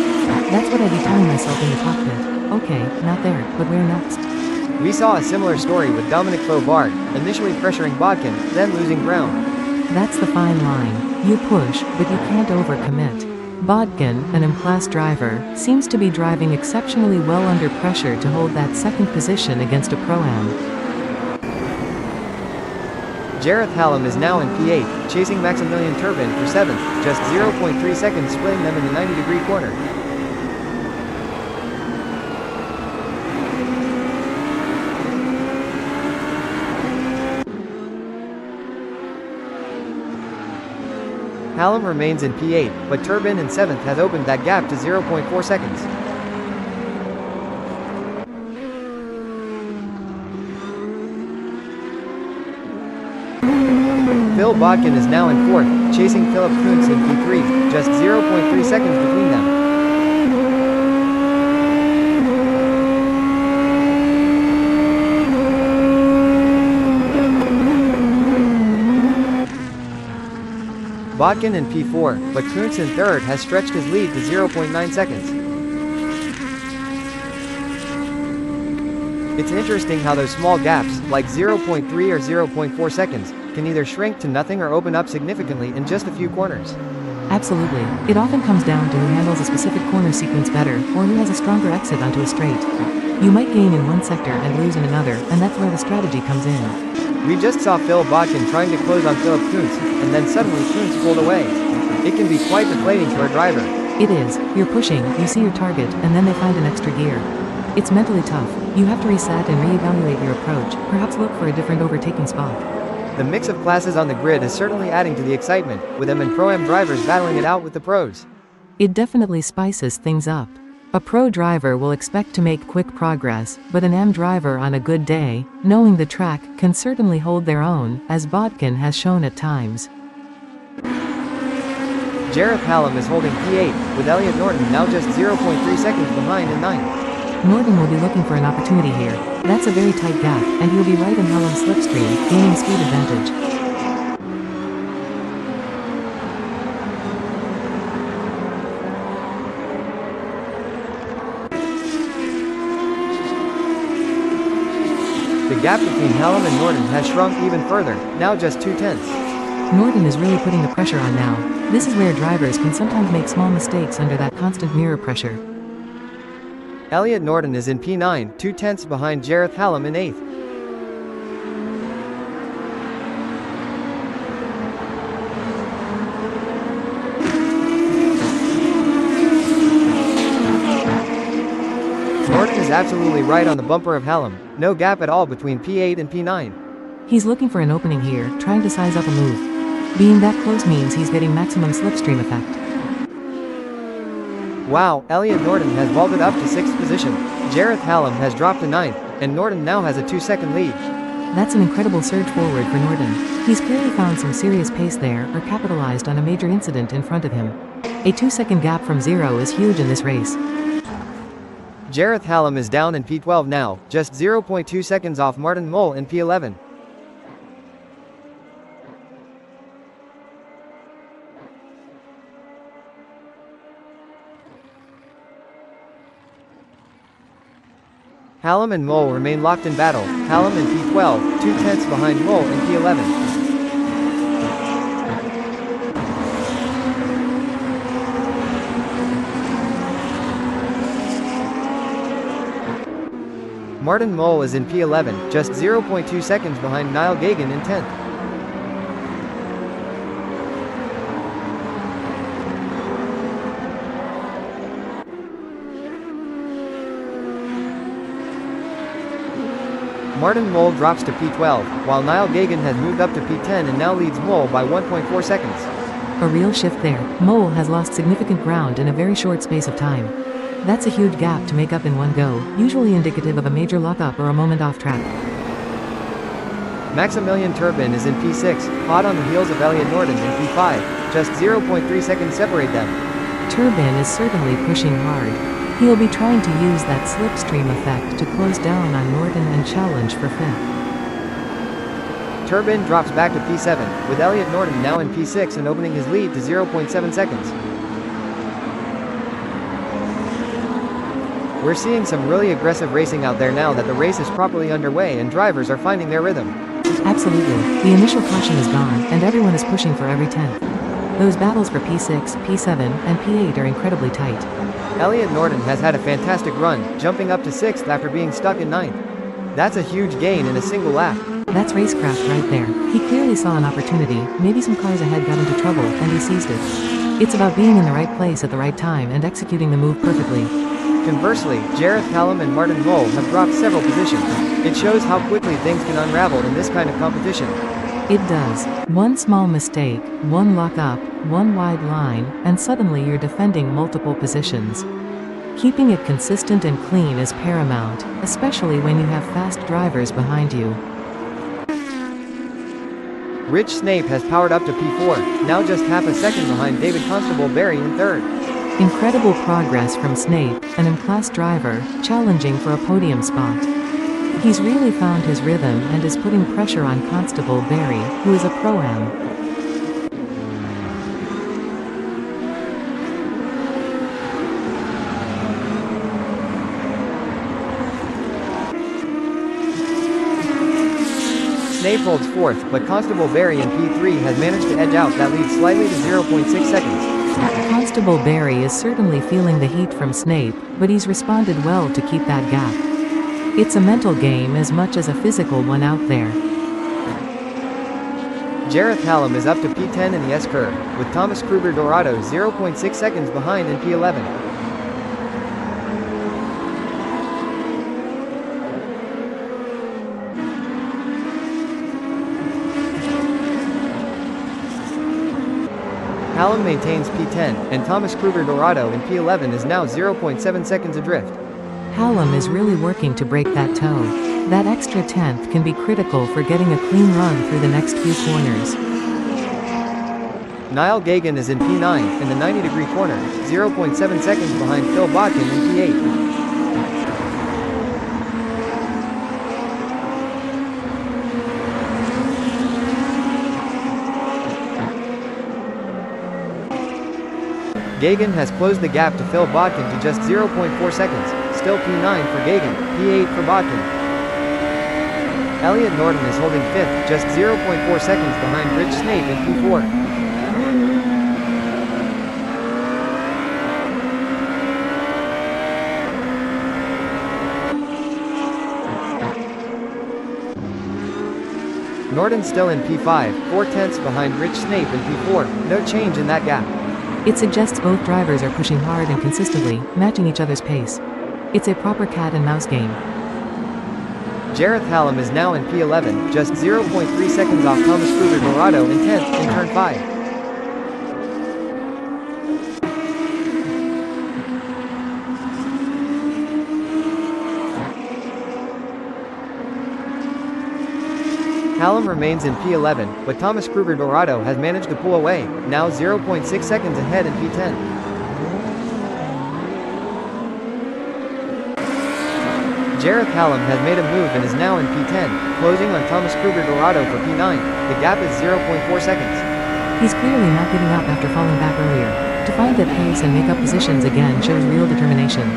That's what I'd be telling myself in the cockpit. Okay, not there, but where next? We saw a similar story with Dominic Faux-Bard, initially pressuring Bodkin, then losing ground. That's the fine line. You push, but you can't overcommit. Bodkin, an M-Class driver, seems to be driving exceptionally well under pressure to hold that second position against a Pro-Am. Jareth Hallam is now in P8, chasing Maximilian Turbin for 7th, just 0.3 seconds splitting them in the 90-degree corner. Hallam remains in P8, but Turbin in 7th has opened that gap to 0.4 seconds. Phil Bodkin is now in 4th, chasing Philip Kuntz in P3, just 0.3 seconds between them. Bodkin in P4, but Kuntz in 3rd has stretched his lead to 0.9 seconds. It's interesting how those small gaps, like 0.3 or 0.4 seconds, can either shrink to nothing or open up significantly in just a few corners. Absolutely. It often comes down to who handles a specific corner sequence better, or who has a stronger exit onto a straight. You might gain in one sector and lose in another, and that's where the strategy comes in. We just saw Phil Bodkin trying to close on Philip Kuntz, and then suddenly Kuntz pulled away. It can be quite deflating for a driver. It is. You're pushing, you see your target, and then they find an extra gear. It's mentally tough. You have to reset and reevaluate your approach, perhaps look for a different overtaking spot. The mix of classes on the grid is certainly adding to the excitement, with M and Pro-Am drivers battling it out with the pros. It definitely spices things up. A pro driver will expect to make quick progress, but an M driver on a good day, knowing the track, can certainly hold their own, as Bodkin has shown at times. Jareth Hallam is holding P8, with Elliot Norton now just 0.3 seconds behind in 9th. Norton will be looking for an opportunity here. That's a very tight gap, and he'll be right in Hallam's slipstream, gaining speed advantage. The gap between Hallam and Norton has shrunk even further, now just 2 tenths. Norton is really putting the pressure on now. This is where drivers can sometimes make small mistakes under that constant mirror pressure. Elliot Norton is in P9, 2 tenths behind Jareth Hallam in 8th. Norton is absolutely right on the bumper of Hallam, no gap at all between P8 and P9. He's looking for an opening here, trying to size up a move. Being that close means he's getting maximum slipstream effect. Wow, Elliot Norton has vaulted up to 6th position. Jareth Hallam has dropped to 9th, and Norton now has a 2-second lead. That's an incredible surge forward for Norton. He's clearly found some serious pace there or capitalized on a major incident in front of him. A 2-second gap from 0 is huge in this race. Jareth Hallam is down in P12 now, just 0.2 seconds off Martin Mole in P11. Hallam and Mole remain locked in battle, Hallam in P12, 2/10 behind Mole in P11. Martin Mole is in P11, just 0.2 seconds behind Niall Gagan in 10th. Martin Mole drops to P12, while Niall Gagan has moved up to P10 and now leads Mole by 1.4 seconds. A real shift there. Mole has lost significant ground in a very short space of time. That's a huge gap to make up in one go, usually indicative of a major lockup or a moment off track. Maximilian Turbin is in P6, hot on the heels of Elliot Norton in P5, just 0.3 seconds separate them. Turbin is certainly pushing hard. He'll be trying to use that slipstream effect to close down on Norton and challenge for 5th. Turbin drops back to P7, with Elliot Norton now in P6 and opening his lead to 0.7 seconds. We're seeing some really aggressive racing out there now that the race is properly underway and drivers are finding their rhythm. Absolutely. The initial caution is gone, and everyone is pushing for every 10th. Those battles for P6, P7, and P8 are incredibly tight. Elliot Norton has had a fantastic run, jumping up to 6th after being stuck in 9th. That's a huge gain in a single lap. That's racecraft right there. He clearly saw an opportunity, maybe some cars ahead got into trouble, and he seized it. It's about being in the right place at the right time and executing the move perfectly. Conversely, Jareth Hallam and Martin Mole have dropped several positions. It shows how quickly things can unravel in this kind of competition. It does. One small mistake, one lock-up, one wide line, and suddenly you're defending multiple positions. Keeping it consistent and clean is paramount, especially when you have fast drivers behind you. Rich Snape has powered up to P4, now just half a second behind David Constable Barry in 3rd. Incredible progress from Snape, an M-Class driver, challenging for a podium spot. He's really found his rhythm and is putting pressure on Constable Barry, who is a Pro-Am. Snape holds 4th, but Constable Barry in P3 has managed to edge out that lead slightly to 0.6 seconds. Constable Barry is certainly feeling the heat from Snape, but he's responded well to keep that gap. It's a mental game as much as a physical one out there. Jareth Hallam is up to P10 in the S-curve, with Thomas Kruger Dorado 0.6 seconds behind in P11. Hallam maintains P10, and Thomas Kruger Dorado in P11 is now 0.7 seconds adrift. Hallam is really working to break that toe. That extra 10th can be critical for getting a clean run through the next few corners. Niall Gagan is in P9, in the 90-degree corner, 0.7 seconds behind Phil Bodkin in P8. Gagan has closed the gap to Phil Bodkin to just 0.4 seconds, still P9 for Gagan, P8 for Bodkin. Elliot Norton is holding 5th, just 0.4 seconds behind Rich Snape in P4. Norton still in P5, 4/10 behind Rich Snape in P4, no change in that gap. It suggests both drivers are pushing hard and consistently, matching each other's pace. It's a proper cat and mouse game. Jareth Hallam is now in P11, just 0.3 seconds off Thomas Kruger Dorado in 10th in turn 5. Hallam remains in P11, but Thomas Kruger Dorado has managed to pull away, now 0.6 seconds ahead in P10. Jareth Hallam has made a move and is now in P10, closing on Thomas Kruger Dorado for P9. The gap is 0.4 seconds. He's clearly not giving up after falling back earlier. To find that pace and make up positions again shows real determination.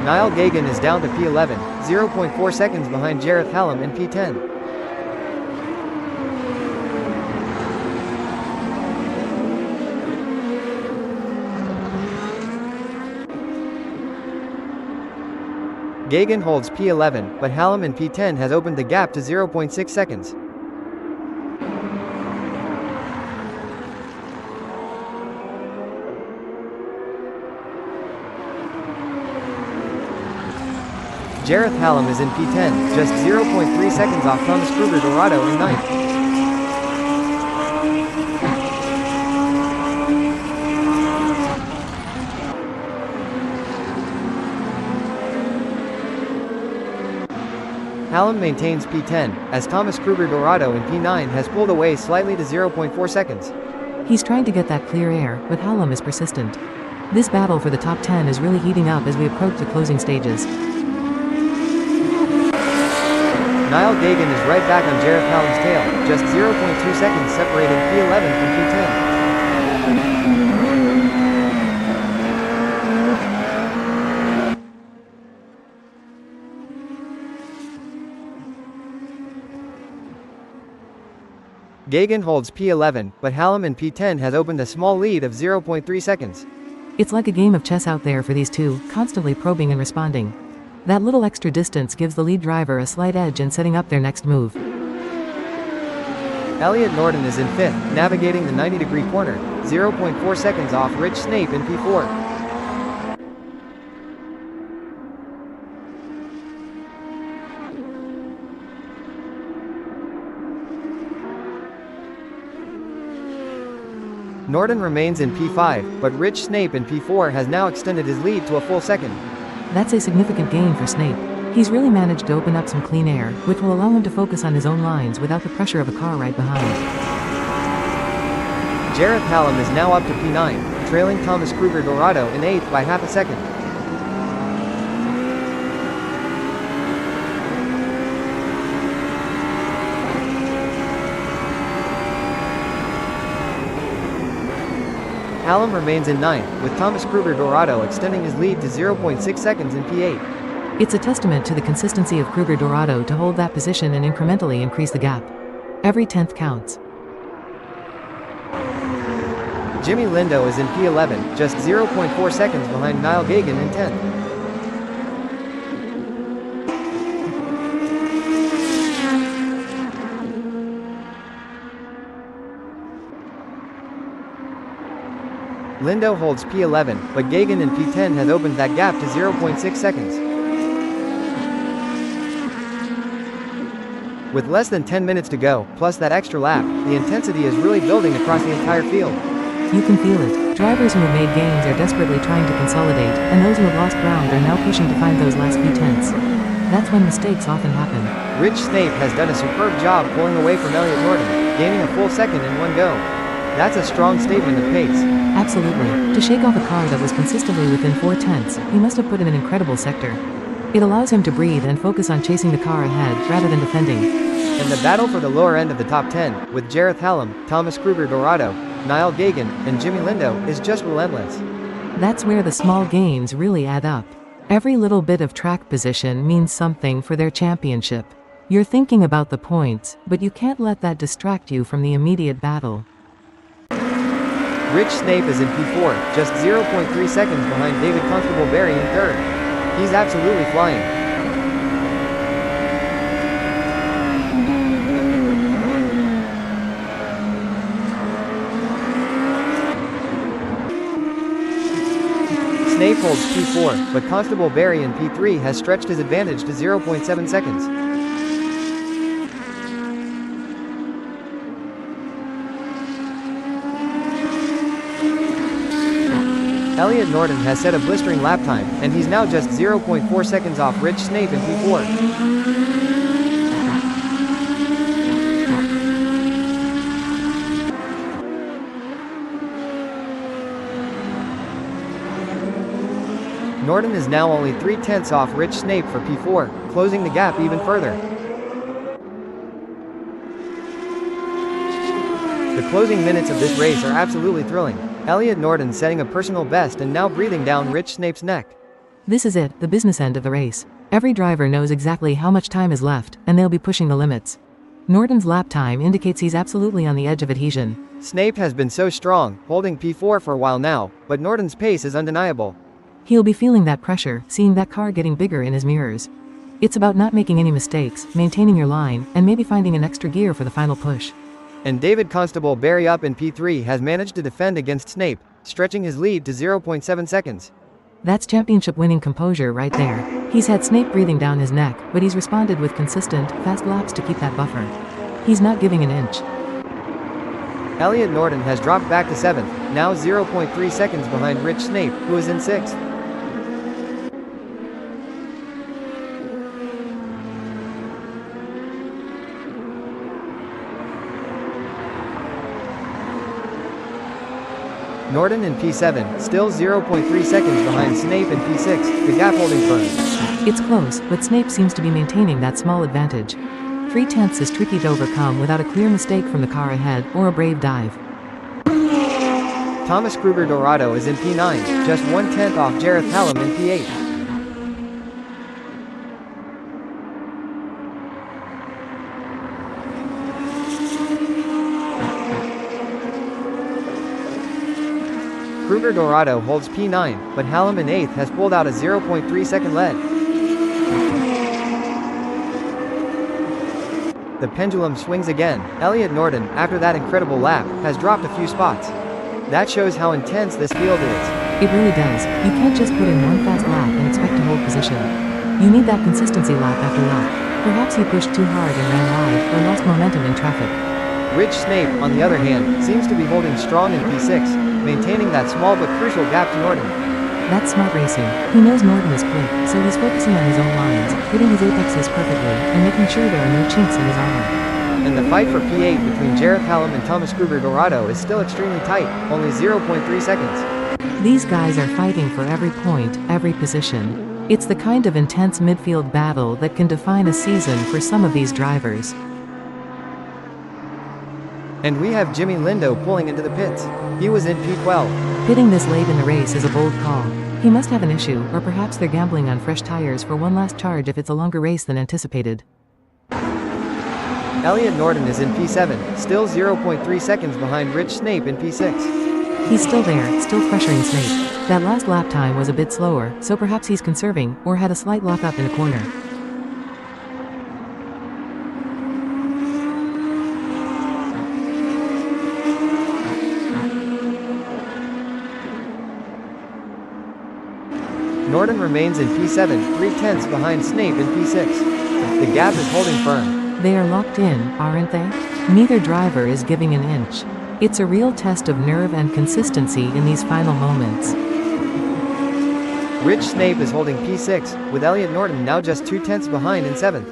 Niall Gagan is down to P11, 0.4 seconds behind Jareth Hallam in P10. Gagan holds P11, but Hallam in P10 has opened the gap to 0.6 seconds. Jareth Hallam is in P10, just 0.3 seconds off Thomas Kruger Dorado in ninth. Hallam maintains P10, as Thomas Kruger Dorado in P9 has pulled away slightly to 0.4 seconds. He's trying to get that clear air, but Hallam is persistent. This battle for the top 10 is really heating up as we approach the closing stages. Niall Gagan is right back on Jareth Hallam's tail, just 0.2 seconds separating P11 from P10. Gagan holds P11, but Hallam in P10 has opened a small lead of 0.3 seconds. It's like a game of chess out there for these two, constantly probing and responding. That little extra distance gives the lead driver a slight edge in setting up their next move. Elliot Norton is in 5th, navigating the 90-degree corner, 0.4 seconds off Rich Snape in P4. Norton remains in P5, but Rich Snape in P4 has now extended his lead to a full second. That's a significant gain for Snape. He's really managed to open up some clean air, which will allow him to focus on his own lines without the pressure of a car right behind. Jareth Hallam is now up to P9, trailing Thomas Kruger Dorado in 8th by half a second. Hallam remains in 9th, with Thomas Kruger Dorado extending his lead to 0.6 seconds in P8. It's a testament to the consistency of Kruger Dorado to hold that position and incrementally increase the gap. Every 10th counts. Jimmy Lindo is in P11, just 0.4 seconds behind Niall Gagan in 10th. Lindo holds P11, but Gagan in P10 has opened that gap to 0.6 seconds. With less than 10 minutes to go, plus that extra lap, the intensity is really building across the entire field. You can feel it. Drivers who have made gains are desperately trying to consolidate, and those who have lost ground are now pushing to find those last few tenths. That's when mistakes often happen. Rich Snape has done a superb job pulling away from Elliot Norton, gaining a full second in one go. That's a strong statement of pace. Absolutely. To shake off a car that was consistently within 4 tenths, he must have put in an incredible sector. It allows him to breathe and focus on chasing the car ahead rather than defending. And the battle for the lower end of the top 10, with Jareth Hallam, Thomas Kruger Dorado, Niall Gagan, and Jimmy Lindo, is just relentless. That's where the small gains really add up. Every little bit of track position means something for their championship. You're thinking about the points, but you can't let that distract you from the immediate battle. Rich Snape is in P4, just 0.3 seconds behind David Constable Barry in 3rd. He's absolutely flying. Snape holds P4, but Constable Barry in P3 has stretched his advantage to 0.7 seconds. Elliot Norton has set a blistering lap time, and he's now just 0.4 seconds off Rich Snape in P4. Norton is now only 3/10 off Rich Snape for P4, closing the gap even further. The closing minutes of this race are absolutely thrilling. Elliot Norton setting a personal best and now breathing down Rich Snape's neck. This is it, the business end of the race. Every driver knows exactly how much time is left, and they'll be pushing the limits. Norton's lap time indicates he's absolutely on the edge of adhesion. Snape has been so strong, holding P4 for a while now, but Norton's pace is undeniable. He'll be feeling that pressure, seeing that car getting bigger in his mirrors. It's about not making any mistakes, maintaining your line, and maybe finding an extra gear for the final push. And David Constable Barry up in P3 has managed to defend against Snape, stretching his lead to 0.7 seconds. That's championship-winning composure right there. He's had Snape breathing down his neck, but he's responded with consistent, fast laps to keep that buffer. He's not giving an inch. Elliot Norton has dropped back to 7th, now 0.3 seconds behind Rich Snape, who is in 6th. Norton in P7, still 0.3 seconds behind Snape in P6, the gap holding firm. It's close, but Snape seems to be maintaining that small advantage. 3/10 is tricky to overcome without a clear mistake from the car ahead or a brave dive. Thomas Kruger Dorado is in P9, just 1/10 off Jareth Hallam in P8. Kruger Dorado holds P9, but Hallam in 8th has pulled out a 0.3 second lead. The pendulum swings again. Elliot Norton, after that incredible lap, has dropped a few spots. That shows how intense this field is. It really does. You can't just put in one fast lap and expect to hold position. You need that consistency lap after lap. Perhaps he pushed too hard and ran wide, or lost momentum in traffic. Rich Snape, on the other hand, seems to be holding strong in P6, maintaining that small but crucial gap to Norton. That's smart racing. He knows Norton is quick, so he's focusing on his own lines, hitting his apexes perfectly, and making sure there are no chinks in his armor. And the fight for P8 between Jareth Hallam and Thomas Kruger Dorado is still extremely tight, only 0.3 seconds. These guys are fighting for every point, every position. It's the kind of intense midfield battle that can define a season for some of these drivers. And we have Jimmy Lindo pulling into the pits. He was in P12. Pitting this late in the race is a bold call. He must have an issue, or perhaps they're gambling on fresh tires for one last charge if it's a longer race than anticipated. Elliot Norton is in P7, still 0.3 seconds behind Rich Snape in P6. He's still there, still pressuring Snape. That last lap time was a bit slower, so perhaps he's conserving, or had a slight lock-up in a corner. Norton remains in P7, 3/10 behind Snape in P6. The gap is holding firm. They are locked in, aren't they? Neither driver is giving an inch. It's a real test of nerve and consistency in these final moments. Rich Snape is holding P6, with Elliot Norton now just 2/10 behind in 7th.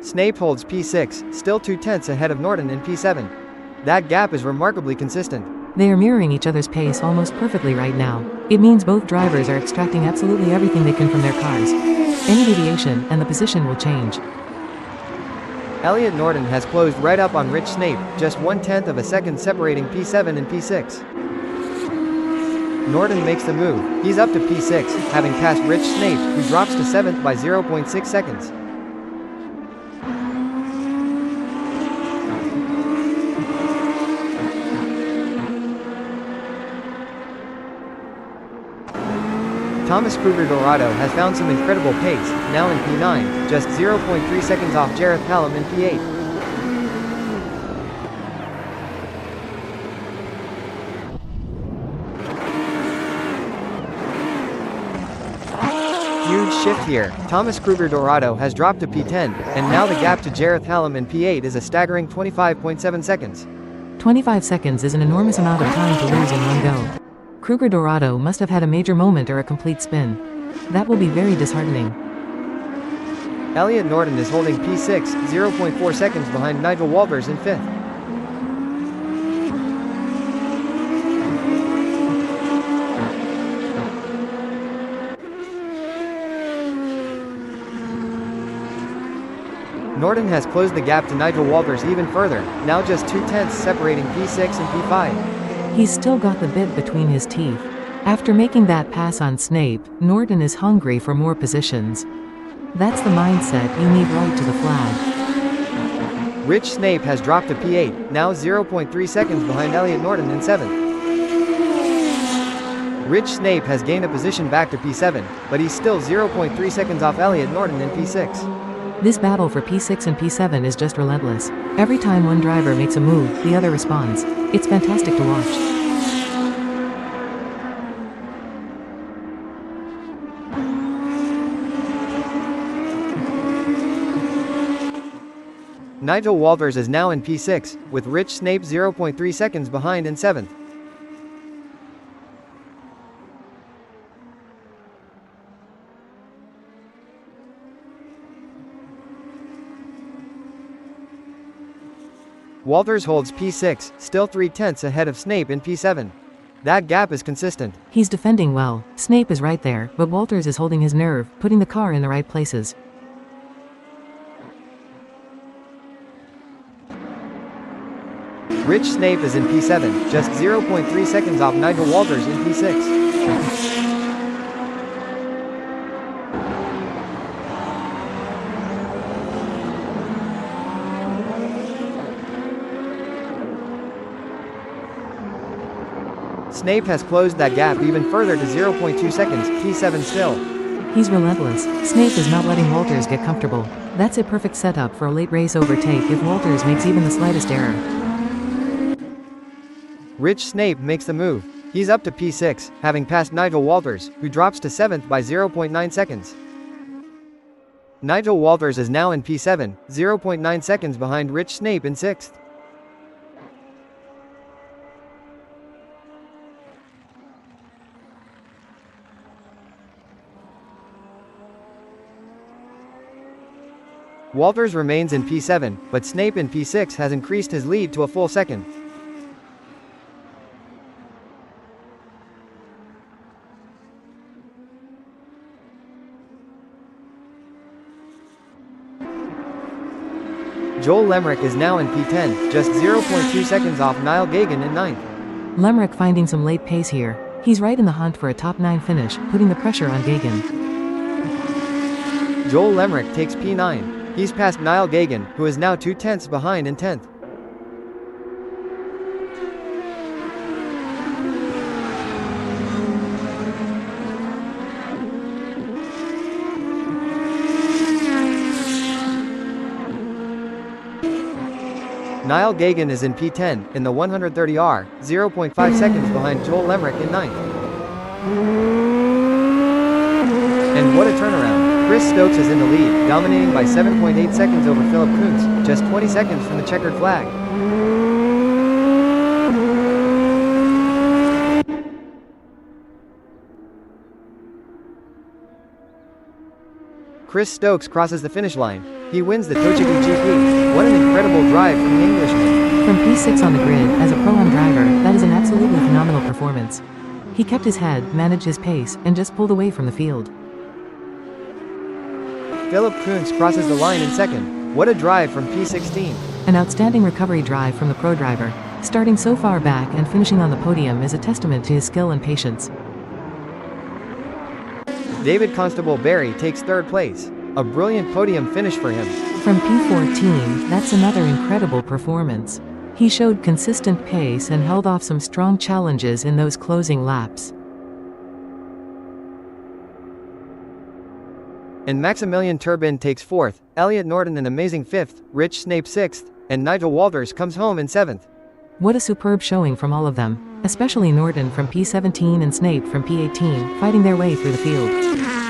Snape holds P6, still 2/10 ahead of Norton in P7. That gap is remarkably consistent. They are mirroring each other's pace almost perfectly right now. It means both drivers are extracting absolutely everything they can from their cars. Any deviation, and the position will change. Elliot Norton has closed right up on Rich Snape, just 1/10 of a second separating P7 and P6. Norton makes the move. He's up to P6, having passed Rich Snape, who drops to 7th by 0.6 seconds. Thomas Kruger Dorado has found some incredible pace, now in P9, just 0.3 seconds off Jareth Hallam in P8. Huge shift here. Thomas Kruger Dorado has dropped to P10, and now the gap to Jareth Hallam in P8 is a staggering 25.7 seconds. 25 seconds is an enormous amount of time to lose in one go. Kruger Dorado must have had a major moment or a complete spin. That will be very disheartening. Elliot Norton is holding P6, 0.4 seconds behind Nigel Walters in 5th. Norton has closed the gap to Nigel Walters even further, now just 0.2 separating P6 and P5. He's still got the bit between his teeth. After making that pass on Snape, Norton is hungry for more positions. That's the mindset you need right to the flag. Rich Snape has dropped to P8, now 0.3 seconds behind Elliot Norton in 7th. Rich Snape has gained a position back to P7, but he's still 0.3 seconds off Elliot Norton in P6. This battle for P6 and P7 is just relentless. Every time one driver makes a move, the other responds. It's fantastic to watch. Nigel Walters is now in P6, with Rich Snape 0.3 seconds behind in 7th. Walters holds P6, still 0.3 ahead of Snape in P7. That gap is consistent. He's defending well. Snape is right there, but Walters is holding his nerve, putting the car in the right places. Rich Snape is in P7, just 0.3 seconds off Nigel Walters in P6. Snape has closed that gap even further to 0.2 seconds, P7 still. He's relentless. Snape is not letting Walters get comfortable. That's a perfect setup for a late race overtake if Walters makes even the slightest error. Rich Snape makes the move. He's up to P6, having passed Nigel Walters, who drops to 7th by 0.9 seconds. Nigel Walters is now in P7, 0.9 seconds behind Rich Snape in 6th. Walters remains in P7, but Snape in P6 has increased his lead to a full second. Joel Lemrick is now in P10, just 0.2 seconds off Niall Gagan in 9th. Lemrick finding some late pace here. He's right in the hunt for a top 9 finish, putting the pressure on Gagan. Joel Lemrick takes P9. He's past Niall Gagan, who is now 0.2 behind in 10th. Niall Gagan is in P10, in the 130R, 0.5 seconds behind Joel Lemrick in 9th. And what a turnaround! Chris Stokes is in the lead, dominating by 7.8 seconds over Philip Kuntz, just 20 seconds from the checkered flag. Chris Stokes crosses the finish line. He wins the Motegi GP. What an incredible drive from the Englishman. From P6 on the grid, as a pro-am driver, that is an absolutely phenomenal performance. He kept his head, managed his pace, and just pulled away from the field. Philip Kuntz crosses the line in second. What a drive from P16. An outstanding recovery drive from the pro driver. Starting so far back and finishing on the podium is a testament to his skill and patience. David Constable Barry takes third place. A brilliant podium finish for him. From P14, that's another incredible performance. He showed consistent pace and held off some strong challenges in those closing laps. And Maximilian Turbin takes fourth, Elliot Norton an amazing fifth, Rich Snape sixth, and Nigel Walters comes home in seventh. What a superb showing from all of them, especially Norton from P17 and Snape from P18, fighting their way through the field.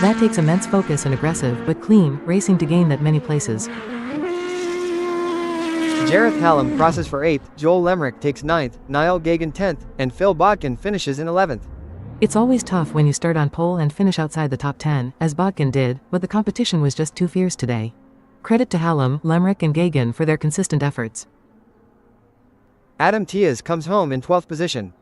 That takes immense focus and aggressive but clean racing to gain that many places. Jareth Hallam crosses for 8th, Joel Lemrick takes 9th, Niall Gagan 10th, and Phil Bodkin finishes in 11th. It's always tough when you start on pole and finish outside the top 10, as Bodkin did, but the competition was just too fierce today. Credit to Hallam, Lemrick and Gagan for their consistent efforts. Adam Tias comes home in 12th position.